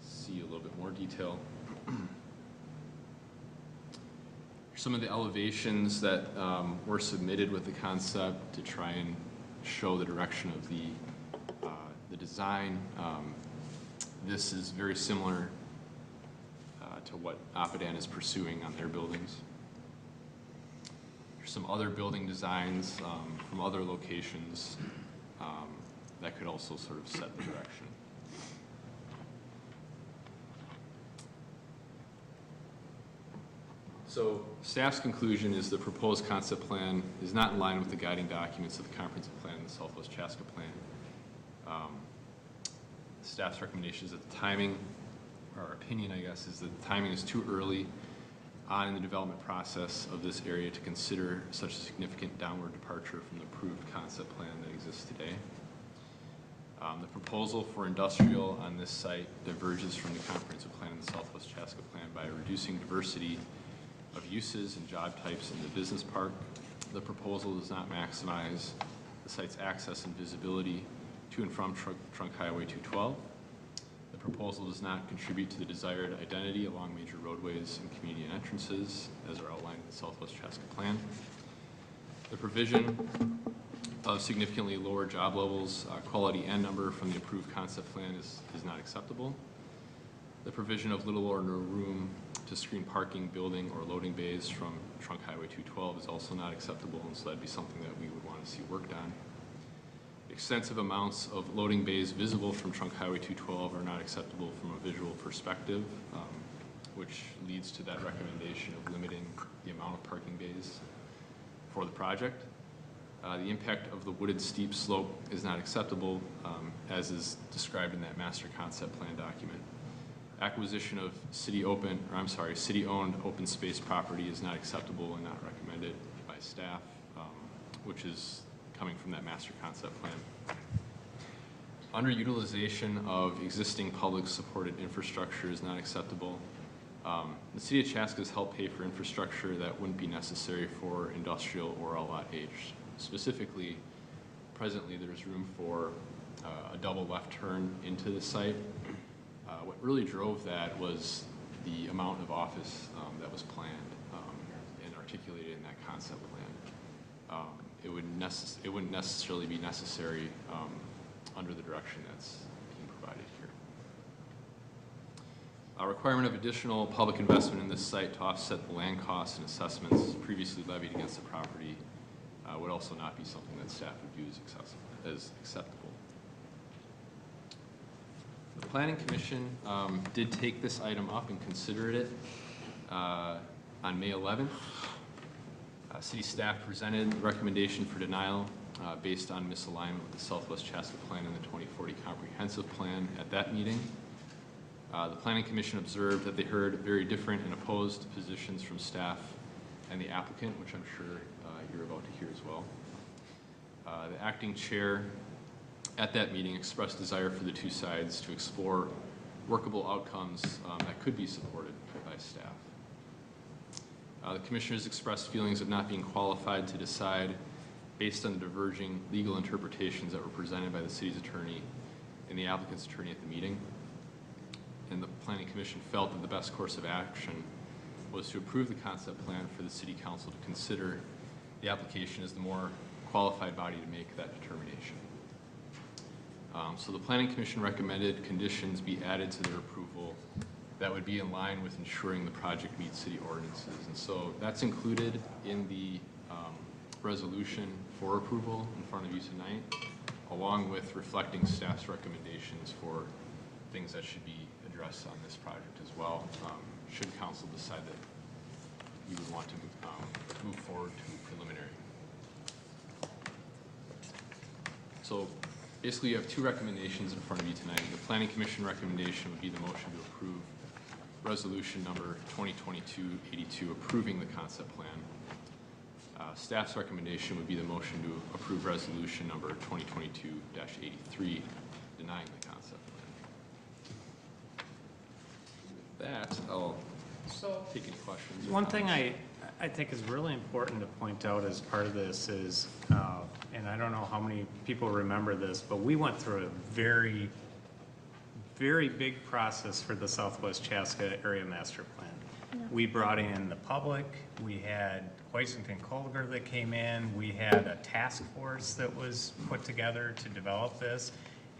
see a little bit more detail. Some of the elevations that were submitted with the concept to try and show the direction of the design. This is very similar to what Apadan is pursuing on their buildings. There's some other building designs from other locations that could also sort of set the direction. So staff's conclusion is the proposed concept plan is not in line with the guiding documents of the comprehensive plan and the Southwest Chaska plan. Staff's recommendation is that the timing, or opinion I guess, is that the timing is too early on in the development process of this area to consider such a significant downward departure from the approved concept plan that exists today. The proposal for industrial on this site diverges from the comprehensive plan and the Southwest Chaska plan by reducing diversity of uses and job types in the business park. The proposal does not maximize the site's access and visibility to and from Trunk Highway 212. The proposal does not contribute to the desired identity along major roadways and community entrances as are outlined in the Southwest Chaska plan. The provision of significantly lower job levels, quality, and number from the approved concept plan is not acceptable. The provision of little or no room to screen parking, building, or loading bays from Trunk Highway 212 is also not acceptable, and so that'd be something that we would want to see worked on. Extensive amounts of loading bays visible from Trunk Highway 212 are not acceptable from a visual perspective, which leads to that recommendation of limiting the amount of parking bays for the project. The impact of the wooded steep slope is not acceptable, as is described in that master concept plan document. Acquisition of city-owned open space property is not acceptable and not recommended by staff, which is coming from that master concept plan. Underutilization of existing public supported infrastructure is not acceptable. The city of Chaska has helped pay for infrastructure that wouldn't be necessary for industrial or Outlot H. Specifically, presently there's room for a double left turn into the site. What really drove that was the amount of office that was planned and articulated in that concept plan. It wouldn't necessarily be necessary under the direction that's being provided here. A requirement of additional public investment in this site to offset the land costs and assessments previously levied against the property would also not be something that staff would view as acceptable. The Planning Commission did take this item up and considered it on May 11th. City staff presented a recommendation for denial based on misalignment with the Southwest Chaska Plan and the 2040 Comprehensive Plan at that meeting. The Planning Commission observed that they heard very different and opposed positions from staff and the applicant, which I'm sure you're about to hear as well. The acting chair at that meeting expressed desire for the two sides to explore workable outcomes that could be supported by staff. The commissioners expressed feelings of not being qualified to decide based on the diverging legal interpretations that were presented by the city's attorney and the applicant's attorney at the meeting. And the Planning Commission felt that the best course of action was to approve the concept plan for the City Council to consider the application as the more qualified body to make that determination. So the Planning Commission recommended conditions be added to their approval that would be in line with ensuring the project meets city ordinances. And so that's included in the resolution for approval in front of you tonight, along with reflecting staff's recommendations for things that should be addressed on this project as well, should council decide that you would want to move forward to preliminary. So basically you have two recommendations in front of you tonight. The Planning Commission recommendation would be the motion to approve resolution number 2022-82 approving the concept plan. Staff's recommendation would be the motion to approve resolution number 2022-83 denying the concept plan. With that, I'll take any questions. One thing I think is really important to point out as part of this is, and I don't know how many people remember this, but we went through a very, very big process for the Southwest Chaska Area Master Plan. Yeah. We brought in the public, we had Hoisington Colger that came in, we had a task force that was put together to develop this,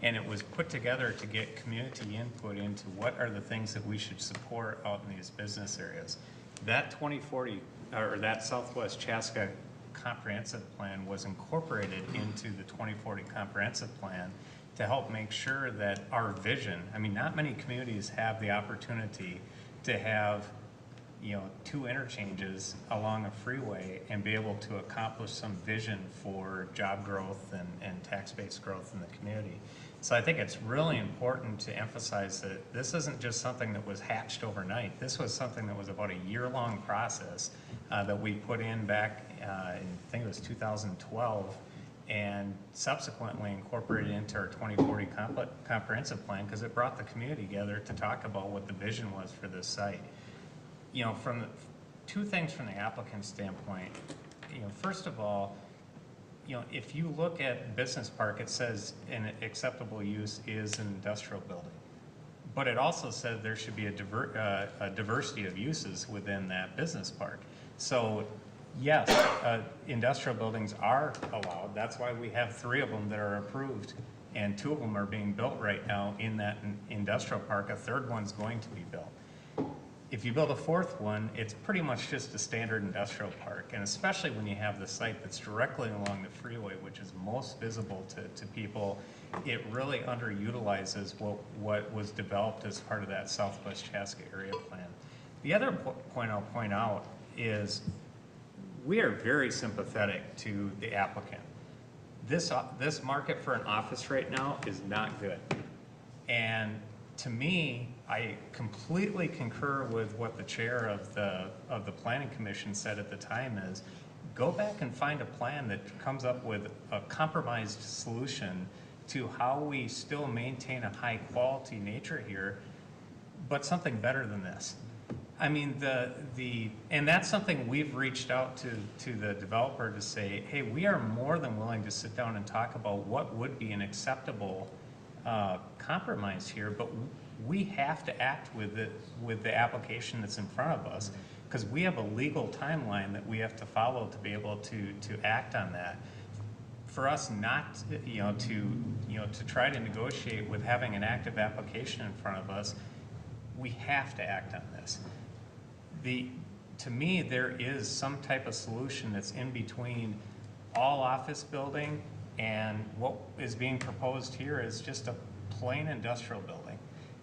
and it was put together to get community input into what are the things that we should support out in these business areas. That 2040, or that Southwest Chaska Comprehensive Plan was incorporated into the 2040 Comprehensive Plan to help make sure that our vision, I mean, not many communities have the opportunity to have, you know, two interchanges along a freeway and be able to accomplish some vision for job growth and tax-based growth in the community. So I think it's really important to emphasize that this isn't just something that was hatched overnight. This was something that was about a year-long process that we put in back in, I think it was 2012, and subsequently incorporated into our 2040 comprehensive plan because it brought the community together to talk about what the vision was for this site. You know, from the, two things from the applicant standpoint. You know, first of all, you know, if you look at business park, it says an acceptable use is an industrial building. But it also said there should be a diversity of uses within that business park. So yes, industrial buildings are allowed. That's why we have 3 of them that are approved, and 2 of them are being built right now in that industrial park. A 3rd one's going to be built. if you build a fourth one, it's pretty much just a standard industrial park. And especially when you have the site that's directly along the freeway, which is most visible to people, it really underutilizes what was developed as part of that Southwest Chaska area plan. The other point I'll point out is we are very sympathetic to the applicant. This market for an office right now is not good. And to me, I completely concur with what the chair of the planning commission said at the time is, go back and find a plan that comes up with a compromised solution to how we still maintain a high quality nature here, but something better than this. I mean, and that's something we've reached out to the developer to say, hey, we are more than willing to sit down and talk about what would be an acceptable compromise here, but we have to act with the application that's in front of us, because we have a legal timeline that we have to follow to be able to act on that. For us not, to try to negotiate with having an active application in front of us, we have to act on this. To me, there is some type of solution that's in between all office building and what is being proposed here is just a plain industrial building.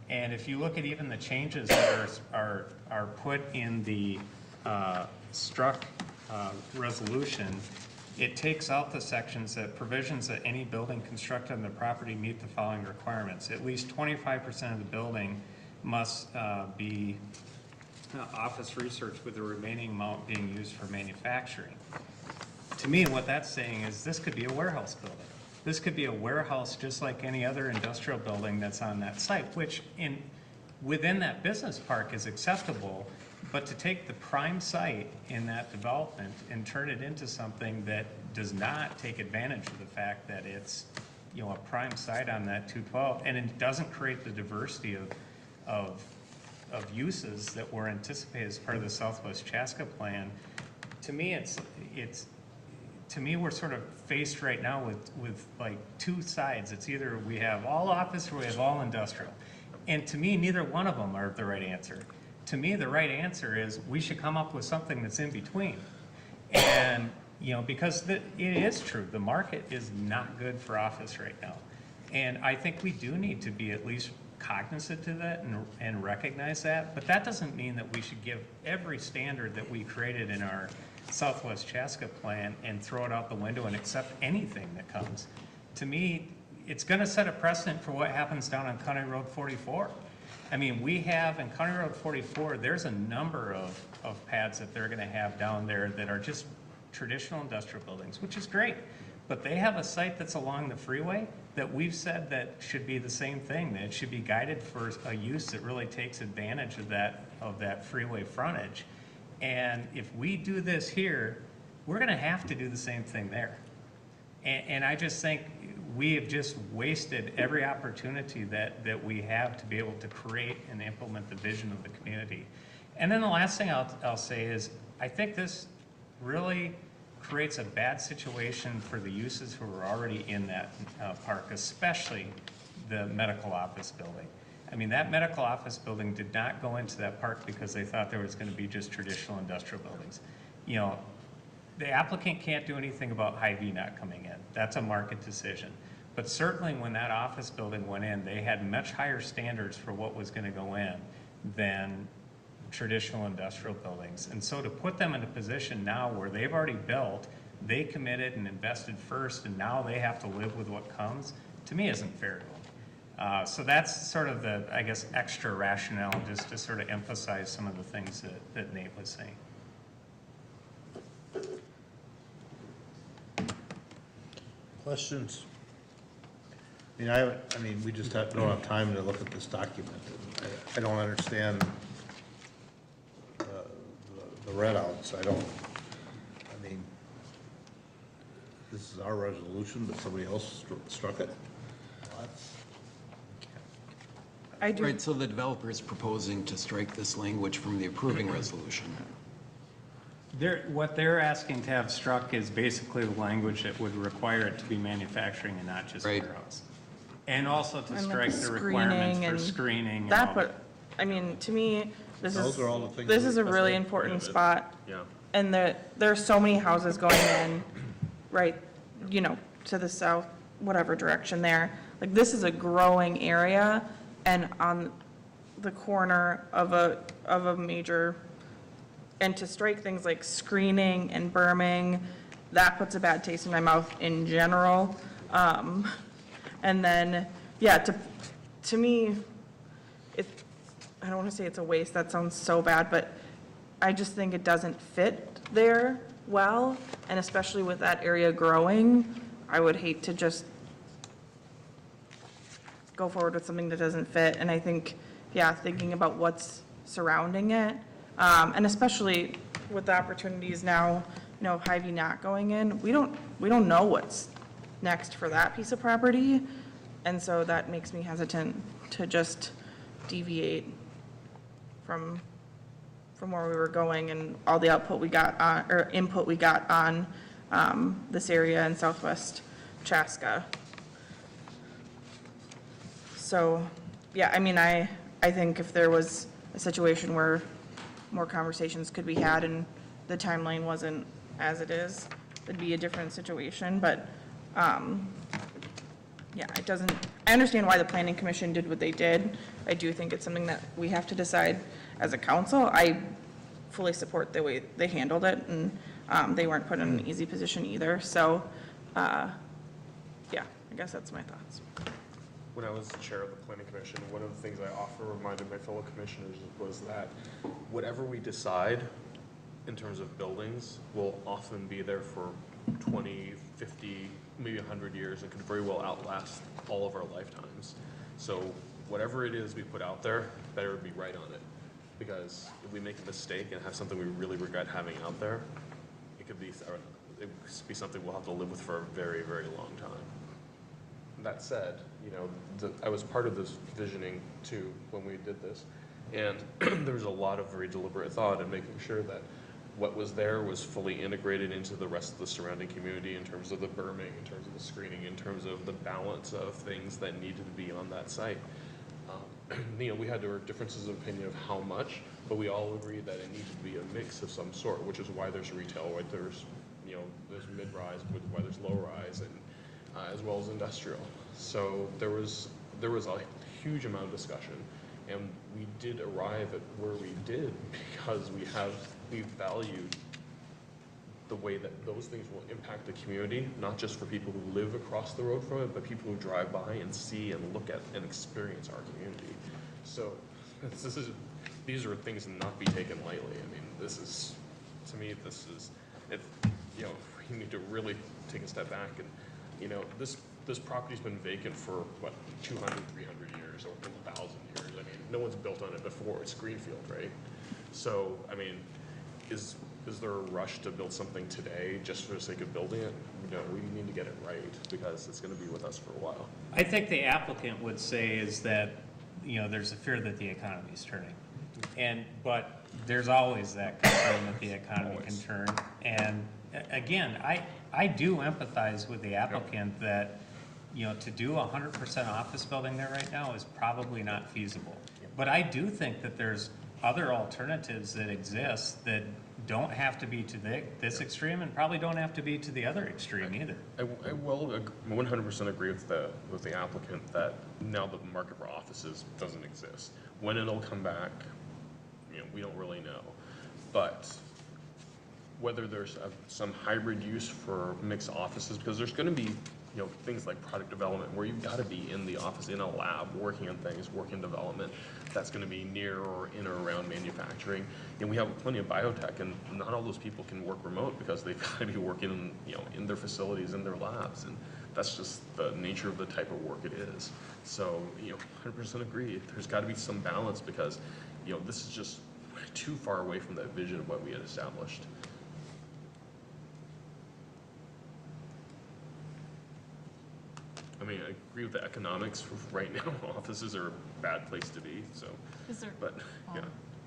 And if you look at even the changes that are put in the struck resolution, it takes out the sections that provisions that any building constructed on the property meet the following requirements. At least 25% of the building must be office research, with the remaining amount being used for manufacturing. To me, what that's saying is this could be a warehouse building. This could be a warehouse just like any other industrial building that's on that site, which within that business park is acceptable, but to take the prime site in that development and turn it into something that does not take advantage of the fact that it's, a prime site on that 212, and it doesn't create the diversity of uses that were anticipated as part of the Southwest Chaska plan. To me, we're sort of faced right now with like two sides. It's either we have all office or we have all industrial. And to me, neither one of them are the right answer. To me, the right answer is we should come up with something that's in between. And, because it is true, the market is not good for office right now. And I think we do need to be at least cognizant to that and recognize that, but that doesn't mean that we should give every standard that we created in our Southwest Chaska plan and throw it out the window and accept anything that comes. To me, it's going to set a precedent for what happens down on County Road 44. I mean, we have in County Road 44, there's a number of pads that they're going to have down there that are just traditional industrial buildings, which is great. But they have a site that's along the freeway that we've said that should be the same thing, that it should be guided for a use that really takes advantage of that freeway frontage. And if we do this here, we're gonna have to do the same thing there. And I just think we have just wasted every opportunity that we have to be able to create and implement the vision of the community. And then the last thing I'll say is, I think this really creates a bad situation for the uses who are already in that park, especially the medical office building. I mean, that medical office building did not go into that park because they thought there was going to be just traditional industrial buildings. The applicant can't do anything about Hy-Vee not coming in. That's a market decision. But certainly when that office building went in, they had much higher standards for what was going to go in than traditional industrial buildings. And so to put them in a position now where they've already built, they committed and invested first, and now they have to live with what comes, to me isn't fair to them. So that's sort of the, I guess, extra rationale, just to sort of emphasize some of the things that Nate was saying. Questions? We just don't have time to look at this document. I don't understand the readouts. This is our resolution, but somebody else struck it. I do. Right, so the developer is proposing to strike this language from the approving resolution. What they're asking to have struck is basically the language that would require it to be manufacturing and not just warehouse. And also to strike the requirements for screening. To me, Those are all the things. This is a That's really right. important Yeah, spot. Yeah. And there are so many houses going in, right, to the south, whatever direction there. Like, this is a growing area, and on the corner of a major, and to strike things like screening and berming, that puts a bad taste in my mouth in general. And then, yeah, to me, I don't want to say it's a waste, that sounds so bad, but I just think it doesn't fit there well, and especially with that area growing, I would hate to just go forward with something that doesn't fit, and I think, yeah, thinking about what's surrounding it, and especially with the opportunities now, Hy-Vee not going in, we don't know what's next for that piece of property, and so that makes me hesitant to just deviate from where we were going and all the output we got on, or input we got on this area in southwest Chaska. So, yeah, I mean, I think if there was a situation where more conversations could be had and the timeline wasn't as it is, it'd be a different situation, but, yeah, it doesn't, I understand why the planning commission did what they did. I do think it's something that we have to decide as a council. I fully support the way they handled it, and they weren't put in an easy position either, so, yeah, I guess that's my thoughts. When I was chair of the planning commission, one of the things I often reminded my fellow commissioners was that whatever we decide in terms of buildings will often be there for 20, 50, maybe 100 years. It could very well outlast all of our lifetimes. So whatever it is we put out there, better be right on it. Because if we make a mistake and have something we really regret having out there, it could be something we'll have to live with for a very, very long time. That said, I was part of this visioning too when we did this, and there was a lot of very deliberate thought in making sure that what was there was fully integrated into the rest of the surrounding community in terms of the berming, in terms of the screening, in terms of the balance of things that needed to be on that site. We had our differences of opinion of how much, but we all agreed that it needed to be a mix of some sort, which is why there's retail, why there's mid-rise, why there's low-rise, and as well as industrial. So there was a huge amount of discussion, and we did arrive at where we did because we valued the way that those things will impact the community, not just for people who live across the road from it, but people who drive by and see and look at and experience our community. So these are things to not be taken lightly. I mean, to me, we need to really take a step back and, this property's been vacant for, 200, 300 years, or 1,000 years. I mean, no one's built on it before. It's greenfield, right? So, I mean, is there a rush to build something today just for the sake of building it? No, we need to get it right because it's going to be with us for a while. I think the applicant would say is that, there's a fear that the economy is turning. But there's always that concern that the economy can turn. And again, I do empathize with the applicant that, to do 100% office building there right now is probably not feasible. But I do think that there's other alternatives that exist that don't have to be to this extreme and probably don't have to be to the other extreme either. I will 100% agree with the applicant that now the market for offices doesn't exist. When it'll come back, we don't really know. But whether there's some hybrid use for mixed offices, because there's going to be things like product development where you've got to be in the office, in a lab, working on things, working development. That's going to be near or in or around manufacturing. And we have plenty of biotech, and not all those people can work remote because they've got to be working, in their facilities, in their labs, and that's just the nature of the type of work it is. So, 100% agree. There's got to be some balance because, this is just too far away from that vision of what we had established. I mean, I agree with the economics. Right now, offices are a bad place to be. So, yeah.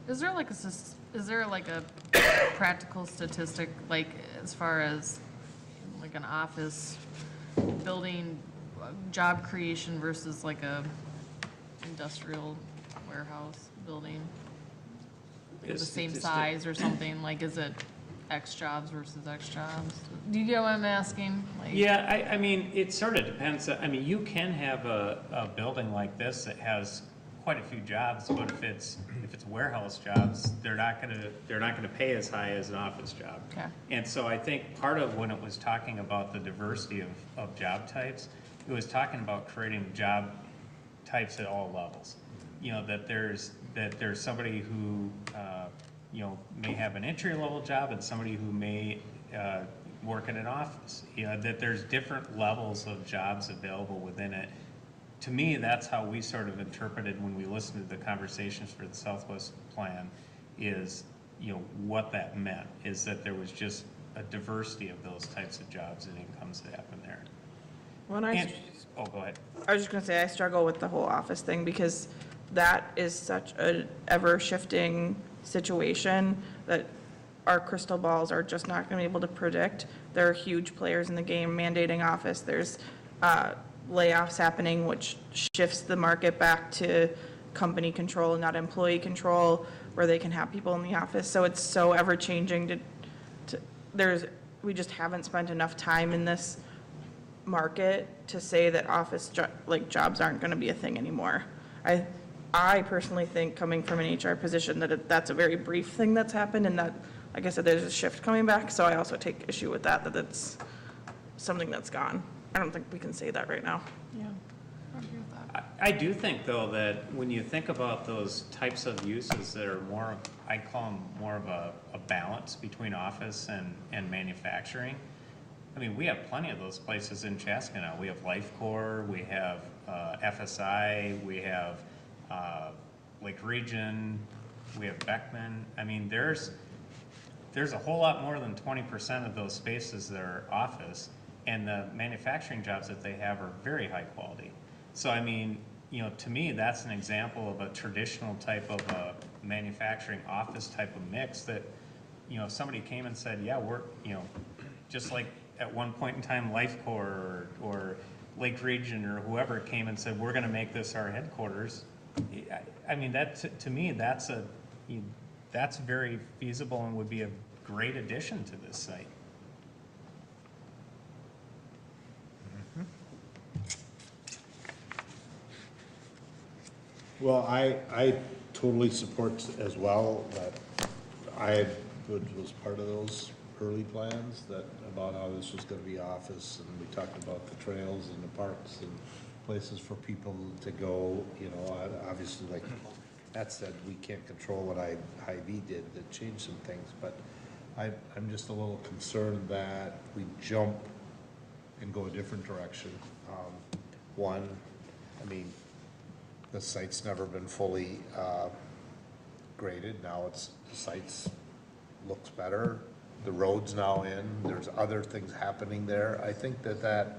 Is there like a practical statistic, like as far as like an office building, job creation versus like a industrial warehouse building? the same size or something? Like, is it X jobs versus X jobs? Do you get what I'm asking? Like, Yeah, I mean, it sort of depends. I mean, you can have a building like this that has quite a few jobs, but if it's warehouse jobs, they're not gonna pay as high as an office job. Okay. And so I think part of when it was talking about the diversity of job types, it was talking about creating job types at all levels. You know, that there's somebody who, you know, may have an entry-level job and somebody who may work in an office. You know, that there's different levels of jobs available within it. To me, that's how we sort of interpreted when we listened to the conversations for the Southwest Plan, is, you know, what that meant, is that there was just a diversity of those types of jobs and incomes that happen there. Go ahead. I was just gonna say, I struggle with the whole office thing because that is such a ever-shifting situation that our crystal balls are just not gonna be able to predict. There are huge players in the game mandating office. There's layoffs happening, which shifts the market back to company control and not employee control, where they can have people in the office. So it's so ever-changing we just haven't spent enough time in this market to say that office jobs aren't gonna be a thing anymore. I personally think, coming from an HR position, that that's a very brief thing that's happened, and that, like I said, there's a shift coming back, so I also take issue with that it's something that's gone. I don't think we can say that right now. Yeah, I agree with that. I do think, though, that when you think about those types of uses that are more, I call them more of a balance between office and manufacturing. I mean, we have plenty of those places in Chaska now. We have Lifecore, we have FSI, we have Lake Region, we have Beckman. I mean, there's a whole lot more than 20% of those spaces that are office, and the manufacturing jobs that they have are very high quality. So, I mean, you know, to me, that's an example of a traditional type of a manufacturing office type of mix that, you know, if somebody came and said, yeah, we're, you know, just like at one point in time, Lifecore or Lake Region or whoever came and said, we're gonna make this our headquarters. I mean, that, to me, that's very feasible and would be a great addition to this site. Well, I totally support as well that was part of those early plans about how this was gonna be office, and we talked about the trails and the parks and places for people to go, you know, obviously, like Matt said, we can't control what Hy-Vee did that changed some things, but I'm just a little concerned that we jump and go a different direction. One, I mean, the site's never been fully graded. Now the site's looks better. The road's now in. There's other things happening there. I think that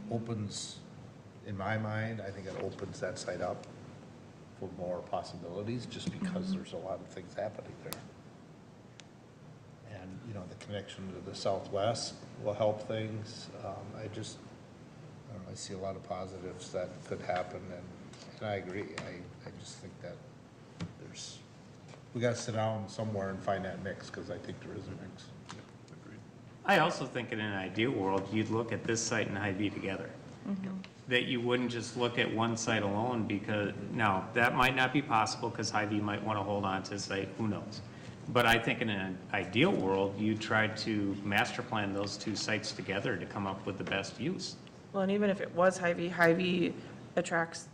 opens, in my mind, I think it opens that site up for more possibilities, just because there's a lot of things happening there. And, you know, the connection to the Southwest will help things. I don't know, I see a lot of positives that could happen, and I agree. I just think that we gotta sit down somewhere and find that mix, because I think there is a mix. I also think in an ideal world, you'd look at this site and Hy-Vee together. That you wouldn't just look at one site alone, because, now, that might not be possible because Hy-Vee might want to hold on to the site, who knows? But I think in an ideal world, you try to master plan those two sites together to come up with the best use. Well, and even if it was Hy-Vee, Hy-Vee attracts,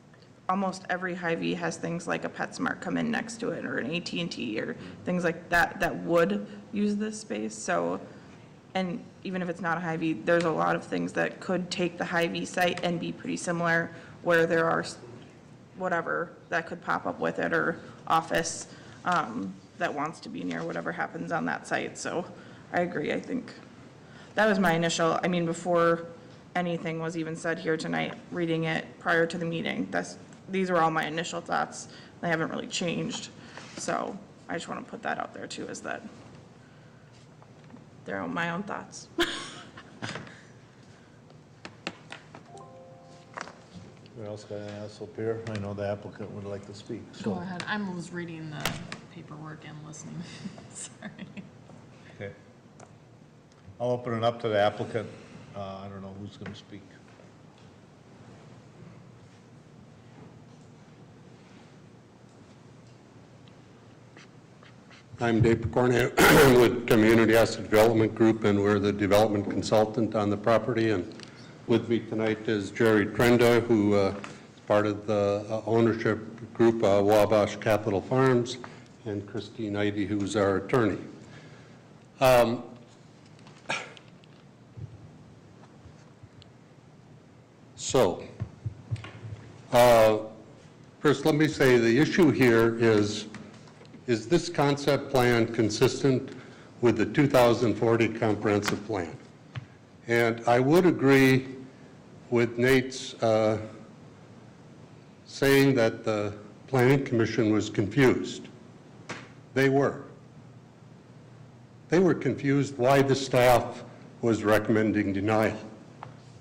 almost every Hy-Vee has things like a PetSmart come in next to it, or an AT&T, or things like that would use this space. So, and even if it's not a Hy-Vee, there's a lot of things that could take the Hy-Vee site and be pretty similar, where there are whatever that could pop up with it, or office that wants to be near whatever happens on that site. So I agree. I think that was my initial, I mean, before anything was even said here tonight, reading it prior to the meeting, these were all my initial thoughts. They haven't really changed. So I just want to put that out there too, is that they're my own thoughts. What else got anything else up here? I know the applicant would like to speak. Go ahead. I was reading the paperwork and listening. Sorry. Okay. I'll open it up to the applicant. I don't know who's going to speak. I'm Dave Picornia with Community Asset Development Group, and we're the development consultant on the property. And with me tonight is Jerry Trenda, who is part of the ownership group, Wabash Capital Farms, and Christine Eide, who's our attorney. First let me say the issue here is this concept plan consistent with the 2040 comprehensive plan? And I would agree with Nate's saying that the Planning Commission was confused. They were. They were confused why the staff was recommending denial.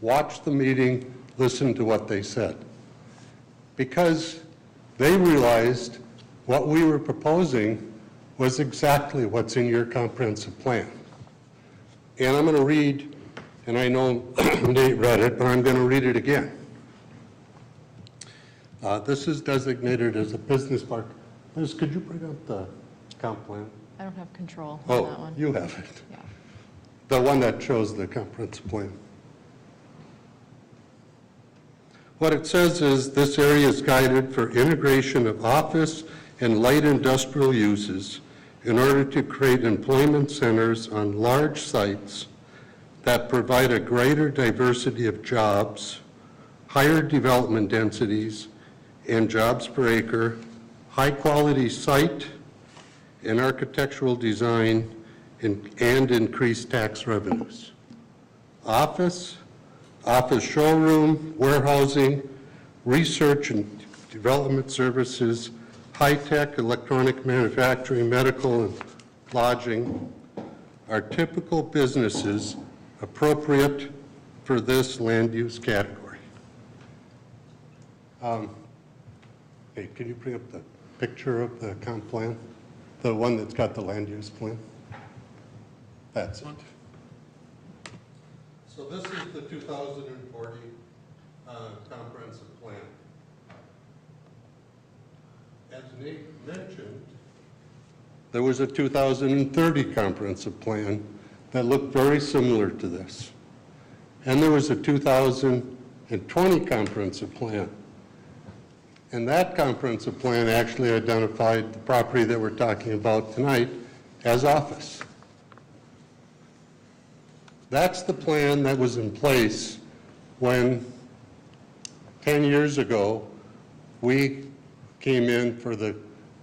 Watch the meeting, listen to what they said. Because they realized what we were proposing was exactly what's in your comprehensive plan. And I'm going to read, and I know Nate read it, but I'm going to read it again. This is designated as a business park. Liz, could you bring up the comp plan? I don't have control on that Oh, one. you have it. Yeah. The one that shows the comprehensive plan. What it says is this area is guided for integration of office and light industrial uses in order to create employment centers on large sites that provide a greater diversity of jobs, higher development densities, and jobs per acre, high-quality site and architectural design, and increased tax revenues. Office showroom, warehousing, research and development services, high-tech electronic manufacturing, medical, and lodging are typical businesses appropriate for this land use category. Hey, can you bring up the picture of the comp plan? The one that's got the land use plan? That's it. So this is the 2040 comprehensive plan. As Nate mentioned, there was a 2030 comprehensive plan that looked very similar to this. And there was a 2020 comprehensive plan. And that comprehensive plan actually identified the property that we're talking about tonight as office. That's the plan that was in place when 10 years ago we came in for the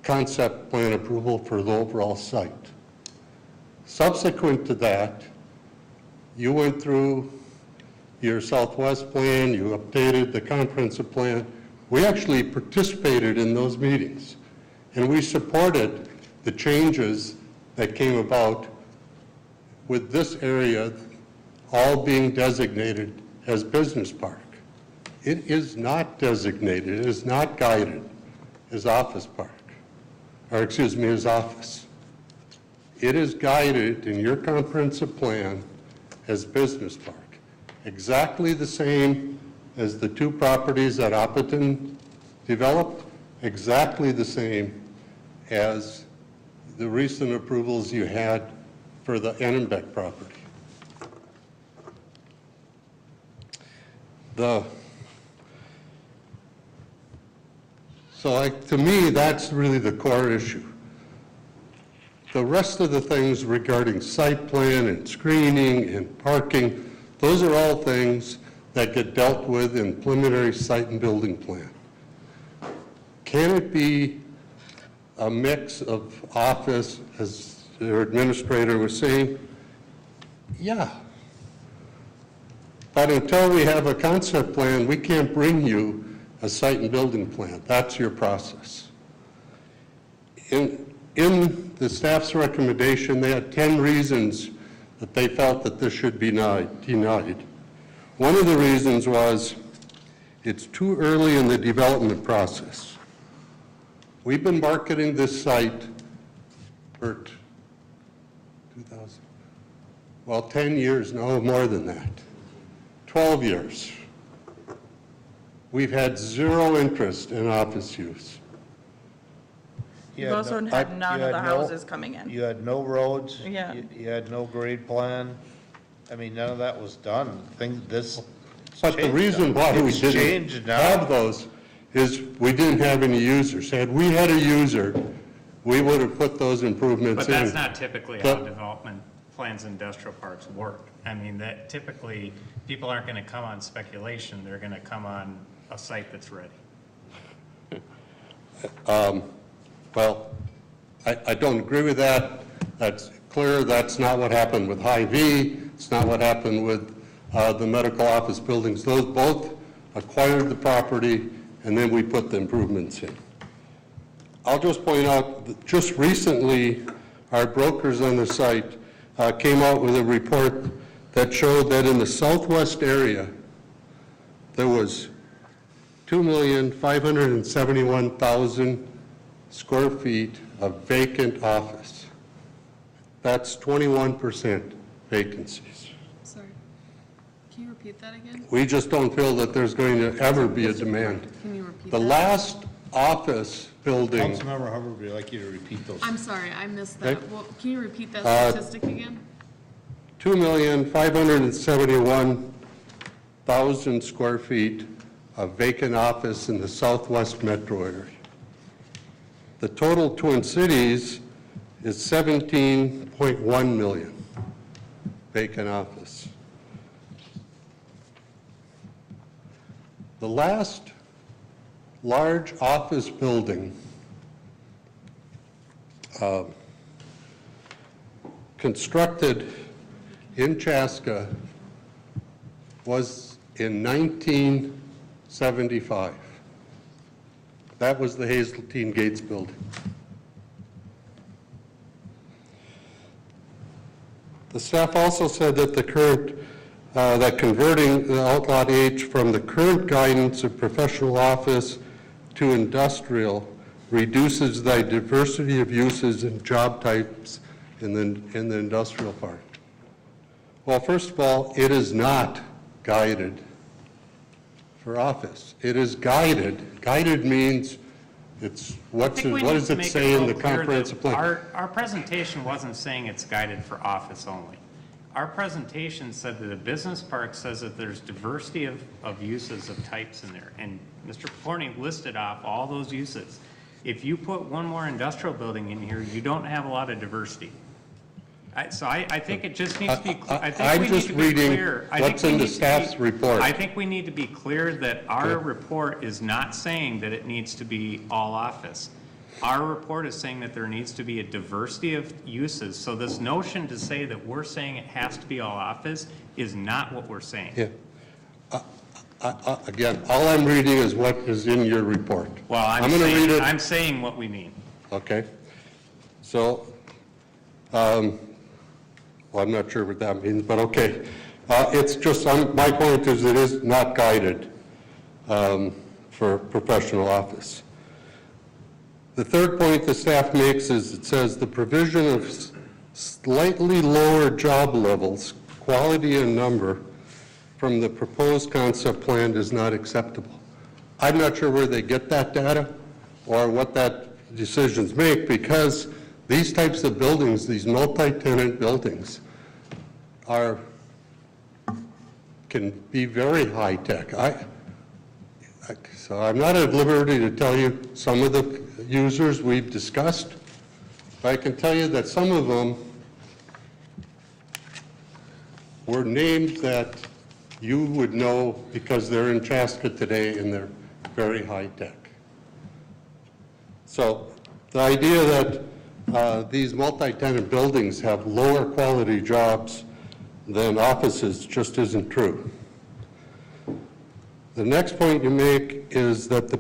concept plan approval for the overall site. Subsequent to that, you went through your Southwest plan, you updated the comprehensive plan. We actually participated in those meetings, and we supported the changes that came about with this area all being designated as business park. It is not designated, it is not guided as office park, or excuse me, as office. It is guided in your comprehensive plan as business park. Exactly the same as the two properties that Oppeton developed, exactly the same as the recent approvals you had for the Annenbeck property. To me, that's really the core issue. The rest of the things regarding site plan and screening and parking, those are all things that get dealt with in preliminary site and building plan. Can it be a mix of office, as their administrator was saying? Yeah. But until we have a concept plan, we can't bring you a site and building plan. That's your process. In the staff's recommendation, they had 10 reasons that they felt that this should be denied. One of the reasons was it's too early in the development process. We've been marketing this site Bert, 2000, well, 10 years, no, more than that. 12 years. We've had zero interest in office use. You've also had none of the houses coming in. You had no roads. Yeah. You had no grade plan. I mean, none of that was done. But the reason why we didn't have those is we didn't have any users. Had we had a user, we would have put those improvements in. But that's not typically how development plans industrial parks work. I mean, that typically, people aren't going to come on speculation, they're going to come on a site that's ready. Well, I don't agree with that. That's clear. That's not what happened with Hy-Vee. It's not what happened with the medical office buildings. Those both acquired the property, and then we put the improvements in. I'll just point out that just recently, our brokers on the site came out with a report that showed that in the southwest area, there was 2,571,000 square feet of vacant office. That's 21% vacancies. Sorry. Can you repeat that again? We just don't feel that there's going to ever be a demand. Can you repeat The that? last office building, Councilmember Hubbard, would like you to repeat those. I'm sorry, I missed that. Okay. Well, can you repeat that statistic again? 2,571,000 square feet of vacant office in the southwest metro area. The total Twin Cities is 17.1 million vacant office. The last large office building constructed in Chaska was in 1975. That was the Hazeltine Gates building. The staff also said that that converting the Outlot H from the current guidance of professional office to industrial reduces the diversity of uses and job types in the industrial park. Well, first of all, it is not guided for office. It is guided. Guided means it's, what does it say in the comprehensive plan? Our presentation wasn't saying it's guided for office only. Our presentation said that a business park says that there's diversity of uses of types in there. And Mr. Paporni listed off all those uses. If you put one more industrial building in here, you don't have a lot of diversity. So I think it just needs to be, I think we need to be clear. I'm just reading what's in the staff's report. I think we need to be clear that our report is not saying that it needs to be all office. Our report is saying that there needs to be a diversity of uses. So this notion to say that we're saying it has to be all office is not what we're saying. Yeah. Again, all I'm reading is what is in your report. Well, I'm saying what we mean. Okay. So, well, I'm not sure what that means, but okay. It's just, my point is it is not guided for professional office. The third point the staff makes is it says the provision of slightly lower job levels, quality and number, from the proposed concept plan is not acceptable. I'm not sure where they get that data or what that decisions make, because these types of buildings, these multi-tenant buildings, can be very high-tech. So I'm not at liberty to tell you some of the users we've discussed, but I can tell you that some of them were names that you would know because they're in Chaska today and they're very high-tech. So the idea that these multi-tenant buildings have lower quality jobs than offices just isn't true. The next point you make is that the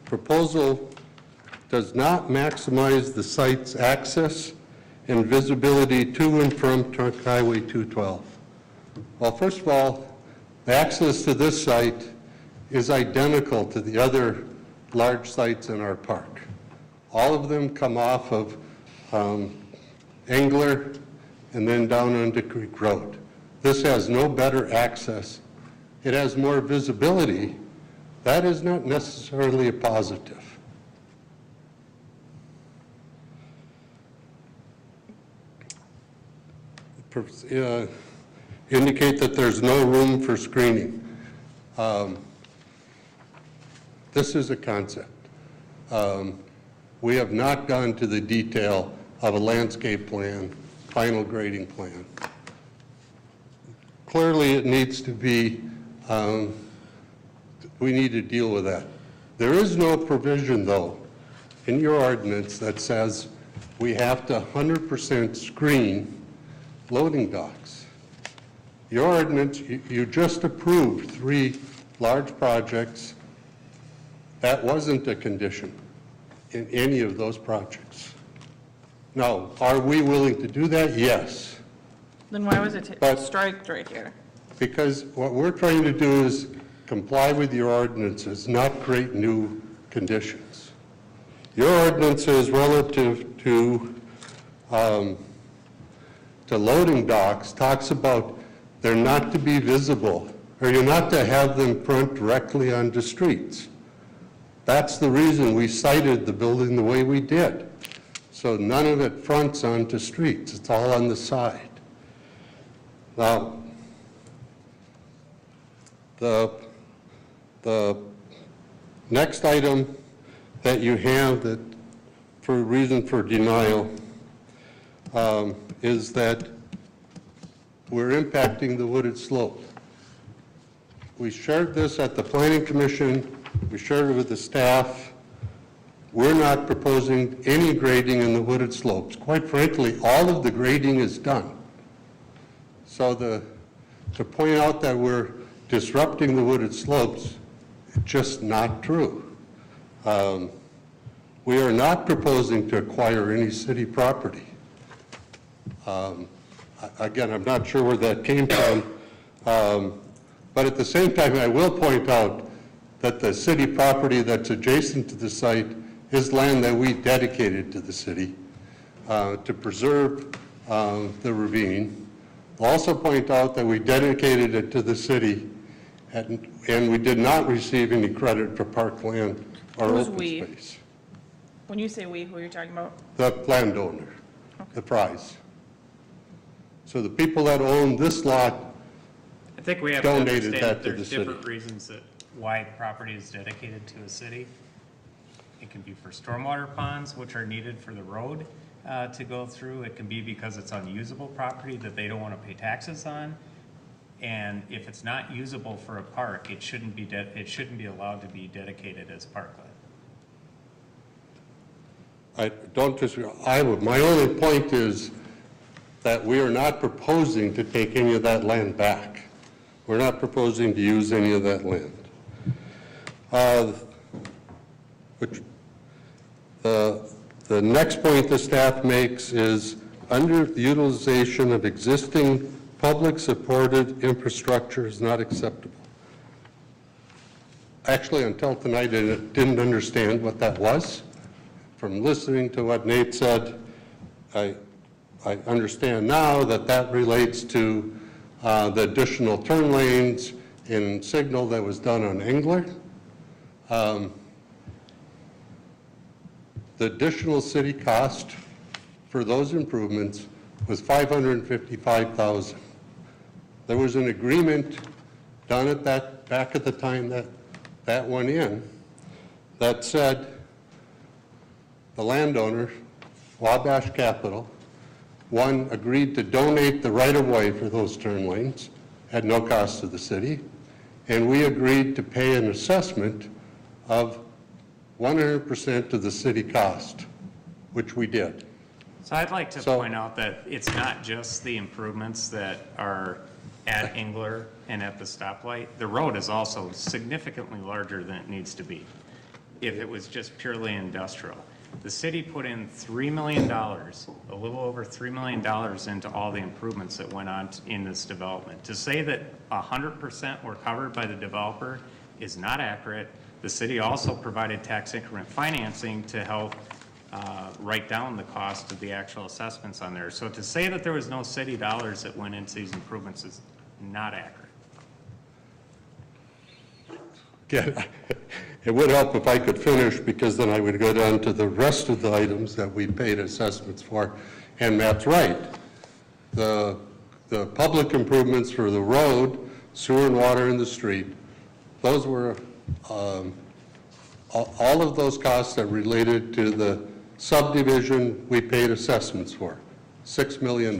proposal does not maximize the site's access and visibility to and from Trunk Highway 212. Well, first of all, the access to this site is identical to the other large sites in our park. All of them come off of Engler, and then down onto Creek Road. This has no better access. It has more visibility. That is not necessarily a positive. Indicate that there's no room for screening. This is a concept. We have not gone to the detail of a landscape plan, final grading plan. Clearly, it needs to be, we need to deal with that. There is no provision, though, in your ordinance that says we have to 100% screen loading docks. Your ordinance, you just approved 3 large projects. That wasn't a condition in any of those projects. Now, are we willing to do that? Yes. Then why was it striked right here? Because what we're trying to do is comply with your ordinances, not create new conditions. Your ordinances relative to loading docks talks about they're not to be visible, or you're not to have them front directly onto streets. That's the reason we cited the building the way we did. So none of it fronts onto streets, it's all on the side. Now, the next item that you have that for reason for denial is that we're impacting the wooded slope. We shared this at the Planning Commission, we shared it with the staff. We're not proposing any grading in the wooded slopes. Quite frankly, all of the grading is done. So to point out that we're disrupting the wooded slopes, it's just not true. We are not proposing to acquire any city property. Again, I'm not sure where that came from, but at the same time, I will point out that the city property that's adjacent to the site is land that we dedicated to the city to preserve the ravine. I'll also point out that we dedicated it to the city and we did not receive any credit for parkland or Who's open we? space. When you say we, who are you talking about? The landowner, the prize. So the people that own this lot I think we have to donated understand that that to the there's city. different reasons that why property is dedicated to a city. It can be for stormwater ponds, which are needed for the road to go through. It can be because it's unusable property that they don't want to pay taxes on. And if it's not usable for a park, it shouldn't be allowed to be dedicated as parkland. I don't disagree. My only point is that we are not proposing to take any of that land back. We're not proposing to use any of that land. The next point the staff makes is underutilization of existing public-supported infrastructure is not acceptable. Actually, until tonight, I didn't understand what that was. From listening to what Nate said, I understand now that that relates to the additional turn lanes in signal that was done on Engler. The additional city cost for those improvements was $555,000. There was an agreement done at that, back at the time that went in, that said the landowner, Wabash Capital, one, agreed to donate the right-of-way for those turn lanes at no cost to the city, and we agreed to pay an assessment of 100% of the city cost, which we did. So I'd like to point out that it's not just the improvements that are at Engler and at the stoplight. The road is also significantly larger than it needs to be if it was just purely industrial. The city put in $3 million, a little over $3 million into all the improvements that went on in this development. To say that 100% were covered by the developer is not accurate. The city also provided tax increment financing to help write down the cost of the actual assessments on there. So to say that there was no city dollars that went into these improvements is not accurate. Again, it would help if I could finish, because then I would go down to the rest of the items that we paid assessments for. And Matt's right. The public improvements for the road, sewer and water in the street, those were all of those costs that related to the subdivision we paid assessments for, $6 million.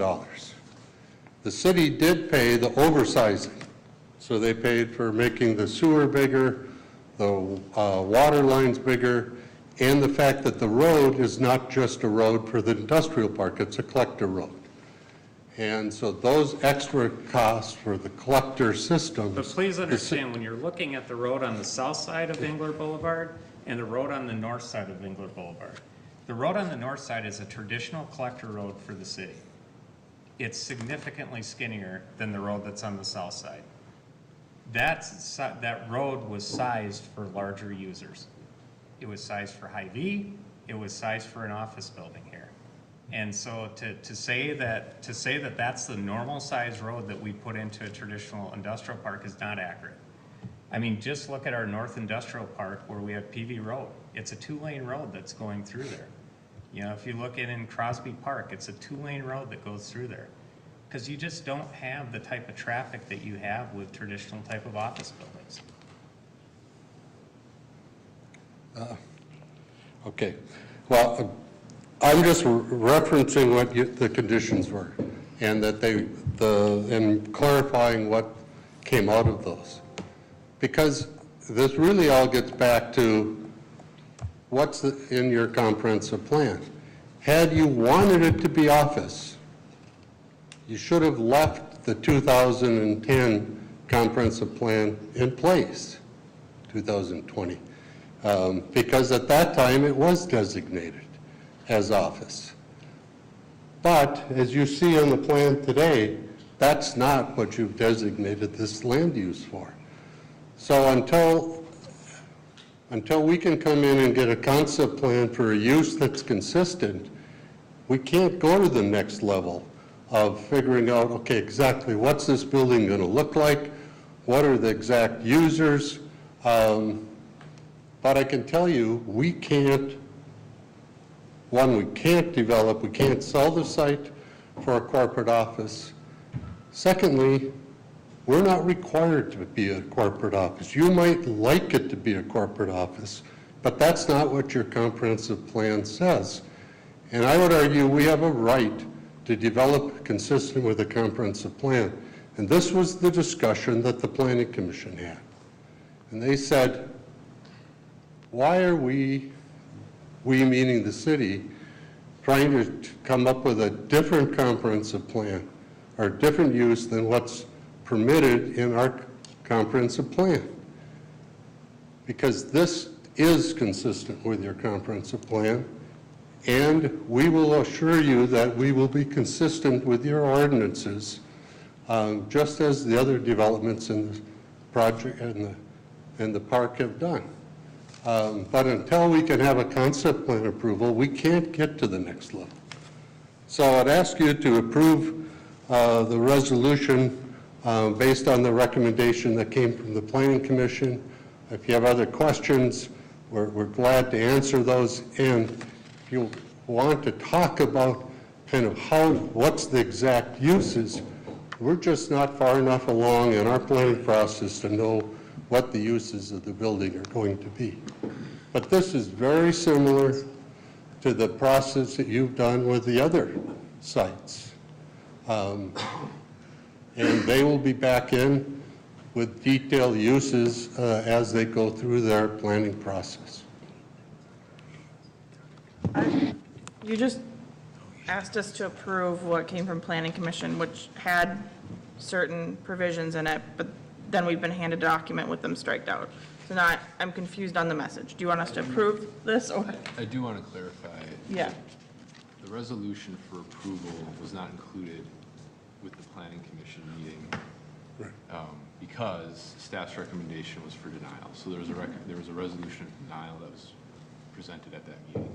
The city did pay the oversizing. So they paid for making the sewer bigger, the water lines bigger, and the fact that the road is not just a road for the industrial park, it's a collector road. And so those extra costs for the collector systems. But please understand, when you're looking at the road on the south side of Engler Boulevard and the road on the north side of Engler Boulevard, the road on the north side is a traditional collector road for the city. It's significantly skinnier than the road that's on the south side. That road was sized for larger users. It was sized for Hy-Vee. It was sized for an office building here. And so to say that that's the normal size road that we put into a traditional industrial park is not accurate. I mean, just look at our North Industrial Park where we have PV Road. It's a 2-lane road that's going through there. You know, if you look in Crosby Park, it's a 2-lane road that goes through there. Because you just don't have the type of traffic that you have with traditional type of office buildings. Okay. Well, I'm just referencing what the conditions were, and that and clarifying what came out of those. Because this really all gets back to what's in your comprehensive plan. Had you wanted it to be office, you should have left the 2010 comprehensive plan in place, 2020, because at that time it was designated as office. But as you see on the plan today, that's not what you've designated this land use for. So until we can come in and get a concept plan for a use that's consistent, we can't go to the next level of figuring out, okay, exactly what's this building going to look like, what are the exact users, but I can tell you, we can't develop, we can't sell the site for a corporate office. Secondly, we're not required to be a corporate office. You might like it to be a corporate office, but that's not what your comprehensive plan says. And I would argue we have a right to develop consistent with a comprehensive plan. And this was the discussion that the Planning Commission had. And they said, why are we meaning the city, trying to come up with a different comprehensive plan or different use than what's permitted in our comprehensive plan? Because this is consistent with your comprehensive plan, and we will assure you that we will be consistent with your ordinances, just as the other developments in the project and the park have done. But until we can have a concept plan approval, we can't get to the next level. So I'd ask you to approve the resolution based on the recommendation that came from the Planning Commission. If you have other questions, we're glad to answer those. And if you want to talk about kind of what's the exact uses, we're just not far enough along in our planning process to know what the uses of the building are going to be. But this is very similar to the process that you've done with the other sites. And they will be back in with detailed uses as they go through their planning process. You just asked us to approve what came from Planning Commission, which had certain provisions in it, but then we've been handed a document with them striked out. So now I'm confused on the message. Do you want us to approve this, or? I do want to clarify. Yeah. The resolution for approval was not included with the Planning Commission meeting because staff's recommendation was for denial. So there was a resolution of denial that was presented at that meeting.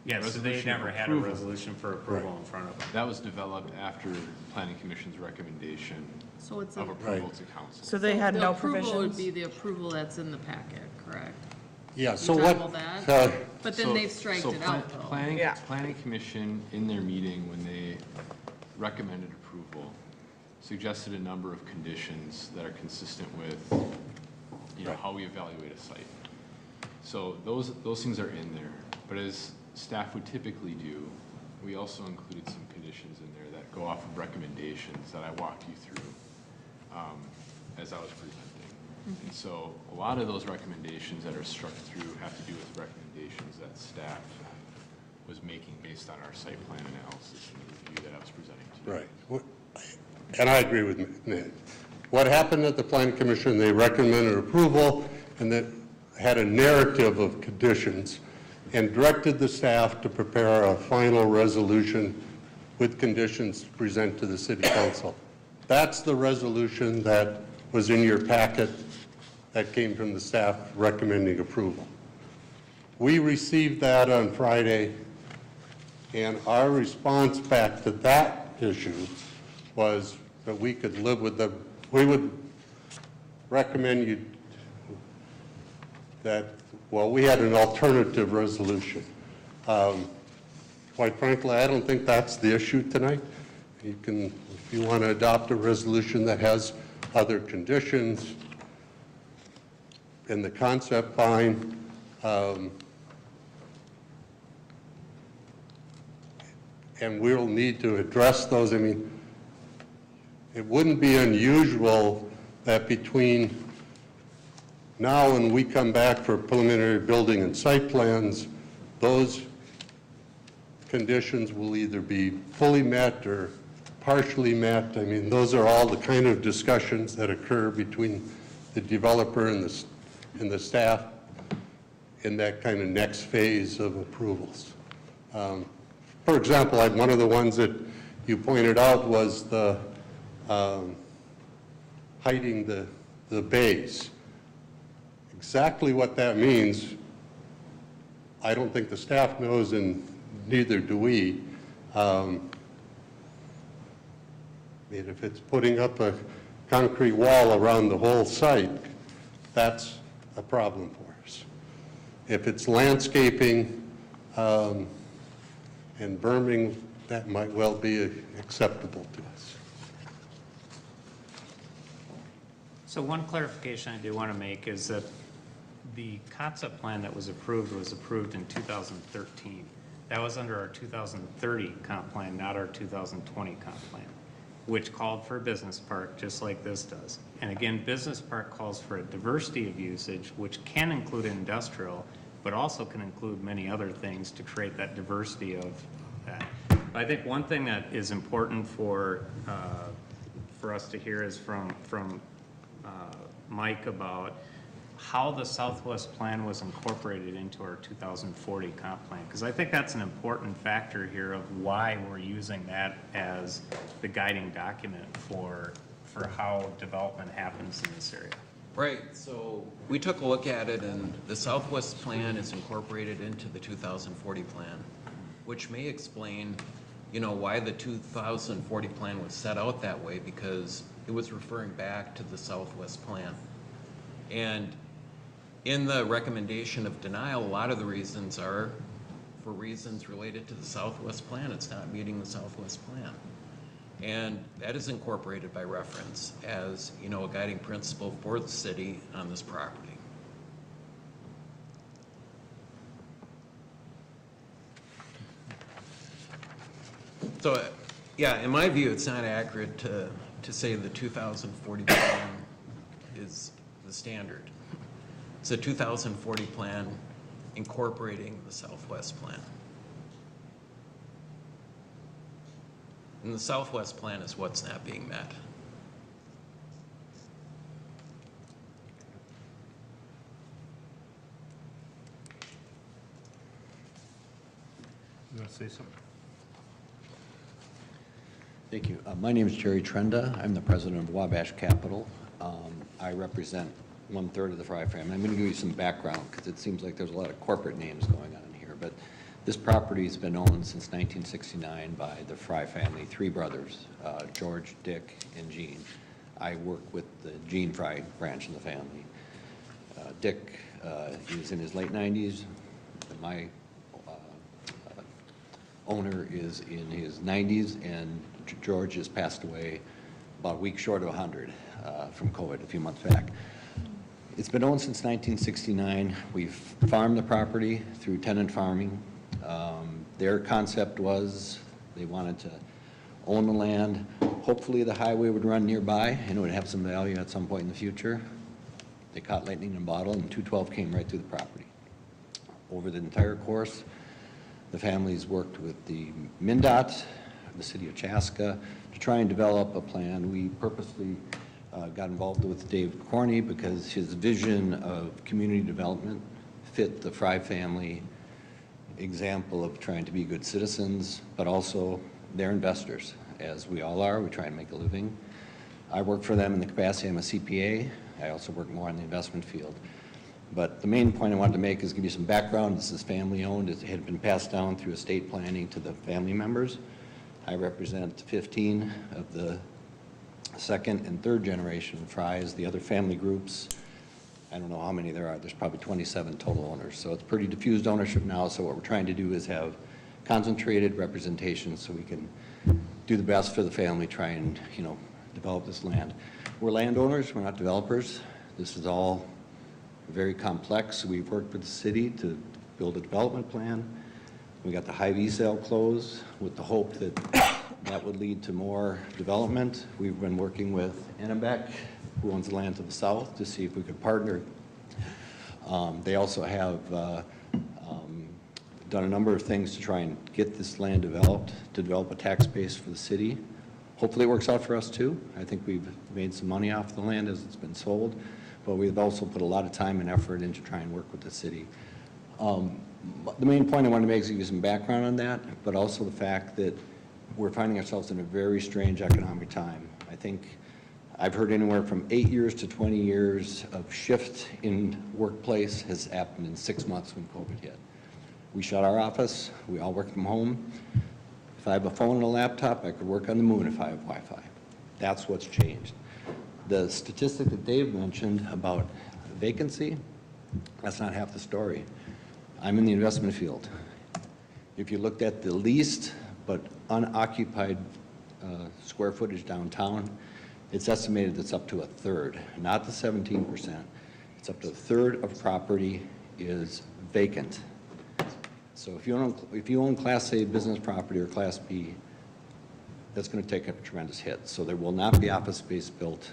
Yeah, so they Resolution of never had a approval. resolution for approval in front of them. That was developed after Planning Commission's recommendation So it's of a- approval to council. So they had no The approval would provisions? be the approval that's in the packet, correct? Yeah, You so talking what, about that? But then So- they've striked so it plan- out, though. Planning Commission, in their meeting, when they recommended approval, suggested a number of conditions that are consistent with, how we evaluate a site. So those things are in there, but as staff would typically do, we also included some conditions in there that go off of recommendations that I walked you through as I was presenting. And so a lot of those recommendations that are struck through have to do with recommendations that staff was making based on our site plan analysis and the review that I was presenting to you. right. And I agree with Ned. What happened at the Planning Commission, they recommended approval and that had a narrative of conditions and directed the staff to prepare a final resolution with conditions to present to the city council. That's the resolution that was in your packet that came from the staff recommending approval. We received that on Friday, and our response back to that issue was that we could live with the, we would recommend you that, well, we had an alternative resolution. Quite frankly, I don't think that's the issue tonight. You can, if you want to adopt a resolution that has other conditions in the concept, fine. And we'll need to address those. I mean, it wouldn't be unusual that between now and we come back for preliminary building and site plans, those conditions will either be fully met or partially met. I mean, those are all the kind of discussions that occur between the developer and the staff in that kind of next phase of approvals. For example, one of the ones that you pointed out was the hiding the bays. Exactly what that means, I don't think the staff knows, and neither do we. I mean, if it's putting up a concrete wall around the whole site, that's a problem for us. If it's landscaping and berming, that might well be acceptable to us. So one clarification I do want to make is that the concept plan that was approved in 2013. That was under our 2030 comp plan, not our 2020 comp plan, which called for a business park, just like this does. And again, business park calls for a diversity of usage, which can include industrial, but also can include many other things to create that diversity of that. But I think one thing that is important for us to hear is from Mike about how the Southwest plan was incorporated into our 2040 comp plan, because I think that's an important factor here of why we're using that as the guiding document for how development happens in this area. Right, so we took a look at it, and the Southwest plan is incorporated into the 2040 plan, which may explain, why the 2040 plan was set out that way, because it was referring back to the Southwest plan. And in the recommendation of denial, a lot of the reasons are for reasons related to the Southwest plan. It's not meeting the Southwest plan. And that is incorporated by reference as, a guiding principle for the city on this property. So, yeah, in my view, it's not accurate to say the 2040 plan is the standard. It's a 2040 plan incorporating the Southwest plan. And the Southwest plan is what's not being met. You want to say something? Thank you. My name is Jerry Trenda. I'm the president of Wabash Capital. I represent 1/3 of the Fry family. I'm going to give you some background because it seems like there's a lot of corporate names going on here. But This property's been owned since 1969 by the Fry family, three brothers, George, Dick, and Gene. I work with the Gene Fry branch of the family. Dick is in his late 90s. My owner is in his 90s, and George has passed away about a week short of 100 from COVID a few months back. It's been owned since 1969. We've farmed the property through tenant farming. Their concept was they wanted to own the land. Hopefully the highway would run nearby and it would have some value at some point in the future. They caught lightning in a bottle, and 212 came right through the property. Over the entire course, the families worked with the MnDOT, the city of Chaska, to try and develop a plan. We purposely got involved with Dave Corney because his vision of community development fit the Fry family example of trying to be good citizens, but also they're investors, as we all are. We try and make a living. I work for them in the capacity, I'm a CPA. I also work more in the investment field. But the main point I wanted to make is give you some background. This is family owned. It had been passed down through estate planning to the family members. I represent 15 of the second and third generation Fries. The other family groups, I don't know how many there are. There's probably 27 total owners. So it's pretty diffused ownership now. So what we're trying to do is have concentrated representation so we can do the best for the family, try and, develop this land. We're landowners, we're not developers. This is all very complex. We've worked with the city to build a development plan. We got the Hy-Vee sale closed with the hope that that would lead to more development. We've been working with Ennebeck, who owns the land to the south, to see if we could partner. They also have done a number of things to try and get this land developed, to develop a tax base for the city. Hopefully it works out for us too. I think we've made some money off the land as it's been sold, but we've also put a lot of time and effort into trying to work with the city. The main point I wanted to make is give you some background on that, but also the fact that we're finding ourselves in a very strange economic time. I think I've heard anywhere from 8 years to 20 years of shift in workplace has happened in 6 months when COVID hit. We shut our office, we all work from home. If I have a phone and a laptop, I could work on the moon if I have Wi-Fi. That's what's changed. The statistic that Dave mentioned about vacancy, that's not half the story. I'm in the investment field. If you looked at the leased but unoccupied square footage downtown, it's estimated it's up to a third, not the 17%. It's up to a third of property is vacant. So if you own Class A business property or Class B, that's going to take a tremendous hit. So there will not be office space built,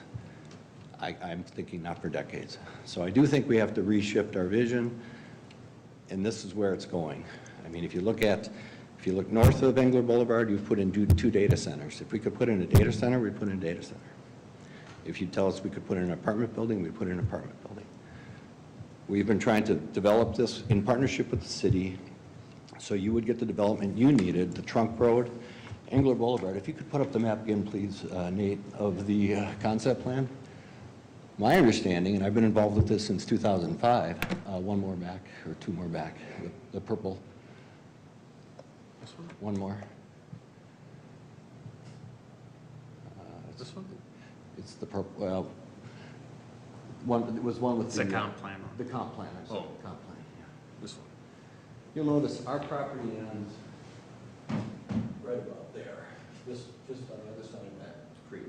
I'm thinking not for decades. So I do think we have to reshift our vision, and this is where it's going. I mean, if you look north of Engler Boulevard, you've put in 2 data centers. If we could put in a data center, we'd put in a data center. If you tell us we could put in an apartment building, we'd put in an apartment building. We've been trying to develop this in partnership with the city, so you would get the development you needed, the trunk road, Engler Boulevard. If you could put up the map again, please, Nate, of the concept plan. My understanding, and I've been involved with this since 2005, one more back, or 2 more back, the purple. One more. This one? It's the purple, well, it was one with It's the comp plan. The comp plan, I'm sorry, Oh. the comp plan, yeah. This one. You'll notice our property ends right about there, just on the other side of that creek.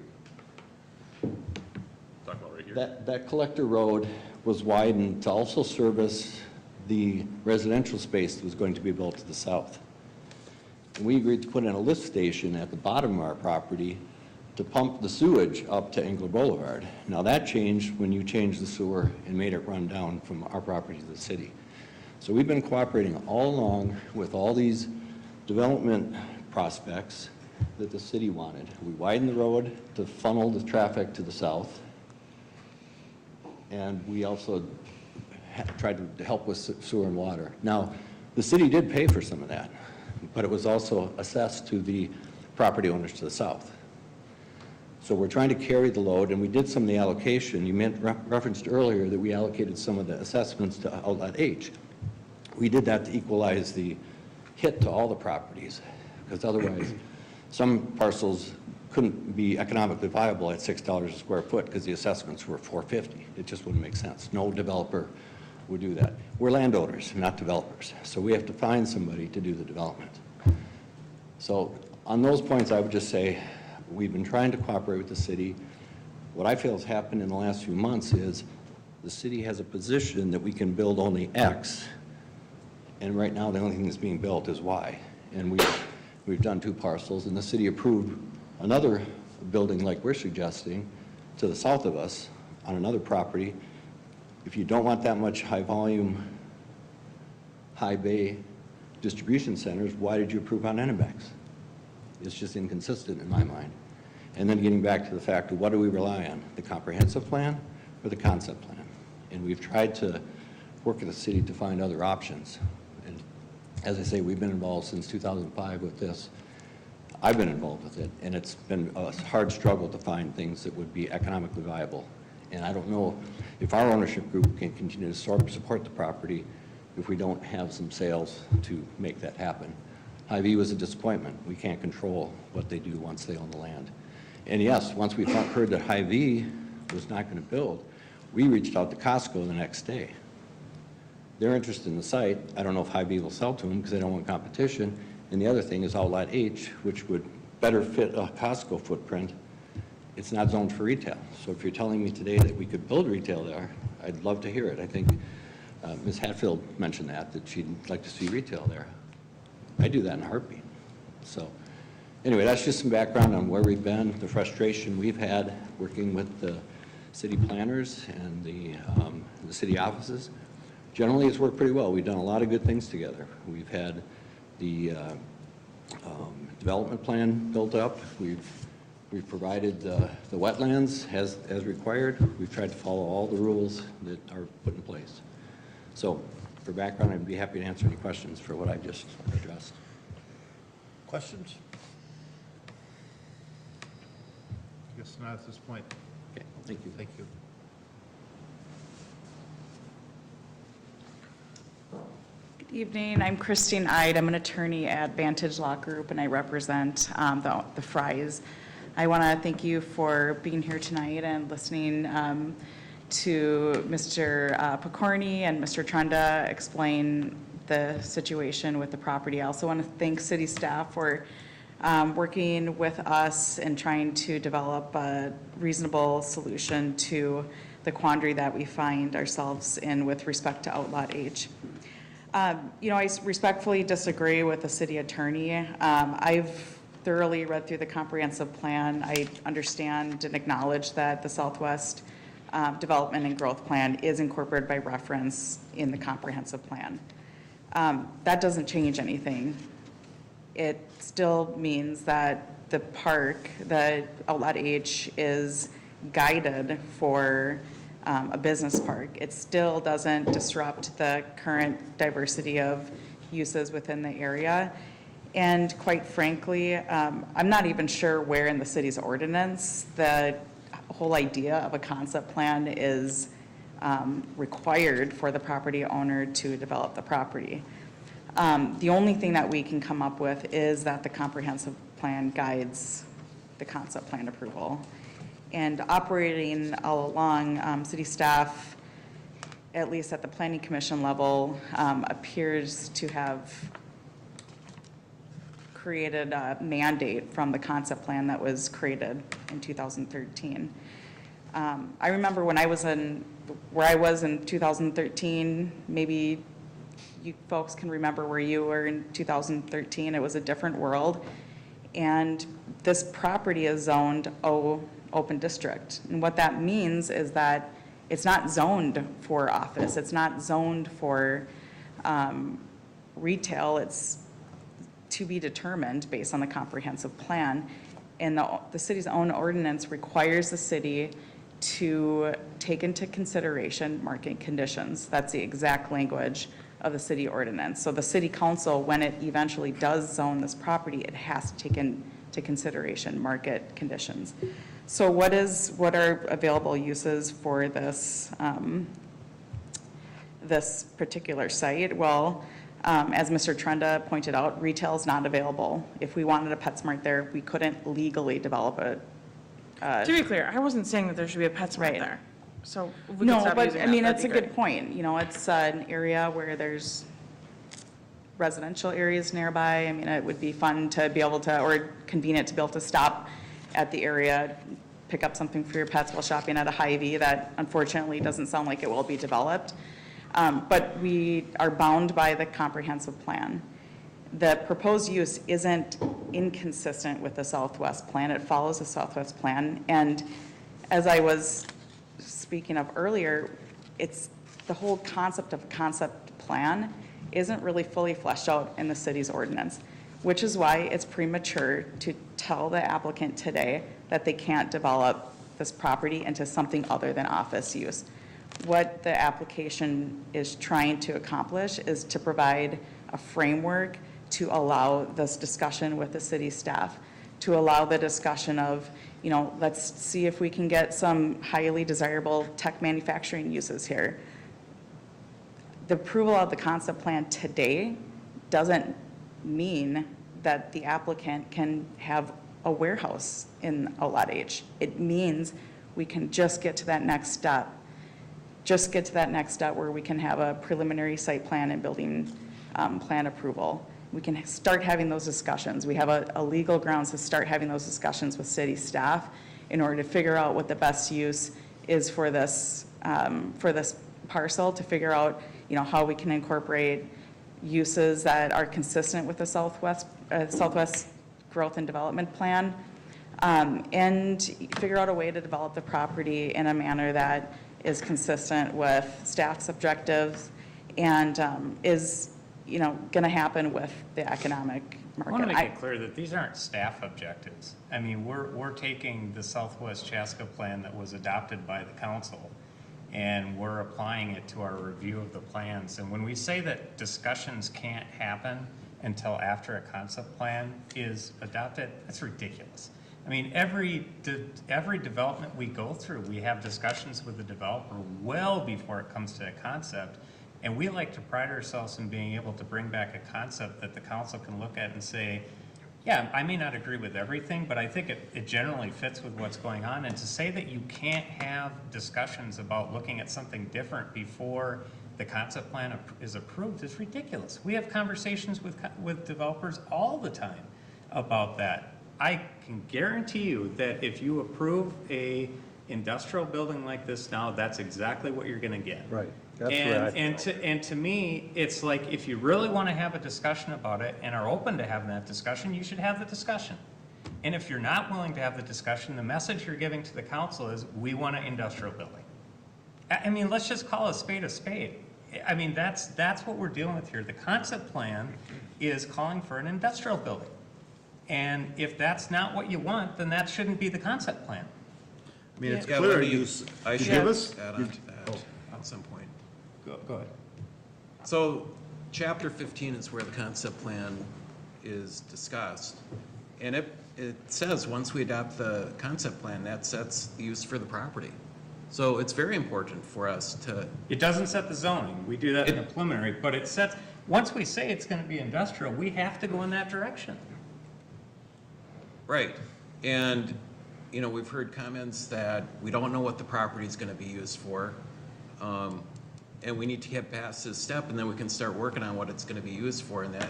Talk about right here. That collector road was widened to also service the residential space that was going to be built to the south. And we agreed to put in a lift station at the bottom of our property to pump the sewage up to Engler Boulevard. Now that changed when you changed the sewer and made it run down from our property to the city. So we've been cooperating all along with all these development prospects that the city wanted. We widened the road to funnel the traffic to the south. And we also tried to help with sewer and water. Now, the city did pay for some of that, but it was also assessed to the property owners to the south. So we're trying to carry the load, and we did some of the allocation. You referenced earlier that we allocated some of the assessments to Outlet H. We did that to equalize the hit to all the properties, because otherwise, some parcels couldn't be economically viable at $6 a square foot because the assessments were $4.50. It just wouldn't make sense. No developer would do that. We're landowners, not developers, so we have to find somebody to do the development. So on those points, I would just say, we've been trying to cooperate with the city. What I feel has happened in the last few months is the city has a position that we can build only X, and right now the only thing that's being built is Y. And we've done 2 parcels, and the city approved another building like we're suggesting to the south of us on another property. If you don't want that much high volume, high bay distribution centers, why did you approve on Ennebex? It's just inconsistent in my mind. And then getting back to the fact of what do we rely on, the comprehensive plan or the concept plan? And we've tried to work with the city to find other options. And as I say, we've been involved since 2005 with this. I've been involved with it, and it's been a hard struggle to find things that would be economically viable. And I don't know if our ownership group can continue to support the property if we don't have some sales to make that happen. Hy-Vee was a disappointment. We can't control what they do once they own the land. And yes, once we heard that Hy-Vee was not going to build, we reached out to Costco the next day. They're interested in the site. I don't know if Hy-Vee will sell to them because they don't want competition. And the other thing is Outlot H, which would better fit a Costco footprint. It's not zoned for retail. So if you're telling me today that we could build retail there, I'd love to hear it. I think Ms. Hatfield mentioned that she'd like to see retail there. I do that in a heartbeat. So anyway, that's just some background on where we've been, the frustration we've had working with the city planners and the city offices. Generally, it's worked pretty well. We've done a lot of good things together. We've had the development plan built up. We've provided the wetlands as required. We've tried to follow all the rules that are put in place. So for background, I'd be happy to answer any questions for what I just addressed. Questions? I guess not at this point. Okay, thank you. Thank you. Good evening. I'm Christine Ide. I'm an attorney at Vantage Law Group, and I represent the Fries. I want to thank you for being here tonight and listening to Mr. Pokorny and Mr. Trenda explain the situation with the property. I also want to thank city staff for working with us and trying to develop a reasonable solution to the quandary that we find ourselves in with respect to Outlot H. You know, I respectfully disagree with the city attorney. I've thoroughly read through the comprehensive plan. I understand and acknowledge that the Southwest Development and Growth Plan is incorporated by reference in the comprehensive plan. That doesn't change anything. It still means that the park, the Outlot H, is guided for a business park. It still doesn't disrupt the current diversity of uses within the area. And quite frankly, I'm not even sure where in the city's ordinance the whole idea of a concept plan is required for the property owner to develop the property. The only thing that we can come up with is that the comprehensive plan guides the concept plan approval. And operating all along, city staff, at least at the planning commission level, appears to have created a mandate from the concept plan that was created in 2013. I remember when I was where I was in 2013, maybe you folks can remember where you were in 2013. It was a different world. And this property is zoned open district. And what that means is that it's not zoned for office. It's not zoned for retail. It's to be determined based on the comprehensive plan. And the city's own ordinance requires the city to take into consideration market conditions. That's the exact language of the city ordinance. So the city council, when it eventually does zone this property, it has to take into consideration market conditions. So what are available uses for this this particular site? Well, As Mr. Trenda pointed out, retail is not available. If we wanted a PetSmart there, we couldn't legally develop it. To be clear, I wasn't saying that there should be a PetSmart Right. there. So if we could No, stop but using I that, mean, that'd it's a be good great. point. You know, it's an area where there's residential areas nearby. I mean, it would be fun to be able to, or convenient to be able to stop at the area, pick up something for your pets while shopping at a Hy-Vee that unfortunately doesn't sound like it will be developed. But we are bound by the comprehensive plan. The proposed use isn't inconsistent with the Southwest plan. It follows the Southwest plan. And as I was speaking of earlier, it's the whole concept of a concept plan isn't really fully fleshed out in the city's ordinance, which is why it's premature to tell the applicant today that they can't develop this property into something other than office use. What the application is trying to accomplish is to provide a framework to allow this discussion with the city staff, to allow the discussion of, you know, let's see if we can get some highly desirable tech manufacturing uses here. The approval of the concept plan today doesn't mean that the applicant can have a warehouse in Outlot H. It means we can just get to that next step. Just get to that next step where we can have a preliminary site plan and building plan approval. We can start having those discussions. We have a legal grounds to start having those discussions with city staff in order to figure out what the best use is for this parcel, to figure out, you know, how we can incorporate uses that are consistent with the Southwest Growth and Development Plan, and figure out a way to develop the property in a manner that is consistent with staff's objectives and is, you know, going to happen with the economic market. I want to make it clear that these aren't staff objectives. I mean, we're taking the Southwest Chaska plan that was adopted by the council, and we're applying it to our review of the plans. And when we say that discussions can't happen until after a concept plan is adopted, that's ridiculous. I mean, every development we go through, we have discussions with the developer well before it comes to a concept. And we like to pride ourselves in being able to bring back a concept that the council can look at and say, yeah, I may not agree with everything, but I think it generally fits with what's going on. And to say that you can't have discussions about looking at something different before the concept plan is approved is ridiculous. We have conversations with developers all the time about that. I can guarantee you that if you approve a industrial building like this now, that's exactly what you're gonna get. Right. That's where I And to me, it's like, if you really want to have a discussion about it and are open to having that discussion, you should have the discussion. And if you're not willing to have the discussion, the message you're giving to the council is, we want an industrial building. I mean, let's just call a spade a spade. I mean, that's what we're dealing with here. The concept plan is calling for an industrial building. And if that's not what you want, then that shouldn't be the concept plan. I mean, it's Yeah, clear let me- use. I Did should you give us? add on to that at some point. Go ahead. So, chapter 15 is where the concept plan is discussed. And it says, once we adopt the concept plan, that sets the use for the property. So it's very important for us to. It doesn't set the zoning. We do that in a preliminary, but it sets, once we say it's gonna be industrial, we have to go in that direction. Right. And, you know, we've heard comments that we don't know what the property is gonna be used for. And we need to get past this step, and then we can start working on what it's gonna be used for, and that,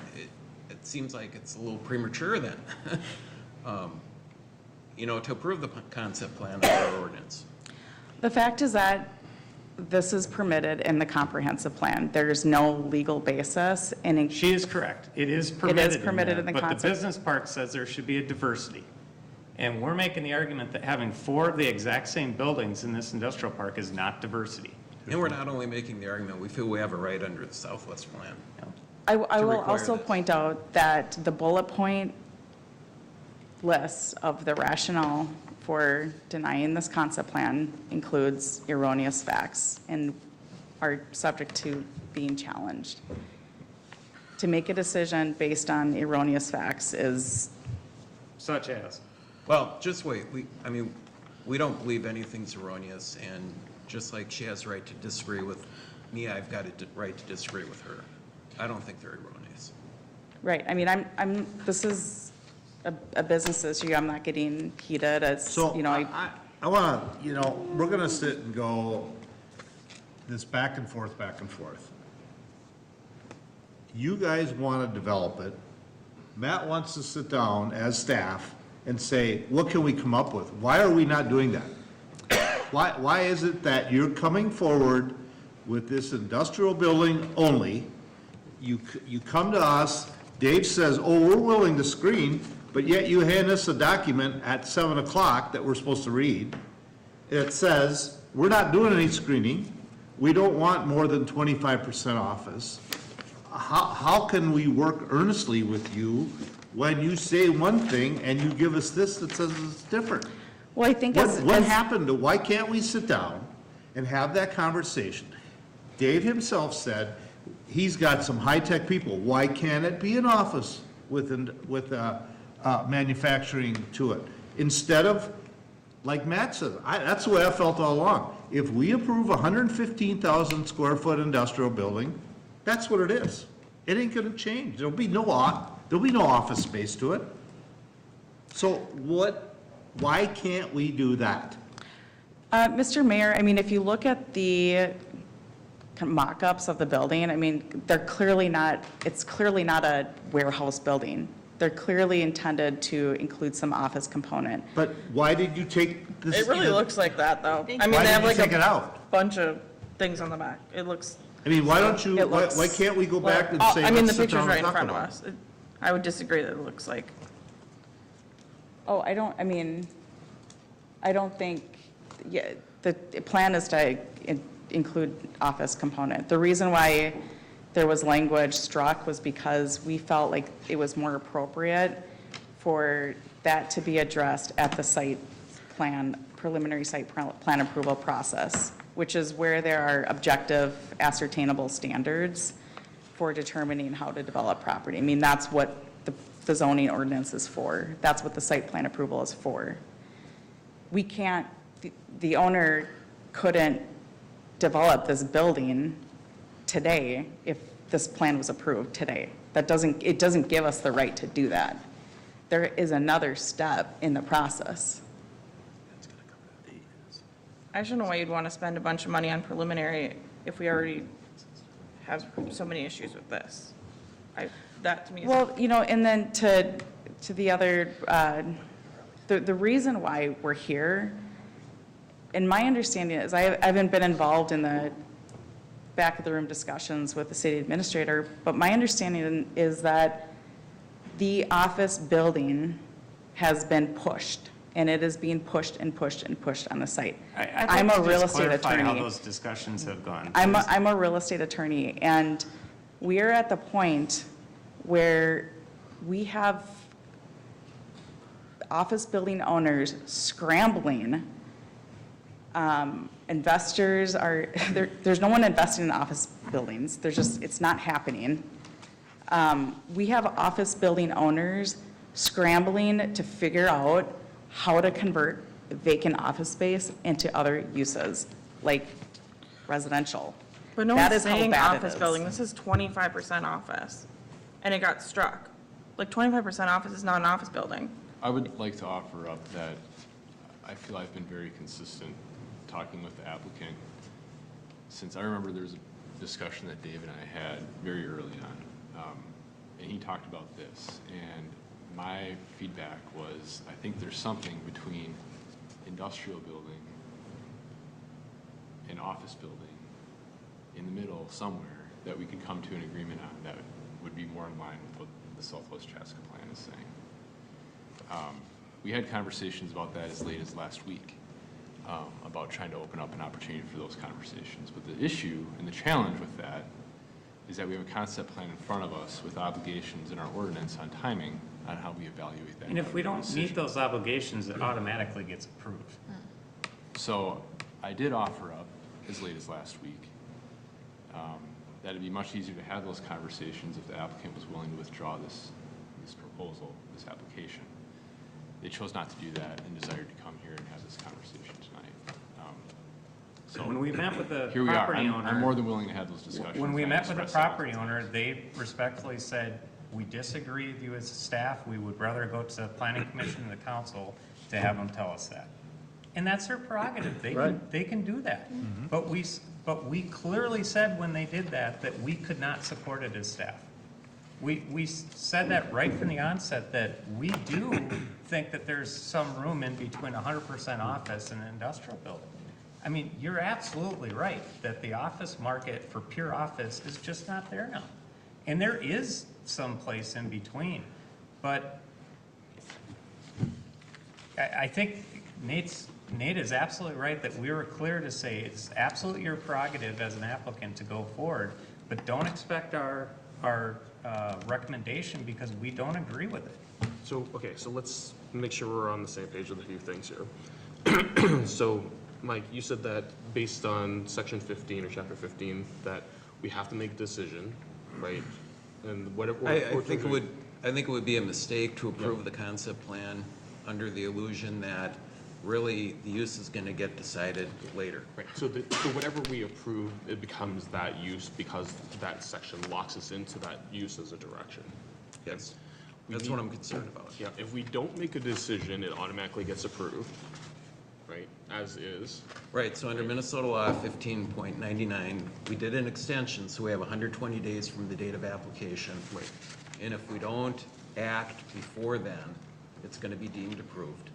it seems like it's a little premature then. You know, to approve the concept plan of our ordinance. The fact is that this is permitted in the comprehensive plan. There's no legal basis, and She is correct. It is permitted in the But the concept. business part says there should be a diversity. And we're making the argument that having 4 of the exact same buildings in this industrial park is not diversity. And we're not only making the argument, we feel we have a right under the Southwest plan. I will require also this. point out that the bullet point list of the rationale for denying this concept plan includes erroneous facts and are subject to being challenged. To make a decision based on erroneous facts is. Such as? Well, just wait. We don't believe anything's erroneous, and just like she has a right to disagree with me, I've got a right to disagree with her. I don't think they're erroneous. Right, I mean, this is a business issue, I'm not getting heated, as, So, you know, I want to, we're going to sit and go this back and forth, back and forth. You guys want to develop it. Matt wants to sit down as staff and say, what can we come up with? Why are we not doing that? Why is it that you're coming forward with this industrial building only? You come to us, Dave says, oh, we're willing to screen, but yet you hand us a document at 7 o'clock that we're supposed to read. It says, we're not doing any screening. We don't want more than 25% office. How can we work earnestly with you when you say one thing and you give us this that says it's different? well, I think What happened to, why can't we sit down and have that conversation? Dave himself said he's got some high-tech people. Why can't it be an office with manufacturing to it? Instead of, like Matt said, that's the way I felt all along. If we approve a 115,000 square foot industrial building, that's what it is. It ain't gonna change. There'll be no office space to it. So why can't we do that? Mr. Mayor, I mean, if you look at the mock-ups of the building, I mean, it's clearly not a warehouse building. They're clearly intended to include some office component. But why did you take this? It really looks like that, though. I mean, Why they did have you like take it a out? bunch of things on the back. It looks. I mean, why don't you, It why looks- can't we go back and well, say, I mean, the let's sit picture's down right and in talk front of about us. I would disagree that it looks like. Oh, I don't think, yeah, the plan is to include office component. The reason why there was language struck was because we felt like it was more appropriate for that to be addressed at the site plan, preliminary site plan approval process, which is where there are objective, ascertainable standards for determining how to develop property. I mean, that's what the zoning ordinance is for. That's what the site plan approval is for. We can't, the owner couldn't develop this building today if this plan was approved today. It doesn't give us the right to do that. There is another step in the process. I just don't know why you'd want to spend a bunch of money on preliminary if we already have so many issues with this. That to me is. Well, and then to the other, the reason why we're here, and my understanding is, I haven't been involved in the back of the room discussions with the city administrator, but my understanding is that the office building has been pushed, and it is being pushed and pushed and pushed on the site. I'm a real estate attorney. How those discussions have gone. I'm a real estate attorney, and we are at the point where we have office building owners scrambling. Investors are, there's no one investing in office buildings. It's not happening. We have office building owners scrambling to figure out how to convert vacant office space into other uses, like residential. But no That one's is how saying bad it office is. building. This is 25% office, and it got struck. Like 25% office is not an office building. I would like to offer up that I feel I've been very consistent talking with the applicant since I remember there was a discussion that Dave and I had very early on, and he talked about this, and my feedback was I think there's something between industrial building and office building in the middle somewhere that we could come to an agreement on that would be more in line with what the Southwest Chaska plan is saying. We had conversations about that as late as last week, about trying to open up an opportunity for those conversations. But the issue and the challenge with that is that we have a concept plan in front of us with obligations in our ordinance on timing on how we evaluate that. And if we don't meet those obligations, it automatically gets approved. So I did offer up as late as last week that it'd be much easier to have those conversations if the applicant was willing to withdraw this proposal, this application. They chose not to do that and desired to come here and have this conversation tonight. When we met with the Here we are. property owner. I'm more than willing to have those discussions. When we I met with the expressed that. property owner, they respectfully said, we disagree with you as a staff. We would rather go to the planning commission and the council to have them tell us that. And that's their prerogative. They can do that. But we clearly said when they did that we could not support it as staff. We said that right from the onset, that we do think that there's some room in between 100% office and an industrial building. I mean, you're absolutely right that the office market for pure office is just not there now. And there is some place in between. But I think Nate is absolutely right that we were clear to say it's absolutely your prerogative as an applicant to go forward, but don't expect our recommendation because we don't agree with it. So, okay, so let's make sure we're on the same page with a few things here. So, Mike, you said that based on section 15 or chapter 15, that we have to make a decision, right? And whatever. I think it would be a mistake to approve the concept plan under the illusion that really the use is going to get decided later. Right, so whatever we approve, it becomes that use because that section locks us into that use as a direction. Yes, that's what I'm concerned about. Yeah, if we don't make a decision, it automatically gets approved, right, as is. Right, so under Minnesota law 15.99, we did an extension, so we have 120 days from the date of application. Right. And if we don't act before then, it's going to be deemed approved.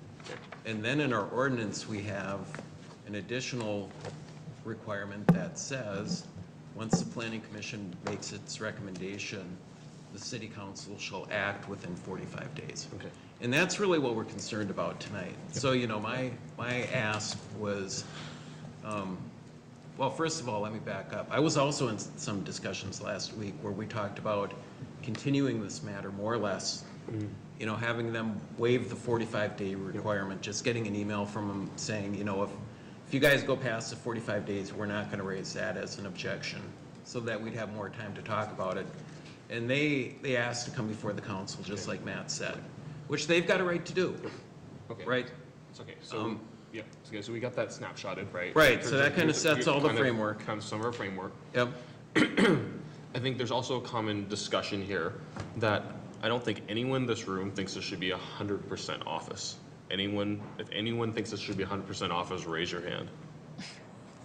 And then in our ordinance, we have an additional requirement that says, once the planning commission makes its recommendation, the city council shall act within 45 days. Okay. And that's really what we're concerned about tonight. So, you know, my ask was, well, first of all, let me back up. I was also in some discussions last week where we talked about continuing this matter more or less, you know, having them waive the 45-day requirement, just getting an email from them saying, you know, if you guys go past the 45 days, we're not going to raise that as an objection, so that we'd have more time to talk about it. And they asked to come before the council, just like Matt said, which they've got a right to do. Okay. right? It's okay, so, yeah, okay, so we got that snapshotted, right? Right, so that kind of sets all the framework. Kind of some of our framework. Yep. I think there's also a common discussion here that I don't think anyone in this room thinks this should be 100% office. If anyone thinks this should be 100% office, raise your hand.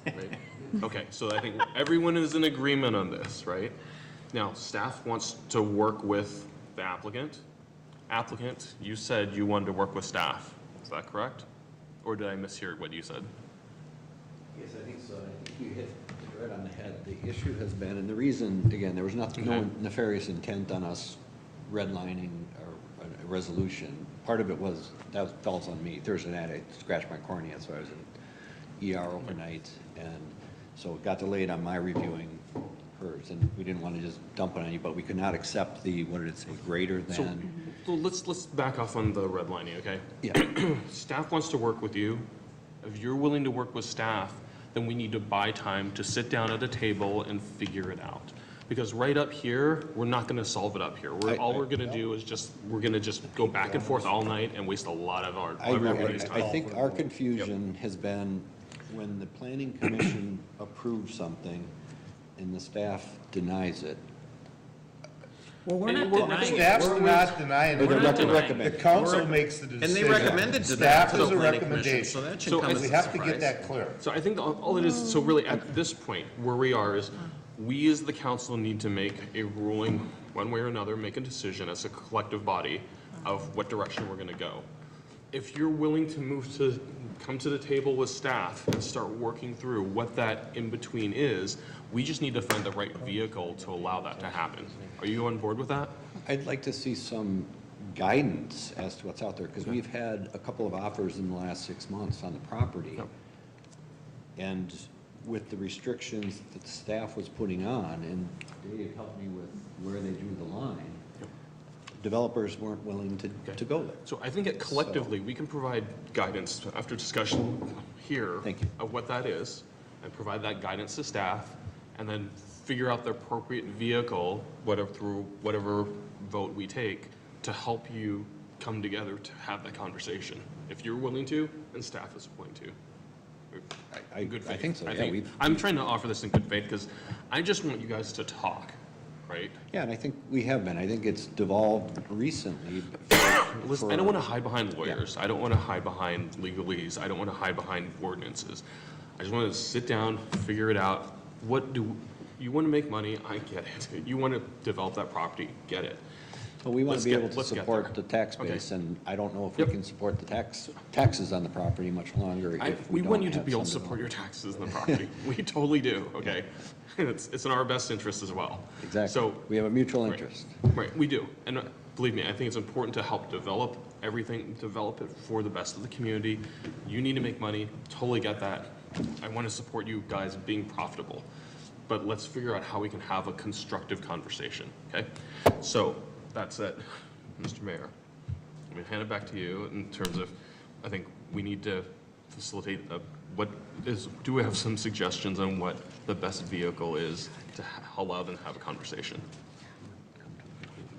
Right? Okay, so I think everyone is in agreement on this, right? Now, staff wants to work with the applicant. Applicant, you said you wanted to work with staff. Is that correct? Or did I mishear what you said? Yes, I think so. I think you hit it right on the head. The issue has been, and the reason, again, there was nothing, no nefarious intent on us redlining or a resolution. Part of it was, that falls on me. Thursday night, I scratched my cornea, so I was in ER overnight, and so it got delayed on my reviewing hers, and we didn't want to just dump it on you, but we could not accept the, what did it say, greater than. So let's back off on the redlining, okay? Yeah. Staff wants to work with you. If you're willing to work with staff, then we need to buy time to sit down at a table and figure it out. Because right up here, we're not going to solve it up here. All we're going to do is we're going to just go back and forth all night and waste a lot of everybody's time. I think our confusion has been when the planning commission approves something and the staff denies it. Well, we're not denying it. Staff's not denying it. We're not denying it. The council makes the decision. And they recommended to Staff that to is the a planning commission, recommendation. so that should come as a We have to surprise. get that clear. So I think all it is, so really at this point, where we are is, we as the council need to make a ruling, one way or another, make a decision as a collective body of what direction we're gonna go. If you're willing to come to the table with staff and start working through what that in-between is, we just need to find the right vehicle to allow that to happen. Are you on board with that? I'd like to see some guidance as to what's out there, because we've had a couple of offers in the last 6 months on the property. And with the restrictions that the staff was putting on, and Dave helped me with where they drew the line, developers weren't willing to go there. So I think collectively, we can provide guidance after discussion here of what that is, and provide that guidance to staff, and then figure out the appropriate vehicle, through whatever vote we take, to help you come together to have that conversation. If you're willing to, and staff is willing to. In good faith. I think so, yeah. I'm trying to offer this in good faith because I just want you guys to talk, right? Yeah, and I think we have been. I think it's devolved recently. Listen, I don't want to hide behind lawyers. I don't want to hide behind legalese. I don't want to hide behind ordinances. I just want to sit down, figure it out. What do you want to make money? I get it. You want to develop that property? Get it. Well, we want to be able to support the tax base, and I don't know if we can support the taxes on the property much longer if we we want don't you to have be able to some support your taxes on the property. We totally do, okay? It's in our best interest as well. Exactly. So we have a mutual interest. Right, we do. And believe me, I think it's important to help develop everything, develop it for the best of the community. You need to make money, totally get that. I want to support you guys being profitable. But let's figure out how we can have a constructive conversation, okay? So that's it, Mr. Mayor. I'm going to hand it back to you in terms of, I think we need to facilitate do we have some suggestions on what the best vehicle is to allow them to have a conversation?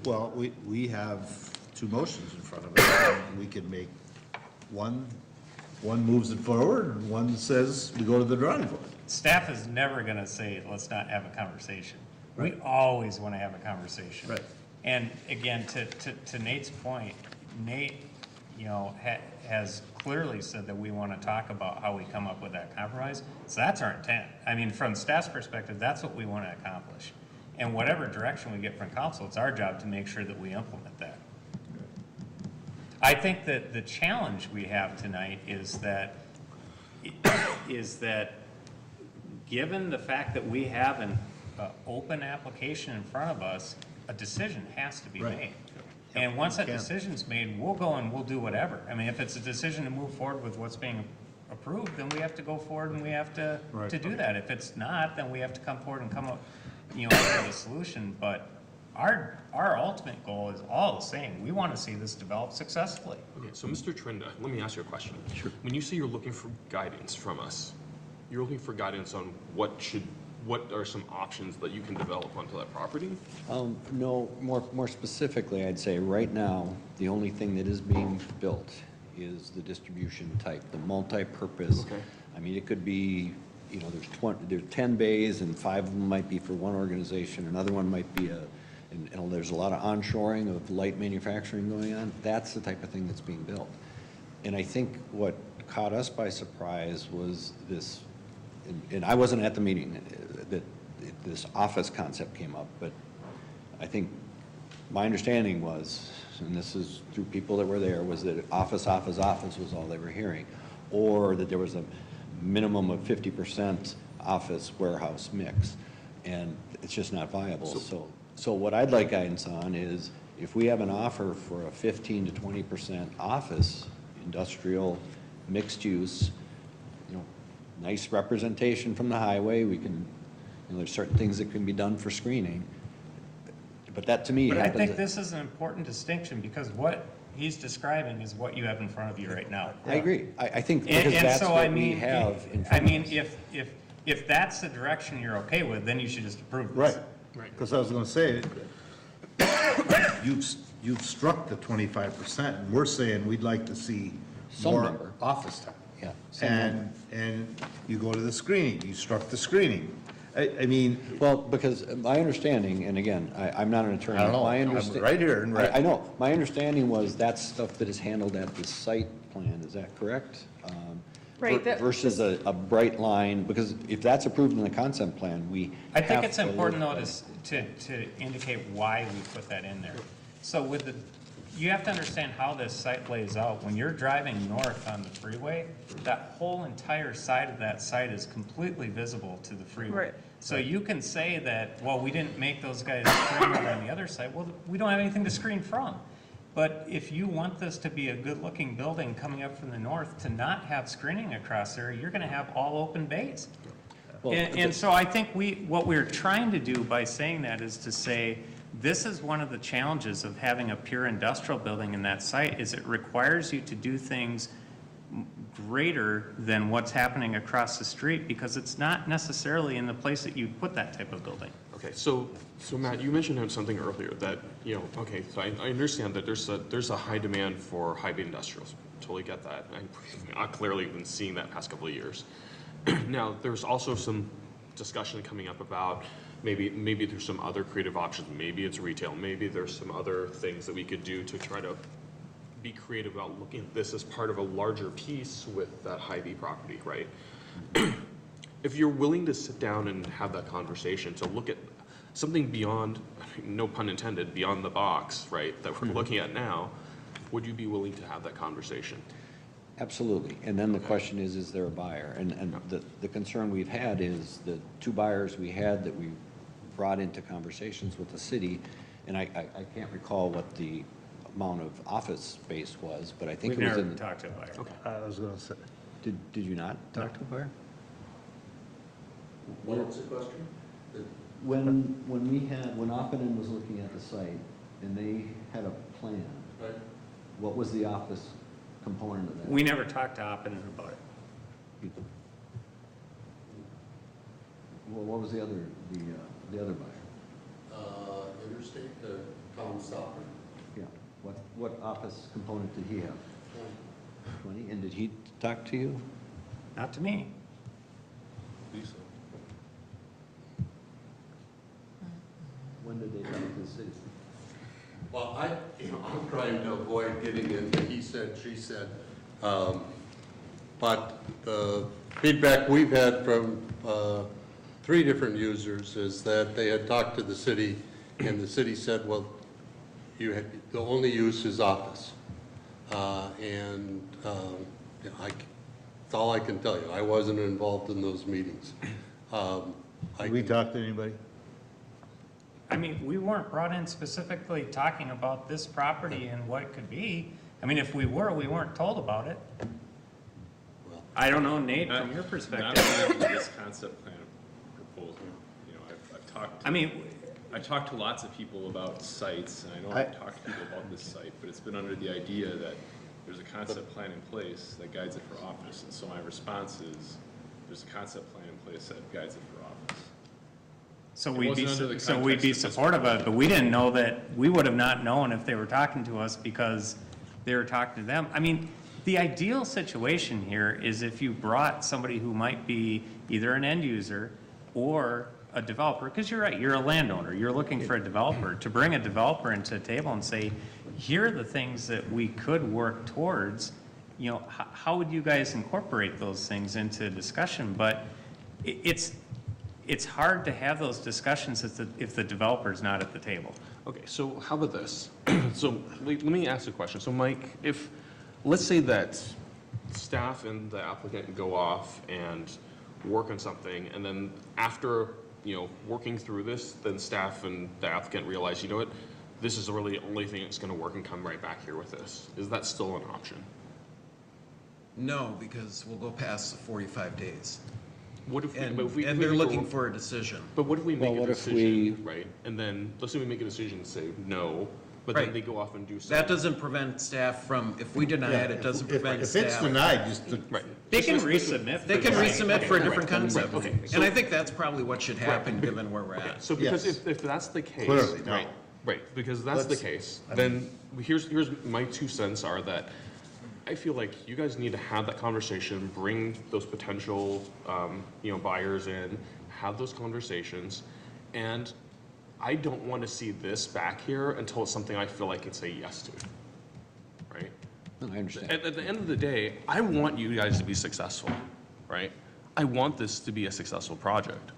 Well, we have two motions in front of us. We could make one moves it forward, and one says we go to the drawing board. Staff is never going to say, let's not have a conversation. Right. We always want to have a conversation. Right. And again, to Nate's point, Nate, has clearly said that we want to talk about how we come up with that compromise. So that's our intent. I mean, from staff's perspective, that's what we want to accomplish. And whatever direction we get from council, it's our job to make sure that we implement that. I think that the challenge we have tonight is that given the fact that we have an open application in front of us, a decision has to be made. And once that decision's made, we'll go and we'll do whatever. I mean, if it's a decision to move forward with what's being approved, then we have to go forward and we have to do that. If it's not, then we have to come forward and come up, with a solution. But our ultimate goal is all the same. We want to see this develop successfully. Okay, so Mr. Trinda, let me ask you a question. Sure. When you say you're looking for guidance from us, you're looking for guidance on what are some options that you can develop onto that property? No, more specifically, I'd say right now, the only thing that is being built is the distribution type, the multi-purpose. Okay. I mean, it could be, there's 10 bays and 5 of them might be for one organization, another one might be and there's a lot of onshoring of light manufacturing going on. That's the type of thing that's being built. And I think what caught us by surprise was this, and I wasn't at the meeting that this office concept came up, but I think my understanding was, and this is through people that were there, was that office was all they were hearing, or that there was a minimum of 50% office warehouse mix, and it's just not viable. So what I'd like guidance on is if we have an offer for a 15 to 20% office, industrial, mixed use, nice representation from the highway, we can, there's certain things that can be done for screening. But that to me But I think this is an important distinction because what he's describing is what you have in front of you right now. I agree. I think because that's what we have in front of us. If that's the direction you're okay with, then you should just approve this. Right, because I was going to say, you've struck the 25%, and we're saying we'd like to see more office time. Yeah. And you go to the screening, you struck the screening. I mean. Well, because my understanding, and again, I'm not an attorney. I don't know, I'm right here. I know. My understanding was that's stuff that is handled at the site plan, is that correct? Right. Versus a bright line, because if that's approved in the concept plan, I think it's important though to indicate why we put that in there. So you have to understand how this site lays out. When you're driving north on the freeway, that whole entire side of that site is completely visible to the freeway. Right. So you can say that, well, we didn't make those guys screen over on the other side. Well, we don't have anything to screen from. But if you want this to be a good-looking building coming up from the north, to not have screening across there, you're going to have all open bays. Well, and so I think what we're trying to do by saying that is to say, this is one of the challenges of having a pure industrial building in that site, is it requires you to do things greater than what's happening across the street because it's not necessarily in the place that you put that type of building. Okay. Okay, so Matt, you mentioned something earlier that, you know, okay, so I understand that there's a high demand for high-bay industrials. Totally get that. I've clearly been seeing that past couple of years. Now, there's also some discussion coming up about maybe there's some other creative options. Maybe it's retail. Maybe there's some other things that we could do to try to be creative about looking at this as part of a larger piece with that high-bay property, right? If you're willing to sit down and have that conversation, to look at something beyond, no pun intended, beyond the box, right, that we're looking at now, would you be willing to have that conversation? Absolutely. And then the question is there a buyer? And the concern we've had is the 2 buyers we had that we brought into conversations with the city, and I can't recall what the amount of office space was, but I think We've it was never in. talked to a buyer. Okay. I was gonna say. Did you not talk to a buyer? What was the question? When Oppinen was looking at the site and they had a plan, Right. what was the office component of that? We never talked to Oppinen about it. Well, what was the other buyer? Interstate, Tom Stopper. Yeah. What office component did he have? 20. And did he talk to you? Not to me. Lisa. When did they come to the city? Well, I'm trying to avoid getting into he said, she said. But the feedback we've had from 3 different users is that they had talked to the city, and the city said, well, the only use is office. That's all I can tell you. I wasn't involved in those meetings. Did we talk to anybody? I mean, we weren't brought in specifically talking about this property and what it could be. I mean, if we were, we weren't told about it. I don't know, Nate, from your perspective. Not this concept plan proposal. You know, I've talked. I talked to lots of people about sites, and I know I've talked to people about this site, but it's been under the idea that there's a concept plan in place that guides it for office. And so my response is, there's a concept plan in place that guides it for office. So we'd be supportive of it, but we didn't know that, we would have not known if they were talking to us because they were talking to them. I mean, the ideal situation here is if you brought somebody who might be either an end user or a developer, because you're right, you're a landowner, you're looking for a developer, to bring a developer into a table and say, here are the things that we could work towards, you know, how would you guys incorporate those things into discussion? But it's hard to have those discussions if the developer's not at the table. Okay, so how about this? So let me ask a question. So Mike, let's say that staff and the applicant go off and work on something, and then after, you know, working through this, then staff and the applicant realize, you know what, this is really the only thing that's going to work, and come right back here with this. Is that still an option? No, because we'll go past the 45 days. What if And we they're looking for a decision. But what if we make a what if decision, right? And then, let's say we make a decision and say no, but then Right. they go off and do something. That doesn't prevent staff from, if we deny it, it doesn't prevent If staff. it's denied, just. Right. They can resubmit. They can resubmit for a different concept. Okay. And I think that's probably what should happen, given where we're Okay, at. so because Yes. if that's the case. Clearly, no. Right, because that's the case, then here's my 2 cents are that I feel like you guys need to have that conversation, bring those potential, you know, buyers in, have those conversations, and I don't want to see this back here until it's something I feel I can say yes to, right? I understand. At the end of the day, I want you guys to be successful, right? I want this to be a successful project.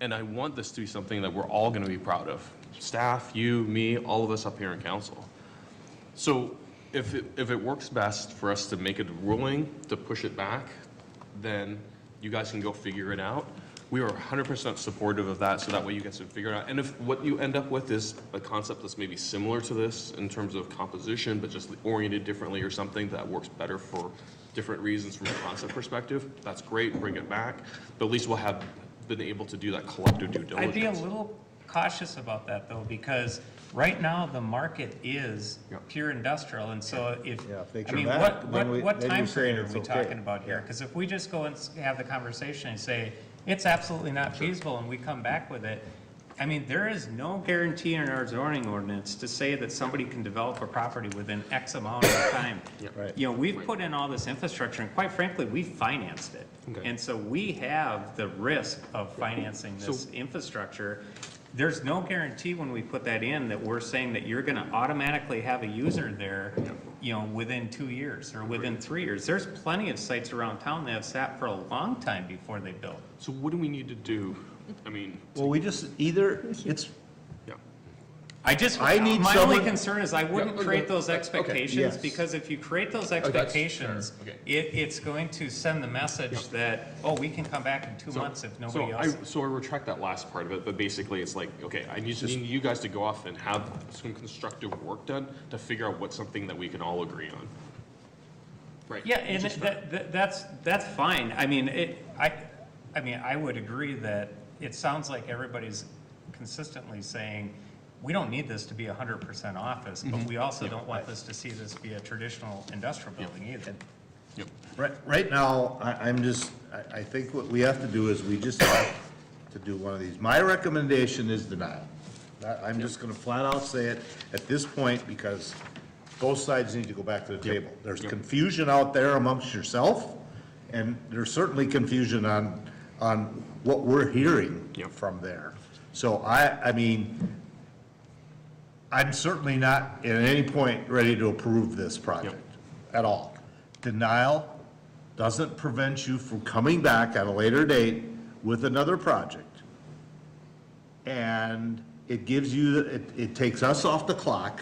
And I want this to be something that we're all going to be proud of. Staff, you, me, all of us up here in council. So if it works best for us to make it a ruling, to push it back, then you guys can go figure it out. We are 100% supportive of that, so that way you guys can figure it out. And if what you end up with is a concept that's maybe similar to this in terms of composition, but just oriented differently or something that works better for different reasons from a concept perspective, that's great, bring it back. But at least we'll have been able to do that collective due diligence. I'd be a little cautious about that though, because right now the market is pure industrial, and so I mean, what time frame are we talking about here? Because if we just go and have the conversation and say, it's absolutely not feasible, and we come back with it. I mean, there is no guarantee in our zoning ordinance to say that somebody can develop a property within X amount of time. Right. You know, we've put in all this infrastructure, and quite frankly, we financed it. Okay. And so we have the risk of financing this infrastructure. There's no guarantee when we put that in that we're saying that you're gonna automatically have a user there, you know, within 2 years or within 3 years. There's plenty of sites around town that have sat for a long time before they built. So what do we need to do? I mean, Well, we just, either, it's, I just, I need my someone- only concern is I wouldn't Yeah, create those okay, expectations, yes. because if you create those that's expectations, fair, okay. it's going to send the message that, oh, we can come back in 2 months if nobody else. So I retract that last part of it, but basically it's like, okay, I need you guys to go off and have some constructive work done to figure out what's something that we can all agree on. Right. Yeah, and that's fine. I mean, I would agree that it sounds like everybody's consistently saying, we don't need this to be 100% office, but we also don't want this to see this be a traditional industrial building either. right now, I think what we have to do is we just have to do one of these. My recommendation is denial. I'm just gonna flat out say it at this point, because both sides need to go back to the table. There's confusion out there amongst yourself, and there's certainly confusion on what we're hearing from there. So I mean, I'm certainly not at any point ready to approve this project at all. Denial doesn't prevent you from coming back at a later date with another project. And it gives you, it takes us off the clock,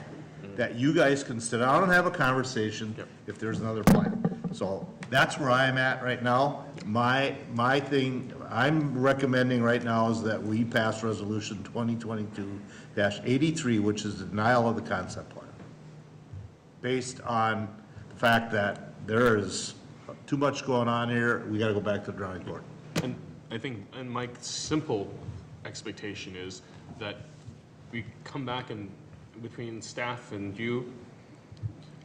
that you guys can sit down and have a conversation if there's another plan. So that's where I'm at right now. My thing, I'm recommending right now is that we pass resolution 2022-83, which is the denial of the concept plan, based on the fact that there is too much going on here. We gotta go back to the drawing board. And I think, and my simple expectation is that we come back and between staff and you.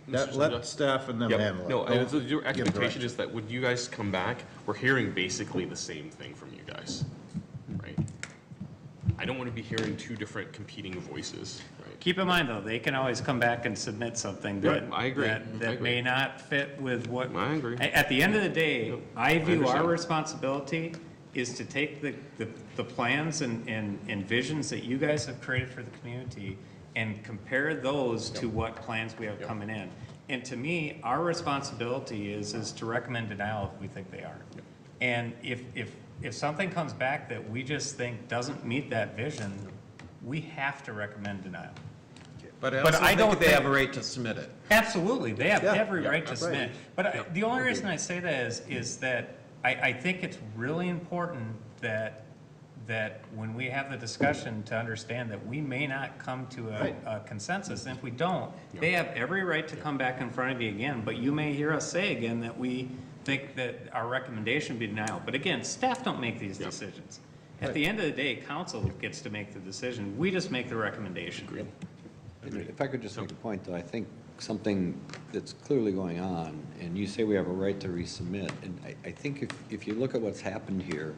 Let staff and them handle it. No, Don't your give expectation direction. is that when you guys come back, we're hearing basically the same thing from you guys, right? I don't want to be hearing two different competing voices, right? Keep in mind, though, they can always come back and submit something that, Right, I agree. that may not fit with what. I agree. At the end of the day, I view our understand. responsibility is to take the plans and visions that you guys have created for the community and compare those to what plans we have coming in. And to me, our responsibility is to recommend denial if we think they are. And if something comes back that we just think doesn't meet that vision, we have to recommend denial. But I don't think they have a right to submit it. Absolutely, they have every right to right. submit. But the only reason I say that is that I think it's really important that when we have the discussion to understand that we may not come to a consensus. And if we don't, they have every right to come back in front of you again, but you may hear us say again that we think that our recommendation be denial. But again, staff don't make these decisions. At the end of the day, council gets to make the decision. We just make the recommendation. If I could just make a point, though, I think something that's clearly going on, and you say we have a right to resubmit, and I think if you look at what's happened here,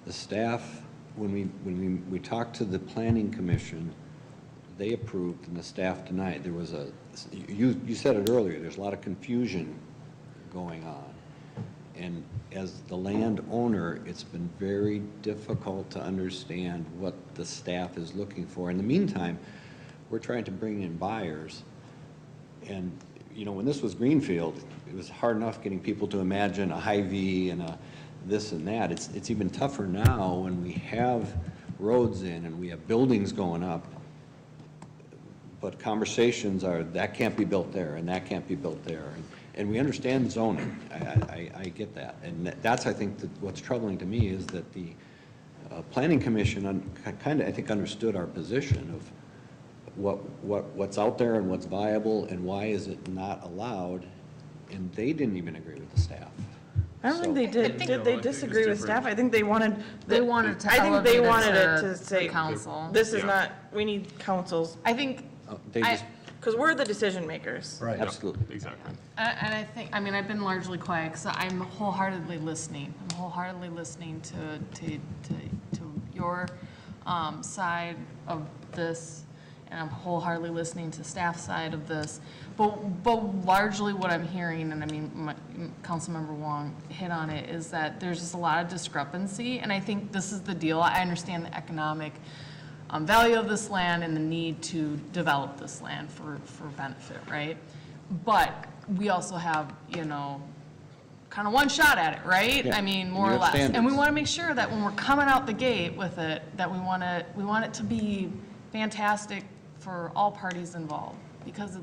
the staff, when we talked to the planning commission, they approved and the staff denied. There was you said it earlier, there's a lot of confusion going on. And as the landowner, it's been very difficult to understand what the staff is looking for. In the meantime, we're trying to bring in buyers. And, you know, when this was Greenfield, it was hard enough getting people to imagine a Hy-Vee and a this and that. It's even tougher now when we have roads in and we have buildings going up, but conversations are, that can't be built there and that can't be built there. And we understand zoning. I get that. And that's, I think, what's troubling to me is that the Planning Commission kind of, I think, understood our position of what's out there and what's viable and why is it not allowed, and they didn't even agree with the staff. I don't think they did. Did they disagree with staff? I think they wanted. They wanted to I think they elevate it wanted it to to say, the council. this is not, we need councils. I think, They just Because we're the decision makers. Right. Absolutely. Exactly. And I think, I mean, I've been largely quiet because I'm wholeheartedly listening. I'm wholeheartedly listening to your side of this, and I'm wholeheartedly listening to staff side of this. But largely what I'm hearing, and I mean, Councilmember Wong hit on it, is that there's just a lot of discrepancy, and I think this is the deal. I understand the economic value of this land and the need to develop this land for benefit, right? But we also have, you know, kind of one shot at it, right? Yeah. I mean, more You or have less. standards. And we want to make sure that when we're coming out the gate with it, that we want it to be fantastic for all parties involved, because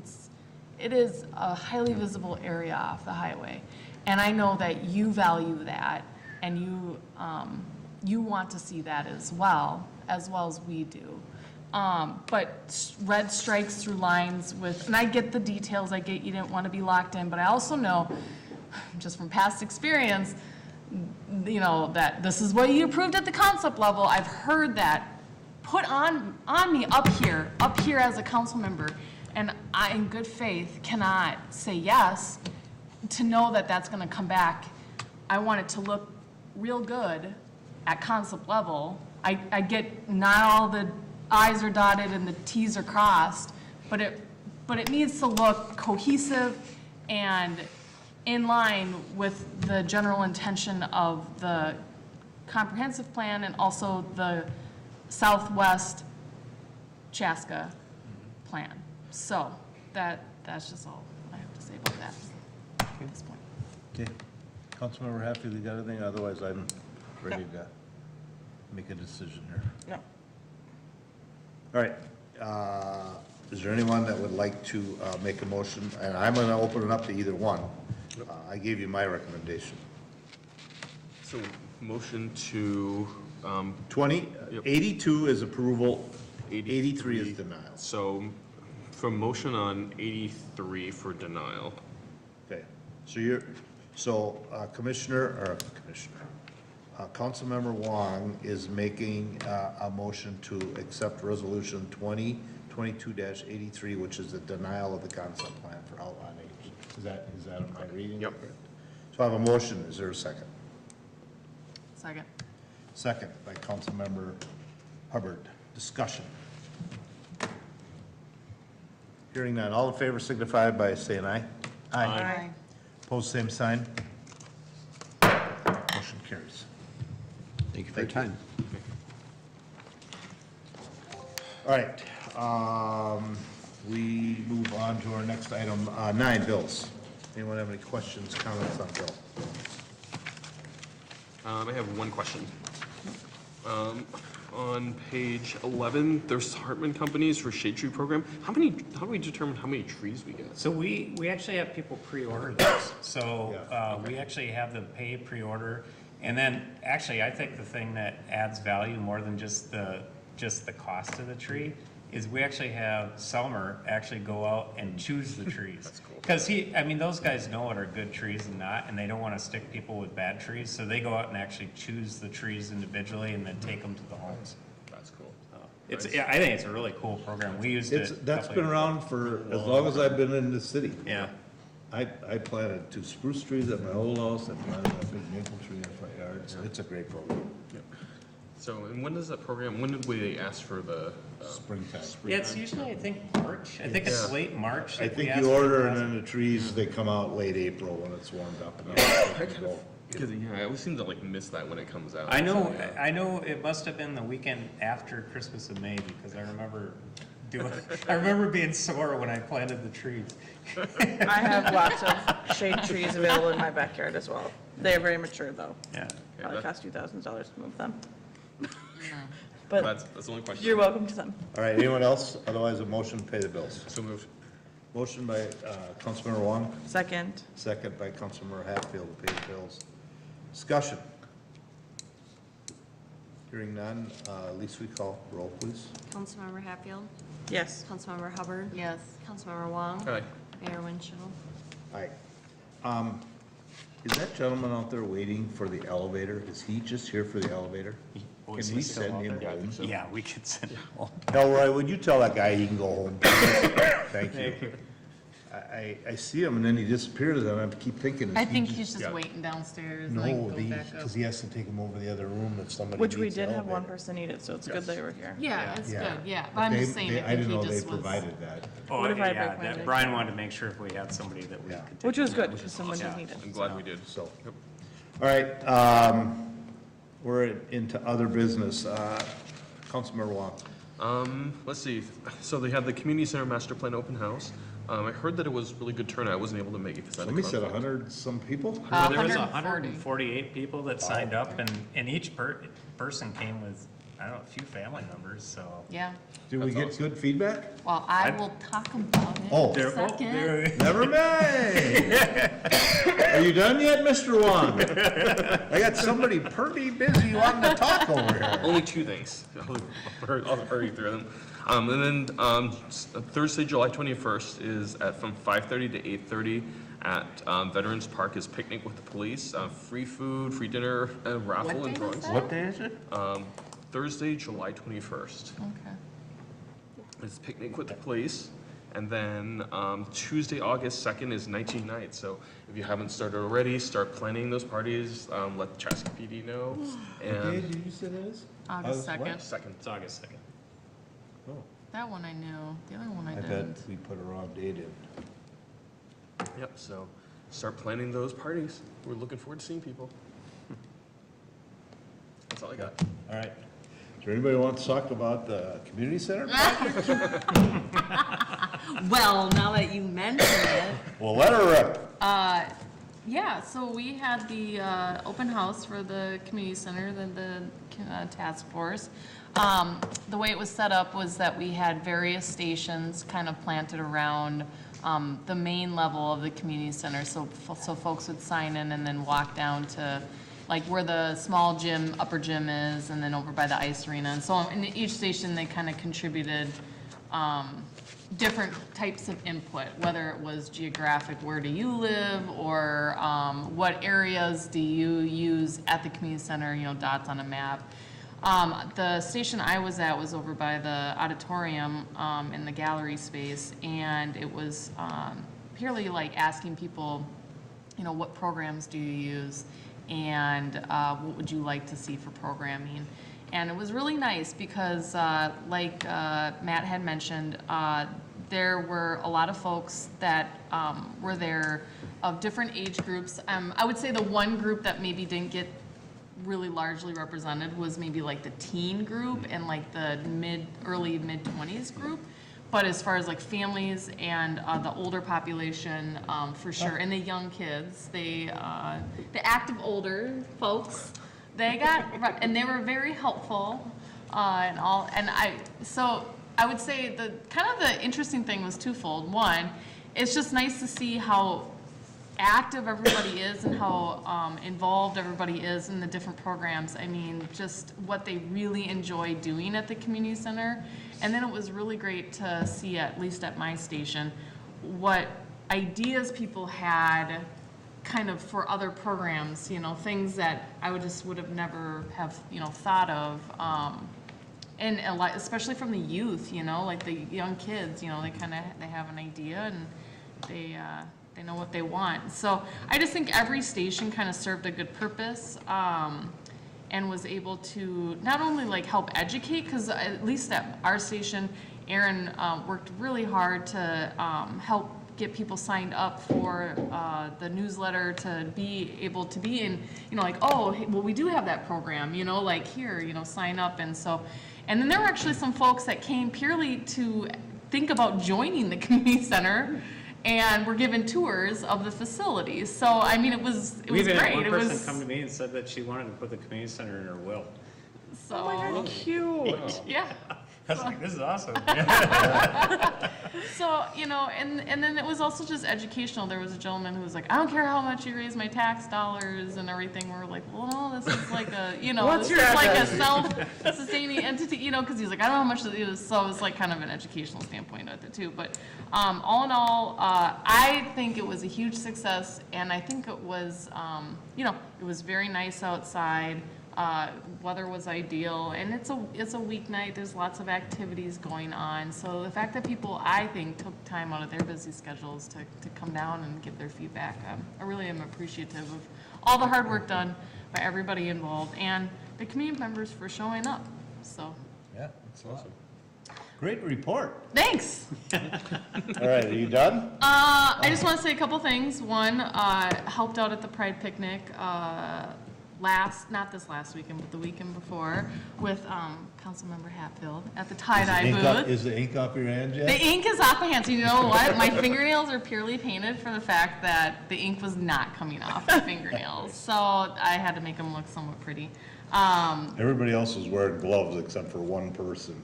it is a highly visible area off the highway. And I know that you value that, and you want to see that as well as we do. But red strikes through lines with, and I get the details, I get you didn't want to be locked in, but I also know, just from past experience, you know, that this is what you approved at the concept level. I've heard that put on me up here as a council member, and I, in good faith, cannot say yes to know that that's going to come back. I want it to look real good at concept level. I get not all the I's are dotted and the T's are crossed, but it needs to look cohesive and in line with the general intention of the comprehensive plan and also the Southwest Chaska plan. So that's just all I have to say about that at this point. Okay. Councilmember Hatfield, you got anything? Otherwise, I'm ready to make a decision here. No. All right. Is there anyone that would like to make a motion? And I'm going to open it up to either one. I gave you my recommendation. So motion to, 82 is approval, 83 is denial. So from motion on 83 for denial. Okay, so Councilmember Wong is making a motion to accept resolution 2022-83, which is the denial of the concept plan for Outlot H. Is that my reading? Yep. So I have a motion, is there a second? Second. Second by Councilmember Hubbard. Discussion. Hearing none, all in favor signify by saying aye. Aye. Opposed, same sign. Motion carries. Thank you for your time. All right, we move on to our next item, 9, bills. Anyone have any questions, comments on bill? I have one question. On page 11, there's Hartman Companies for shade tree program. How do we determine how many trees we get? So we actually have people pre-order this. So we actually have them pay pre-order. And then, actually, I think the thing that adds value more than just the cost of the tree is we actually have Selmer actually go out and choose the trees. That's cool. Because those guys know what are good trees and not, and they don't want to stick people with bad trees, so they go out and actually choose the trees individually and then take them to the homes. That's cool. I think it's a really cool program. We used it. That's been around for as long as I've been in the city. Yeah. I planted 2 spruce trees at my old house, I planted a big maple tree in the front yard, so it's a great program. So, and when does that program, when did we ask for the? Springtime. Yeah, it's usually, I think, March. I think it's late March. I that we think ask you for order, the and then the trees, they come out late April when it's warmed up. Because, I always seem to miss that when it comes out. I know it must have been the weekend after Christmas in May, because I remember being sore when I planted the trees. I have lots of shade trees available in my backyard as well. They're very mature, though. Yeah. Probably cost $2,000 to move them. But But that's the only question. you're welcome to them. All right, anyone else? Otherwise, a motion to pay the bills. So moved. Motion by Councilmember Wong, Second. second by Councilmember Hatfield to pay the bills. Discussion. Hearing none, Lisa, we call roll, please. Councilmember Hatfield? Yes. Councilmember Hubbard? Yes. Councilmember Wong? Aye. Mayor Winchell? Aye. Is that gentleman out there waiting for the elevator? Is he just here for the elevator? Can we send him home? Yeah, we could send him home. Elroy, would you tell that guy he can go home? Thank you. I see him and then he disappears and I keep thinking. is I he think he's just waiting downstairs, like, No, go back up. because he has to take him over to the other room if somebody Which we needs the did have one elevator. person need it, so it's good they were here. Yeah, it's good, yeah, but But I'm they- just saying, they- I I think didn't he know they just was. provided that. Oh, What if I yeah, break my that leg? Brian wanted to make sure if we had somebody that we could take. Which was good, which because is someone did awesome. need it. I'm glad we did. So, all right, we're into other business. Councilmember Wong. Let's see, so they had the community center master plan open house. I heard that it was really good turnout. I wasn't able to make it because I had a Somebody said conflict. 100 some people? Well, there was 140. 148 people that signed up, and each person came with, I don't know, a few family members, so. Yeah, Did we get good feedback? well, I will talk about it Oh. in a second. Never mind. Are you done yet, Mr. Wong? I got somebody pretty busy wanting to talk over here. Only two things. I'll hurry through them. And then Thursday, July 21st is from 5:30 to 8:30 at Veterans Park is Picnic with the Police. Free food, free dinner, raffle What and day drawings. is that? What day is it? Thursday, July 21st. Okay. It's Picnic with the Police. And then Tuesday, August 2nd is 19 night. So if you haven't started already, start planning those parties. Let the Chaska PD know. What day And did you say that is? August what? 2nd. second. It's August 2nd. Oh, That one I knew, the other one I I bet didn't. we put a wrong date in. Yep, so start planning those parties. We're looking forward to seeing people. That's all I got. All right. Is there anybody who wants to talk about the community center? Well, now that you mention it. Well, let her rip. Yeah, so we had the open house for the community center, the task force. The way it was set up was that we had various stations kind of planted around the main level of the community center. So folks would sign in and then walk down to like where the small gym, upper gym is, and then over by the ice arena. And so in each station, they kind of contributed different types of input, whether it was geographic, where do you live, or what areas do you use at the community center, you know, dots on a map. The station I was at was over by the auditorium in the gallery space, and it was purely like asking people, you know, what programs do you use, and what would you like to see for programming. And it was really nice because, like Matt had mentioned, there were a lot of folks that were there of different age groups. I would say the one group that maybe didn't get really largely represented was maybe like the teen group and like the early mid-20s group. But as far as like families and the older population, for sure, and the young kids, the active older folks, they got, and they were very helpful, so I would say the kind of the interesting thing was twofold. One, it's just nice to see how active everybody is and how involved everybody is in the different programs. I mean, just what they really enjoy doing at the community center. And then it was really great to see, at least at my station, what ideas people had kind of for other programs, you know, things that I would have never have, you know, thought of. And a lot, especially from the youth, you know, like the young kids, you know, they have an idea and they know what they want. So I just think every station kind of served a good purpose, and was able to not only like help educate, because at least at our station, Aaron worked really hard to help get people signed up for the newsletter, to be able to be in, you know, like, oh, hey, well, we do have that program, you know, like here, you know, sign up. And so, and then there were actually some folks that came purely to think about joining the community center, and were given tours of the facilities. So, I mean, it was great. We even had one It person was, come to me and said that she wanted to put the community center in her will. so. Oh my God, cute. Yeah. I was like, this is awesome. So, you know, and then it was also just educational. There was a gentleman who was like, I don't care how much you raise my tax dollars and everything. We're like, well, no, this is like a, you know, What's this your is like a address? self-sustaining entity, you know, because he's like, I don't know how much it is. So it's like kind of an educational standpoint at it too. But all in all, I think it was a huge success, and I think it was, you know, it was very nice outside. Weather was ideal, and it's a weeknight. There's lots of activities going on. So the fact that people, I think, took time out of their busy schedules to come down and give their feedback, I really am appreciative of all the hard work done by everybody involved and the community members for showing up. So. Yeah, that's awesome. Great report. Thanks. All right, are you done? I just want to say a couple things. One, helped out at the Pride Picnic not this last weekend, but the weekend before, with Councilmember Hatfield at the tie-dye booth. Is the ink off your hands yet? The ink is off my hands. You know what? My fingernails are purely painted for the fact that the ink was not coming off my fingernails. So I had to make them look somewhat pretty. Everybody else was wearing gloves except for one person.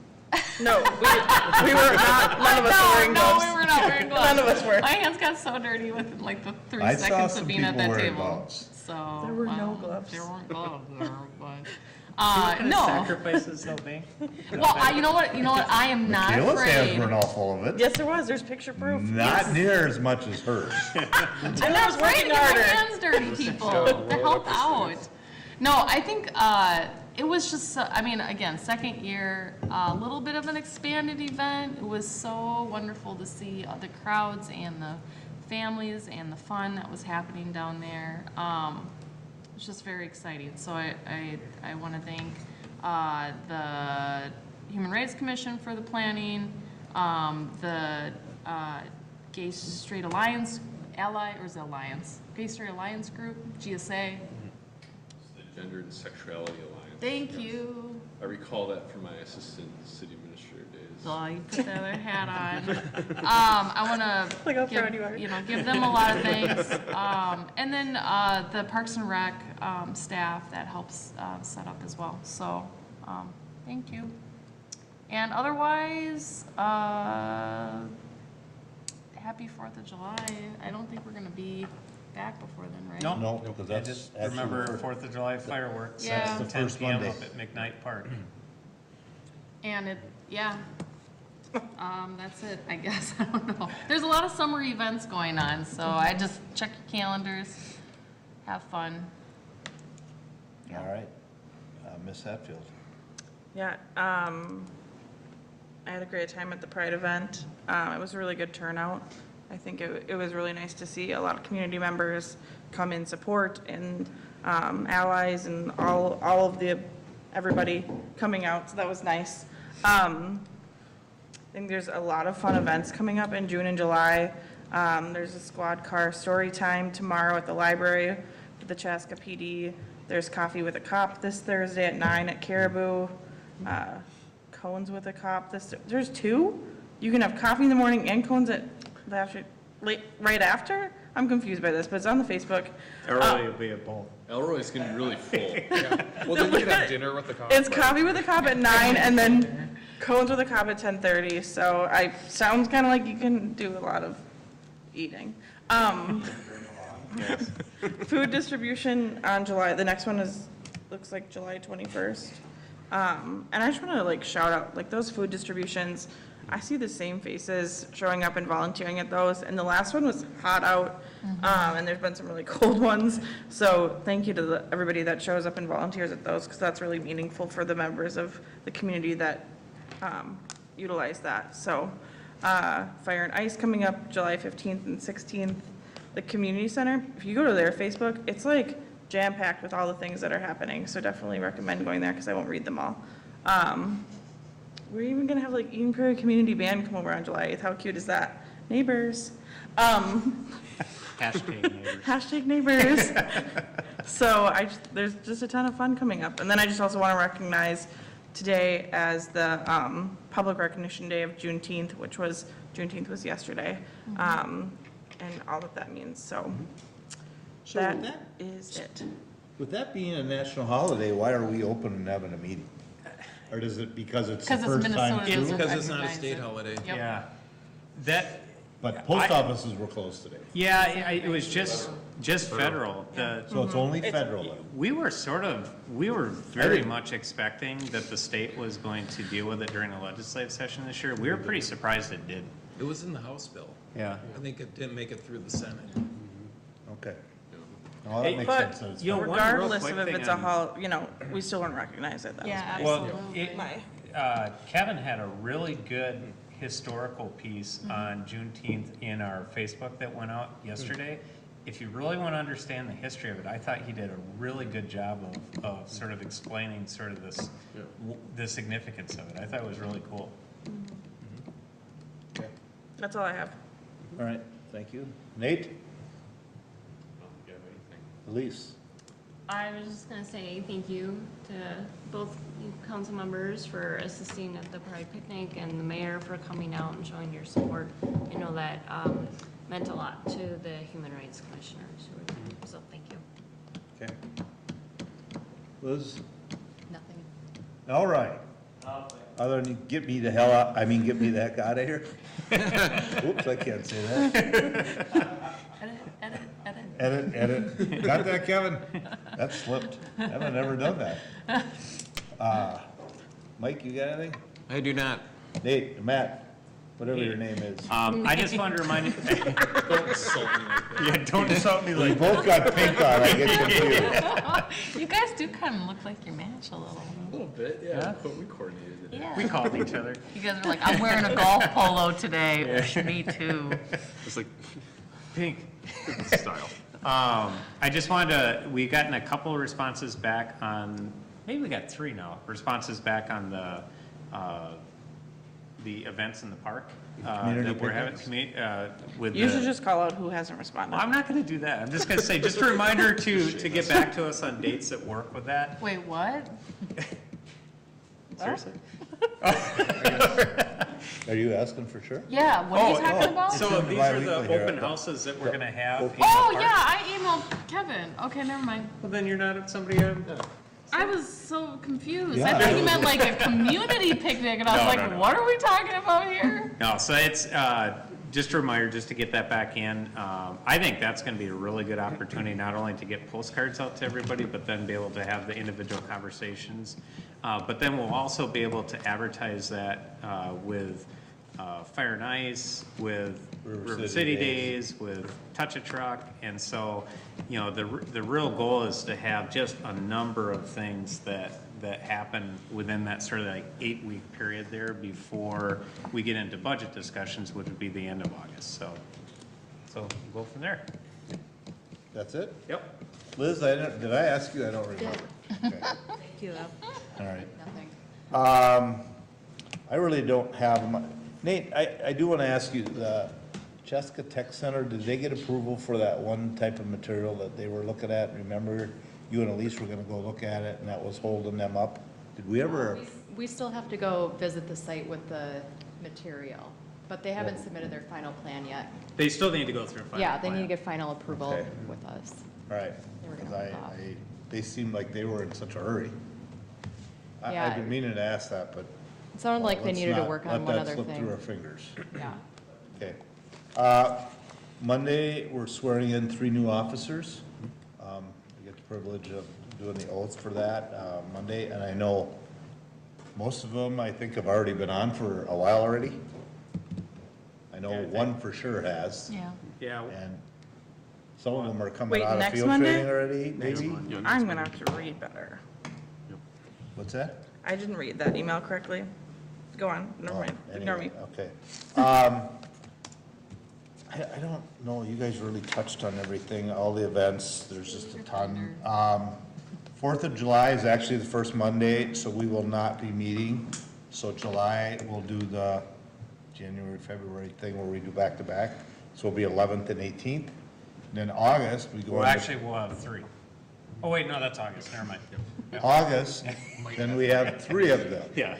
No, we were not, none of us were wearing gloves. No, we were not wearing gloves. None of us were. My hands got so dirty within like the 3 I saw seconds some of being at people that wearing table. gloves. So There were no gloves. There weren't gloves there, but No. no. Sacrifices they'll make. Well, you know what? I am not Michaela's hands afraid. weren't all full of it. Yes, there was. There's picture proof. Not near as much as hers. I'm not afraid to get my hands dirty, people, to help out. No, I think it was just, again, second year, a little bit of an expanded event. It was so wonderful to see the crowds and the families and the fun that was happening down there. It was just very exciting. So I want to thank the Human Rights Commission for the planning, the Gay Straight Alliance, Gay Straight Alliance Group, GSA. The Gender and Sexuality Alliance. Thank you. I recall that from my assistant city administrator days. Oh, you put the other hat on. I want to give them a lot of thanks. And then the Parks and Rec staff that helps set up as well. So thank you. And otherwise, happy 4th of July. I don't think we're going to be back before then, right? No, because that's just actually remember the first- 4th of July fireworks. Yeah. That's That's the 10 first p.m. Monday. up at McKnight Park. And that's it, I guess. I don't know. There's a lot of summer events going on, so I just check your calendars, have fun. All right. Miss Hatfield. Yeah, I had a great time at the Pride event. It was a really good turnout. I think it was really nice to see a lot of community members come in support and allies and all of everybody coming out, so that was nice. I think there's a lot of fun events coming up in June and July. There's a squad car story time tomorrow at the library with the Chaska PD. There's Coffee with a Cop this Thursday at 9 at Caribou. Cones with a Cop there's 2? You can have coffee in the morning and cones at right after? I'm confused by this, but it's on the Facebook. Elroy will be at both. Elroy's gonna be really full. Well, then you could have dinner with the cop. It's Coffee with a Cop at 9 and then Cones with a Cop at 10:30. So sounds kind of like you can do a lot of eating. Food distribution on the next one looks like July 21st. And I just want to shout out those food distributions. I see the same faces showing up and volunteering at those, and the last one was hot out, and there's been some really cold ones. So thank you to everybody that shows up and volunteers at those, because that's really meaningful for the members of the community that utilize that. So Fire and Ice coming up July 15th and 16th. The community center, if you go to their Facebook, it's jam-packed with all the things that are happening. So definitely recommend going there, because I won't read them all. We're even gonna have Eden Prairie Community Band come over on July 8th. How cute is that? Neighbors. Hashtag neighbors. Hashtag neighbors. So there's just a ton of fun coming up. And then I just also want to recognize today as the Public Recognition Day of Juneteenth, Juneteenth was yesterday, and all that means. So that is it. With that being a national holiday, why are we open and having a meeting? Or does it because it's the first time Minnesota too? Because it's not a state holiday. Yeah. But post offices were closed today. Yeah, it was just federal. So it's only federal then? We were very much expecting that the state was going to deal with it during the legislative session this year. We were pretty surprised it did. It was in the House bill. Yeah. I think it didn't make it through the Senate. Okay. Well, that makes But sense. It's you know, fine. one real regardless quick of if thing it's a on- hall, we still wouldn't recognize it. That Yeah, was Well, absolutely. Kevin had a really good historical piece on Juneteenth in our Facebook that went out yesterday. If you really want to understand the history of it, I thought he did a really good job of sort of explaining sort of the significance of it. I thought it was really cool. That's all I have. All right, thank you. Nate? Elise? I was just gonna say thank you to both you council members for assisting at the Pride Picnic and the mayor for coming out and showing your support. I know that meant a lot to the Human Rights Commissioners who were there, so thank you. Okay. Liz? Nothing. All right. Other than get me the hell out, get me the heck out of here. Oops, I can't say that. Edit. Got that, Kevin? That slipped. I haven't ever done that. Mike, you got anything? I do not. Nate, Matt, whatever your name is. I just wanted to remind you. Don't insult me like that. Yeah, don't insult me We like both got pink on, I get confused. You guys do kind of look like you match a little. A little bit, yeah. We coordinated it. Yeah. We called each other. You guys are like, I'm wearing a golf polo today. Me too. It's like Pink. style. I just wanted to, we've gotten a couple of responses back on, maybe we got 3 now, responses back on the events in the park. Community That we're having, with You the- should just call out who hasn't responded. Well, I'm not gonna do that. I'm just gonna say, just a reminder to get back to us on dates that work with that. Wait, what? Seriously? Are you asking for sure? Yeah, what are you talking about? So these are the Bi-weekly here. open houses that we're gonna have. in the Oh, park. yeah, I emailed Kevin. Okay, never mind. Well, then you're not somebody, I was so confused. Yeah. I thought you meant like a community picnic, and I was No, like, no. what are we talking about here? No, so it's, just a reminder, just to get that back in. I think that's gonna be a really good opportunity, not only to get postcards out to everybody, but then be able to have the individual conversations. But then we'll also be able to advertise that, with, Fire and Ice, with River City Days, with Touch a Truck. And so, the real goal is to have just a number of things that happen within that sort of like 8-week period there before we get into budget discussions, which would be the end of August. So we'll go from there. That's it? Yep. Liz, did I ask you? I don't remember. Okay. Thank you. All right. Nothing. I really don't have, Nate, I do want to ask you, the Chaska Tech Center, did they get approval for that one type of material that they were looking at? Remember, you and Elise were going to go look at it, and that was holding them up? Did we ever? We still have to go visit the site with the material, but they haven't submitted their final plan yet. They still need to go through a final Yeah, they need to plan. get final approval Okay. with us. All right, They were gonna because hold off. they seemed like they were in such a hurry. I've Yeah. been meaning to ask that, but. It sounded like they let's needed to not work on one other Let that slip through thing. our fingers. Yeah. Okay. Monday, we're swearing in 3 new officers. We get the privilege of doing the oath for that Monday, and I know most of them, I think, have already been on for a while already. I know one for sure has, Yeah. Yeah. and some of them are coming Wait, out of next field Monday? training already, maybe? I'm gonna have to read better. What's that? I didn't read that email correctly. Go on, never mind, ignore me. Anyway, okay. I don't know, you guys really touched on everything, all the events, there's just a ton. 4th of July is actually the first Monday, so we will not be meeting. So July, we'll do the January, February thing where we do back-to-back. So it'll be 11th and 18th. Then August, we go Well, into actually, we'll have 3. Oh, wait, no, that's August. Never mind. Yep. August, then we have 3 of them. Yeah.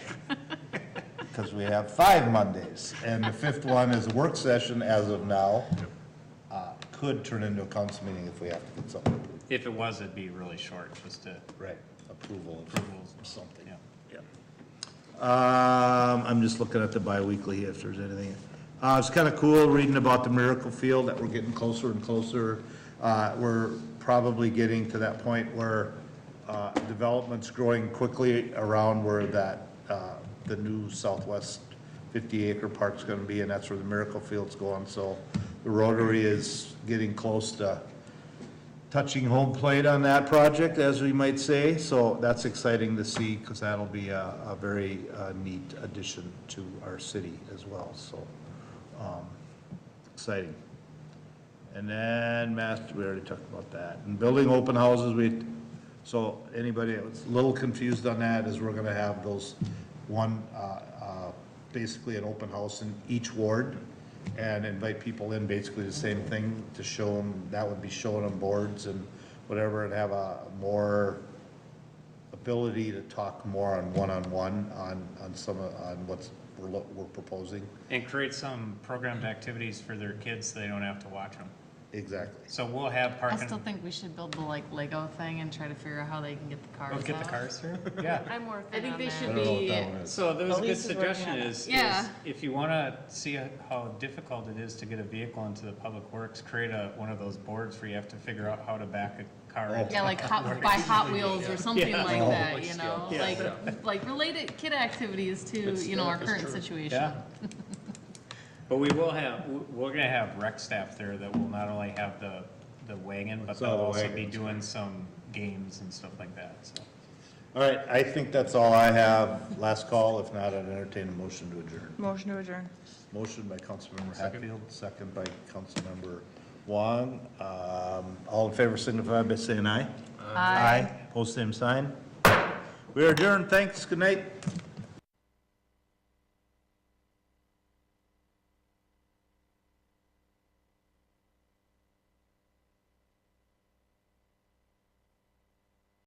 Because we have 5 Mondays, and the 5th one is a work session as of now. Could turn into a council meeting if we have to get something approved. If it was, it'd be really short, just to. Right, approval of Approvals. something. Yeah. I'm just looking at the bi-weekly if there's anything. It's kind of cool reading about the Miracle Field, that we're getting closer and closer. We're probably getting to that point where development's growing quickly around where that, the new Southwest 50-acre park's gonna be, and that's where the Miracle Field's going. So the Rotary is getting close to touching home plate on that project, as we might say. So that's exciting to see, because that'll be a very neat addition to our city as well, so, exciting. And then master, we already talked about that. And building open houses, so anybody that's a little confused on that is we're gonna have those basically an open house in each ward and invite people in, basically the same thing to show them, that would be showing them boards and whatever, and have a more ability to talk more on one-on-one on what's we're proposing. And create some programmed activities for their kids so they don't have to watch them. Exactly. So we'll have I parking. still think we should build the like Lego thing and try to figure out how they can get the cars Oh, get the out. cars through? Yeah. I'm working I think on they that. should be, So there was a good Elise is working suggestion on it. is Yeah. if you want to see how difficult it is to get a vehicle into the public works, create one of those boards where you have to figure out how to back a car. into yeah, like the public buy works. Hot Wheels or something Yeah. like Oh, that, you know? Yeah. Like related kid activities to, you know, our current situation. Yeah. But we're gonna have rec staff there that will not only have the wagon, but they'll also be doing some games and stuff like that, so. All right, I think that's all I have. Last call, if not, I'd entertain a motion to adjourn. Motion to adjourn. Motion by Councilmember Hatfield, second by Councilmember Wong. All in favor signify by saying aye. Aye. Post same sign. We are adjourned. Thanks. Good night.